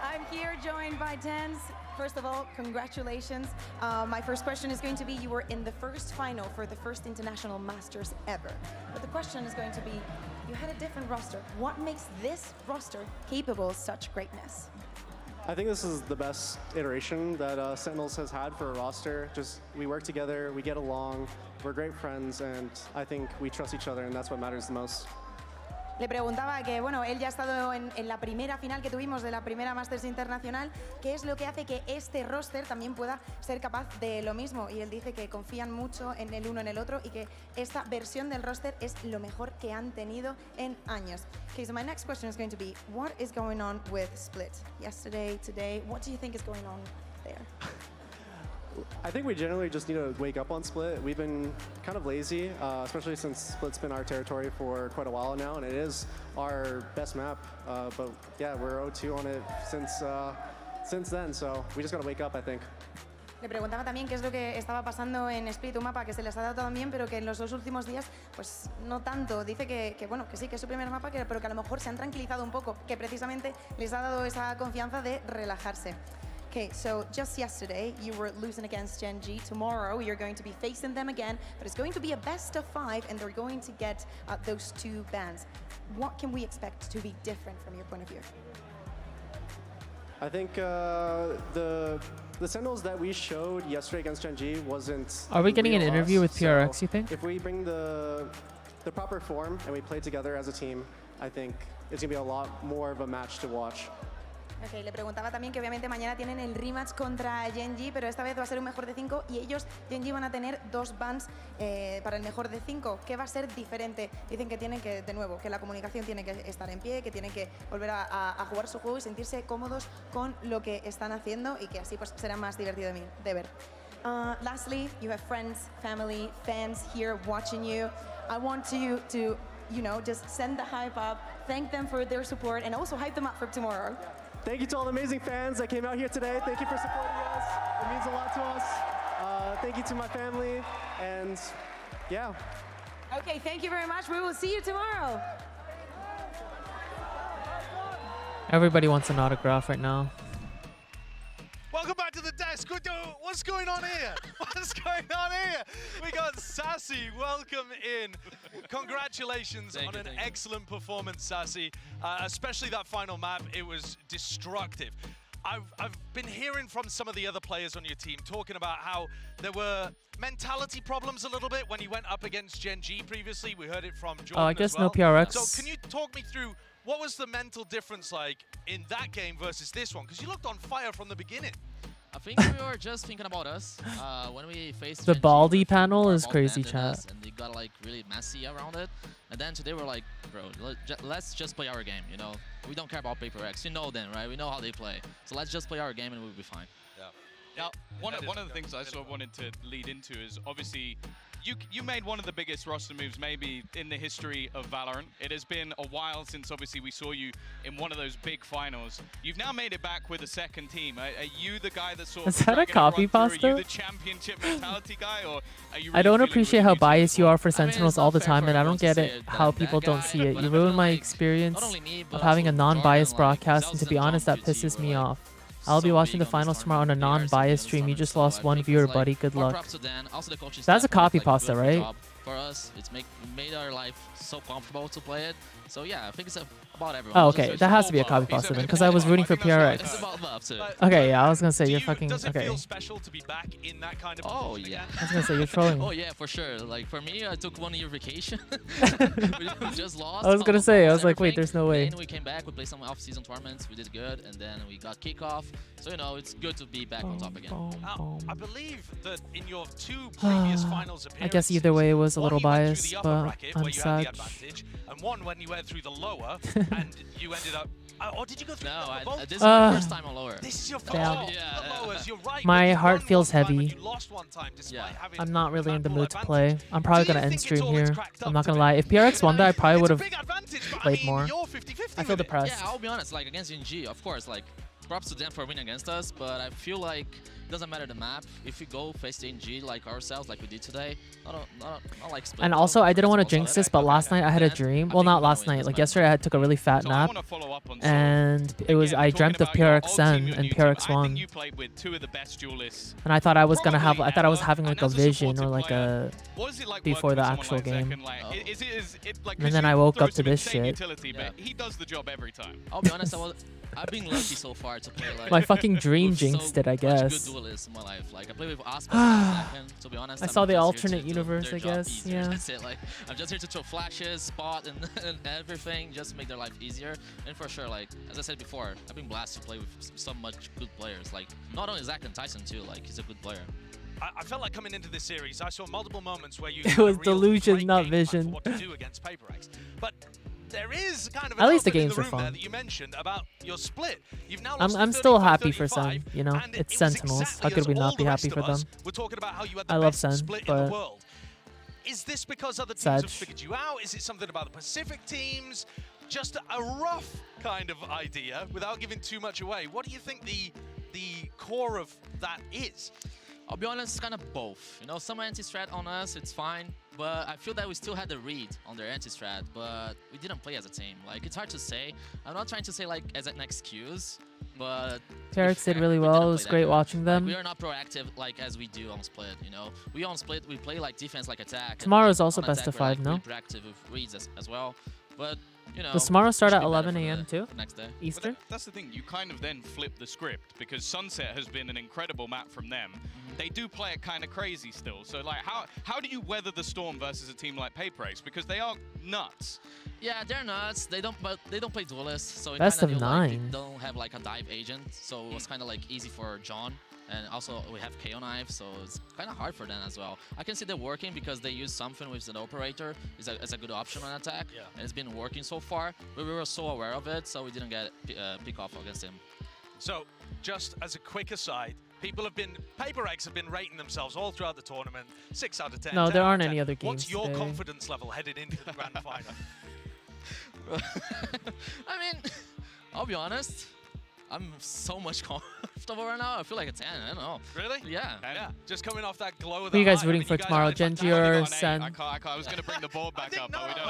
I'm here joined by Tens. First of all, congratulations. My first question is going to be, you were in the first final for the first International Masters ever. But the question is going to be, you had a different roster. What makes this roster capable of such greatness? I think this is the best iteration that Sentinels has had for a roster. Just, we work together, we get along, we're great friends, and I think we trust each other, and that's what matters the most. Le preguntaba que, bueno, él ya ha estado en la primera final que tuvimos de la primera Masters Internacional, ¿qué es lo que hace que este roster también pueda ser capaz de lo mismo? Y él dice que confían mucho en el uno en el otro y que esta versión del roster es lo mejor que han tenido en años. Okay, so my next question is going to be, what is going on with Split? Yesterday, today, what do you think is going on there? I think we generally just need to wake up on Split. We've been kind of lazy, especially since Split's been our territory for quite a while now, and it is our best map. But yeah, we're 0-2 on it since then, so we just got to wake up, I think. Le preguntaba también qué es lo que estaba pasando en Split, un mapa que se les ha dado todo bien, pero que en los 2 últimos días, pues no tanto. Dice que bueno, que sí, que es su primer mapa, pero que a lo mejor se han tranquilizado un poco, que precisamente les ha dado esa confianza de relajarse. Okay, so just yesterday you were losing against Gen G. Tomorrow you're going to be facing them again, but it's going to be a best of 5 and they're going to get those 2 bans. What can we expect to be different from your point of view? I think the Sentinels that we showed yesterday against Gen G wasn't. Are we getting an interview with PRX, so you think? If we bring the proper form and we play together as a team, I think it's going to be a lot more of a match to watch. Okay, le preguntaba también que obviamente mañana tienen el rematch contra Gen G, pero esta vez va a ser un mejor de 5 y ellos, Gen G, van a tener 2 bans para el mejor de 5. ¿Qué va a ser diferente? Dicen que tienen que, de nuevo, que la comunicación tiene que estar en pie, que tienen que volver a jugar su juego y sentirse cómodos con lo que están haciendo y que así pues será más divertido de ver. Lastly, you have friends, family, fans here watching you. I want you to, you know, just send the hype up, thank them for their support, and also hype them up for tomorrow. Thank you to all the amazing fans that came out here today. Thank you for supporting us. It means a lot to us. Thank you to my family, and yeah. Okay, thank you very much. We will see you tomorrow. Everybody wants an autograph right now. Welcome back to the desk. What's going on here? What's going on here? We got Sassy. Welcome in. Congratulations on an excellent performance, Sassy. Especially that final map. It was destructive. I've been hearing from some of the other players on your team talking about how there were mentality problems a little bit when you went up against Gen G previously. We heard it from Jordan I guess as well. no PRX. So can you talk me through what was the mental difference like in that game versus this one? Because you looked on fire from the beginning. I think we were just thinking about us when we faced The Gen G, Baldy panel we were is both crazy, banned in chat. us, and they got like really messy around it. And then today we're like, bro, let's just play our game, you know? We don't care about PRX. You know them, right? We know how they play. So let's just play our game and we'll be fine. Yeah. Now, one of the things I sort of wanted to lead into is obviously you made one of the biggest roster moves maybe in the history of Valorant. It has been a while since obviously we saw you in one of those big finals. You've now made it back with a second team. Are you the guy that sort of Is that a copy pasta? Are you the championship mentality guy, or are you? I don't appreciate how biased you are for I mean, Sentinels it's all not the fair time, for and I don't everyone to get say it that how that people don't guy, see it. but You I feel ruined my like experience not only me, but of having a also non-biased Jordan, like, broadcast, and to be Zelz's honest, that and John pisses VT me were, like, off. I'll be so watching big the on this finals tomorrow on a tournament. non-biased stream. You just lost one viewer, buddy. Good More luck. props to Dan. Also the coaching That's a staff copy did, like, pasta, good right? job for us. It's made our life so comfortable to play it. So yeah, I think it's about everyone. Oh, It's just- okay. it's That just has to be a about copy love. pasta then, because I was rooting for PRX. It's about love too. Okay, yeah, I was gonna say you're fucking Does it okay. feel special to be back in that kind of Oh position yeah. again? I was gonna say you're trolling. Oh yeah, for sure. Like for me, I took 1 year vacation. We just lost. I was gonna say, I was almost like, wait, everything. there's no way. Then we came back. We played some off-season tournaments. We did good, and then we got kickoff. So you know, it's good to be back on top again. Now, I believe that in your 2 previous finals appearances, I guess either way it was a one little you went through biased, the upper but bracket I'm where you had the sad. advantage, and one when you went through the lower and you ended up. Or did you go through the upper both? This is my first time on lower. This is your first Damn. time on the lowers. You're right. My but heart you won feels one time and heavy. you lost one time despite having I'm not really in the full mood to play. I'm probably Do you gonna end think stream it's all it's here. cracked I'm up not to gonna be? lie. If PRX won that, I probably would have big advantage, but I played mean, more. you're 50-50 I feel with it. depressed. Yeah, I'll be honest. Like against NG, of course, like props to them for winning against us. But I feel like it doesn't matter the map. If we go face the NG like ourselves, like we did today, I don't like split. And also, I didn't want to jinx this, but last night I had a dream. Well, not last night. Like yesterday, I took a really fat nap, and it was I dreamt of PRX Sen and PRX won. You played with 2 of the best duelists. And I thought I was gonna have. I thought I was having like a vision or like a What is it like before working the with actual someone like game. Zek and, like, is it like, And 'cause then you I woke throw up to some this insane shit. Utility, but he does the job every time. I'll be honest. I've been lucky so far to play like. My fucking dream with jinxed it, I so much guess. good duelist in my life. Like I play with Aspas and Zaken, to be honest. I I'm saw the just here alternate to do universe, their I job guess. easier. Yeah. That's it. Like I'm just here to throw flashes, spot, and everything, just to make their life easier. And for sure, like as I said before, I've been blessed to play with so much good players. Like not only Zaken, Tyson too. Like he's a good player. I felt like coming into this series, I saw multiple moments where you It was delusion, not vision. what to do against PRX. But there is kind of At least the elephant in games were room there fun. that you mentioned about your split. You've now lost I'm still happy for Sen. You know, it's Sentinels. How could we not be happy for them? We're talking about how you had the I love best Sen, split in the but world. Is this because other teams Sag. have figured you out? Is it something about the Pacific teams? Just a rough kind of idea, without giving too much away. What do you think the core of that is? I'll be honest, it's kind of both. You know, some anti-strat on us, it's fine, but I feel that we still had the read on their anti-strat, but we didn't play as a team. Like, it's hard to say. I'm not trying to say, like, as an excuse, but... PRX did really well. It was great watching them. Like, we are not proactive, like, as we do on Split, you know? We on Split, we play, like, defense, like, attack. Tomorrow and is also on best attack, of we're, 5, like, no? really proactive with reads as well, but... You know, Does tomorrow start at should be better 11 for a.m. the too? next day. Eastern? That's the thing, you kind of then flip the script because Sunset has been an incredible map from them. They do play it kind of crazy still. So like how do you weather the storm versus a team like PRX? Because they are nuts. Yeah, they're nuts. They don't play duelists, so it Best kinda of feel like 9. they don't have like a dive agent, so it was kind of like easy for John. And also we have KO knife, so it's kind of hard for them as well. I can see they're working because they use something with an operator as a good option on attack, and it's been working so far. But we were so aware of it, so we didn't get pick off against him. So, just as a quick aside, PRX have been rating themselves all throughout the tournament, 6 out of 10. No, 10 there out of aren't 10. any other games What's your today. confidence level headed into the grand final? I mean, I'll be honest. I'm so much comfortable right now. I feel like a 10. I don't know. Really? Yeah. Yeah. Just coming off that glow of Who the are you guys heart. rooting I mean, for you guys tomorrow? had a Genji fantastic or on 8. Sen? I was going to bring the board back up, but we don't.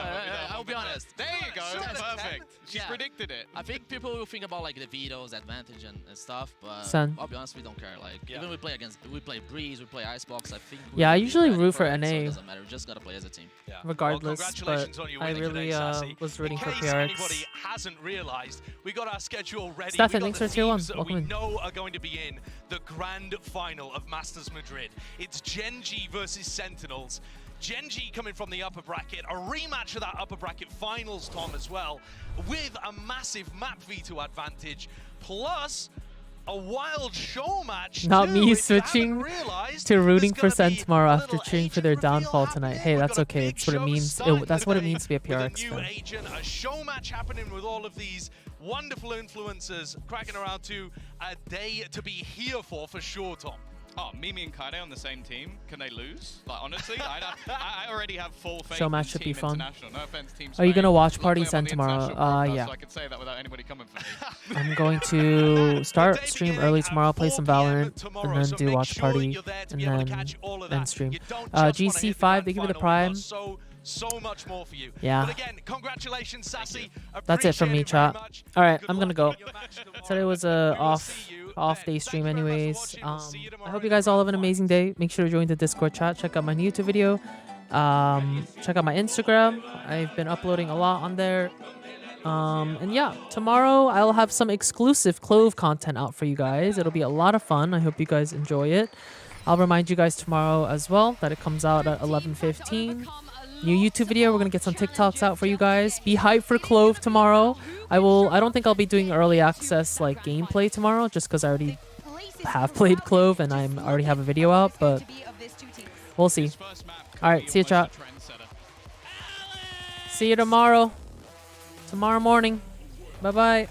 I'll be honest. There you go. Perfect. She's predicted it. I think people will think about like the vetoes, advantage, and stuff, but Sen. I'll be honest, we don't care. Like even we play Breeze, we play Icebox. I think. Yeah, I usually root for So it NA. doesn't matter. We just gotta play as a team. Yeah. Regardless, well, congratulations but on your I winning really today, Sassy. was rooting for In case PRX. anybody hasn't realized, we got our schedule ready. Stefan, we got thanks the for tier 1. teams that Welcome we in. know are going to be in the grand final of Masters Madrid. It's Genji versus Sentinels. Genji coming from the upper bracket, a rematch of that upper bracket finals, Tom, as well, with a massive map veto advantage, plus a wild show match. Not too, me if you haven't switching realized. to rooting for Sen tomorrow after cheering for their downfall tonight. Hey, that's okay. It's what it means. That's what it means to be a PRX New fan. agent, a show match happening with all of these wonderful influencers cracking around to a day to be here for sure, Tom. Oh, Mimi and Kaide on the same team. Can they lose? Like honestly, I already have full faith Show match in should Team be fun. International. No offense, Team Are you Spain. gonna watch Luckily, Party I'm on Sen the tomorrow? international broadcast, Yeah. So I can say that without anybody coming for me. I'm going to start stream early tomorrow, play some Valorant, and then do watch party, and then stream. GC5, they give me the Prime. So much more for you. Yeah. But again, congratulations, Sassy. That's it from me, chat. All Alright, I'm gonna go. Today was a off day stream anyways. I hope you guys all have an amazing day. Make sure to join the Discord chat. Check out my new YouTube video. Check out my Instagram. I've been uploading a lot on there. And yeah, tomorrow I'll have some exclusive Clove content out for you guys. It'll be a lot of fun. I hope you guys enjoy it. I'll remind you guys tomorrow as well that it comes out at 11:15. New YouTube video. We're gonna get some TikToks out for you guys. Be hyped for Clove tomorrow. I don't think I'll be doing early access like gameplay tomorrow, just because I already have played Clove and I already have a video out. But we'll see. All right, see you, chat. See you tomorrow. Tomorrow morning. Bye bye.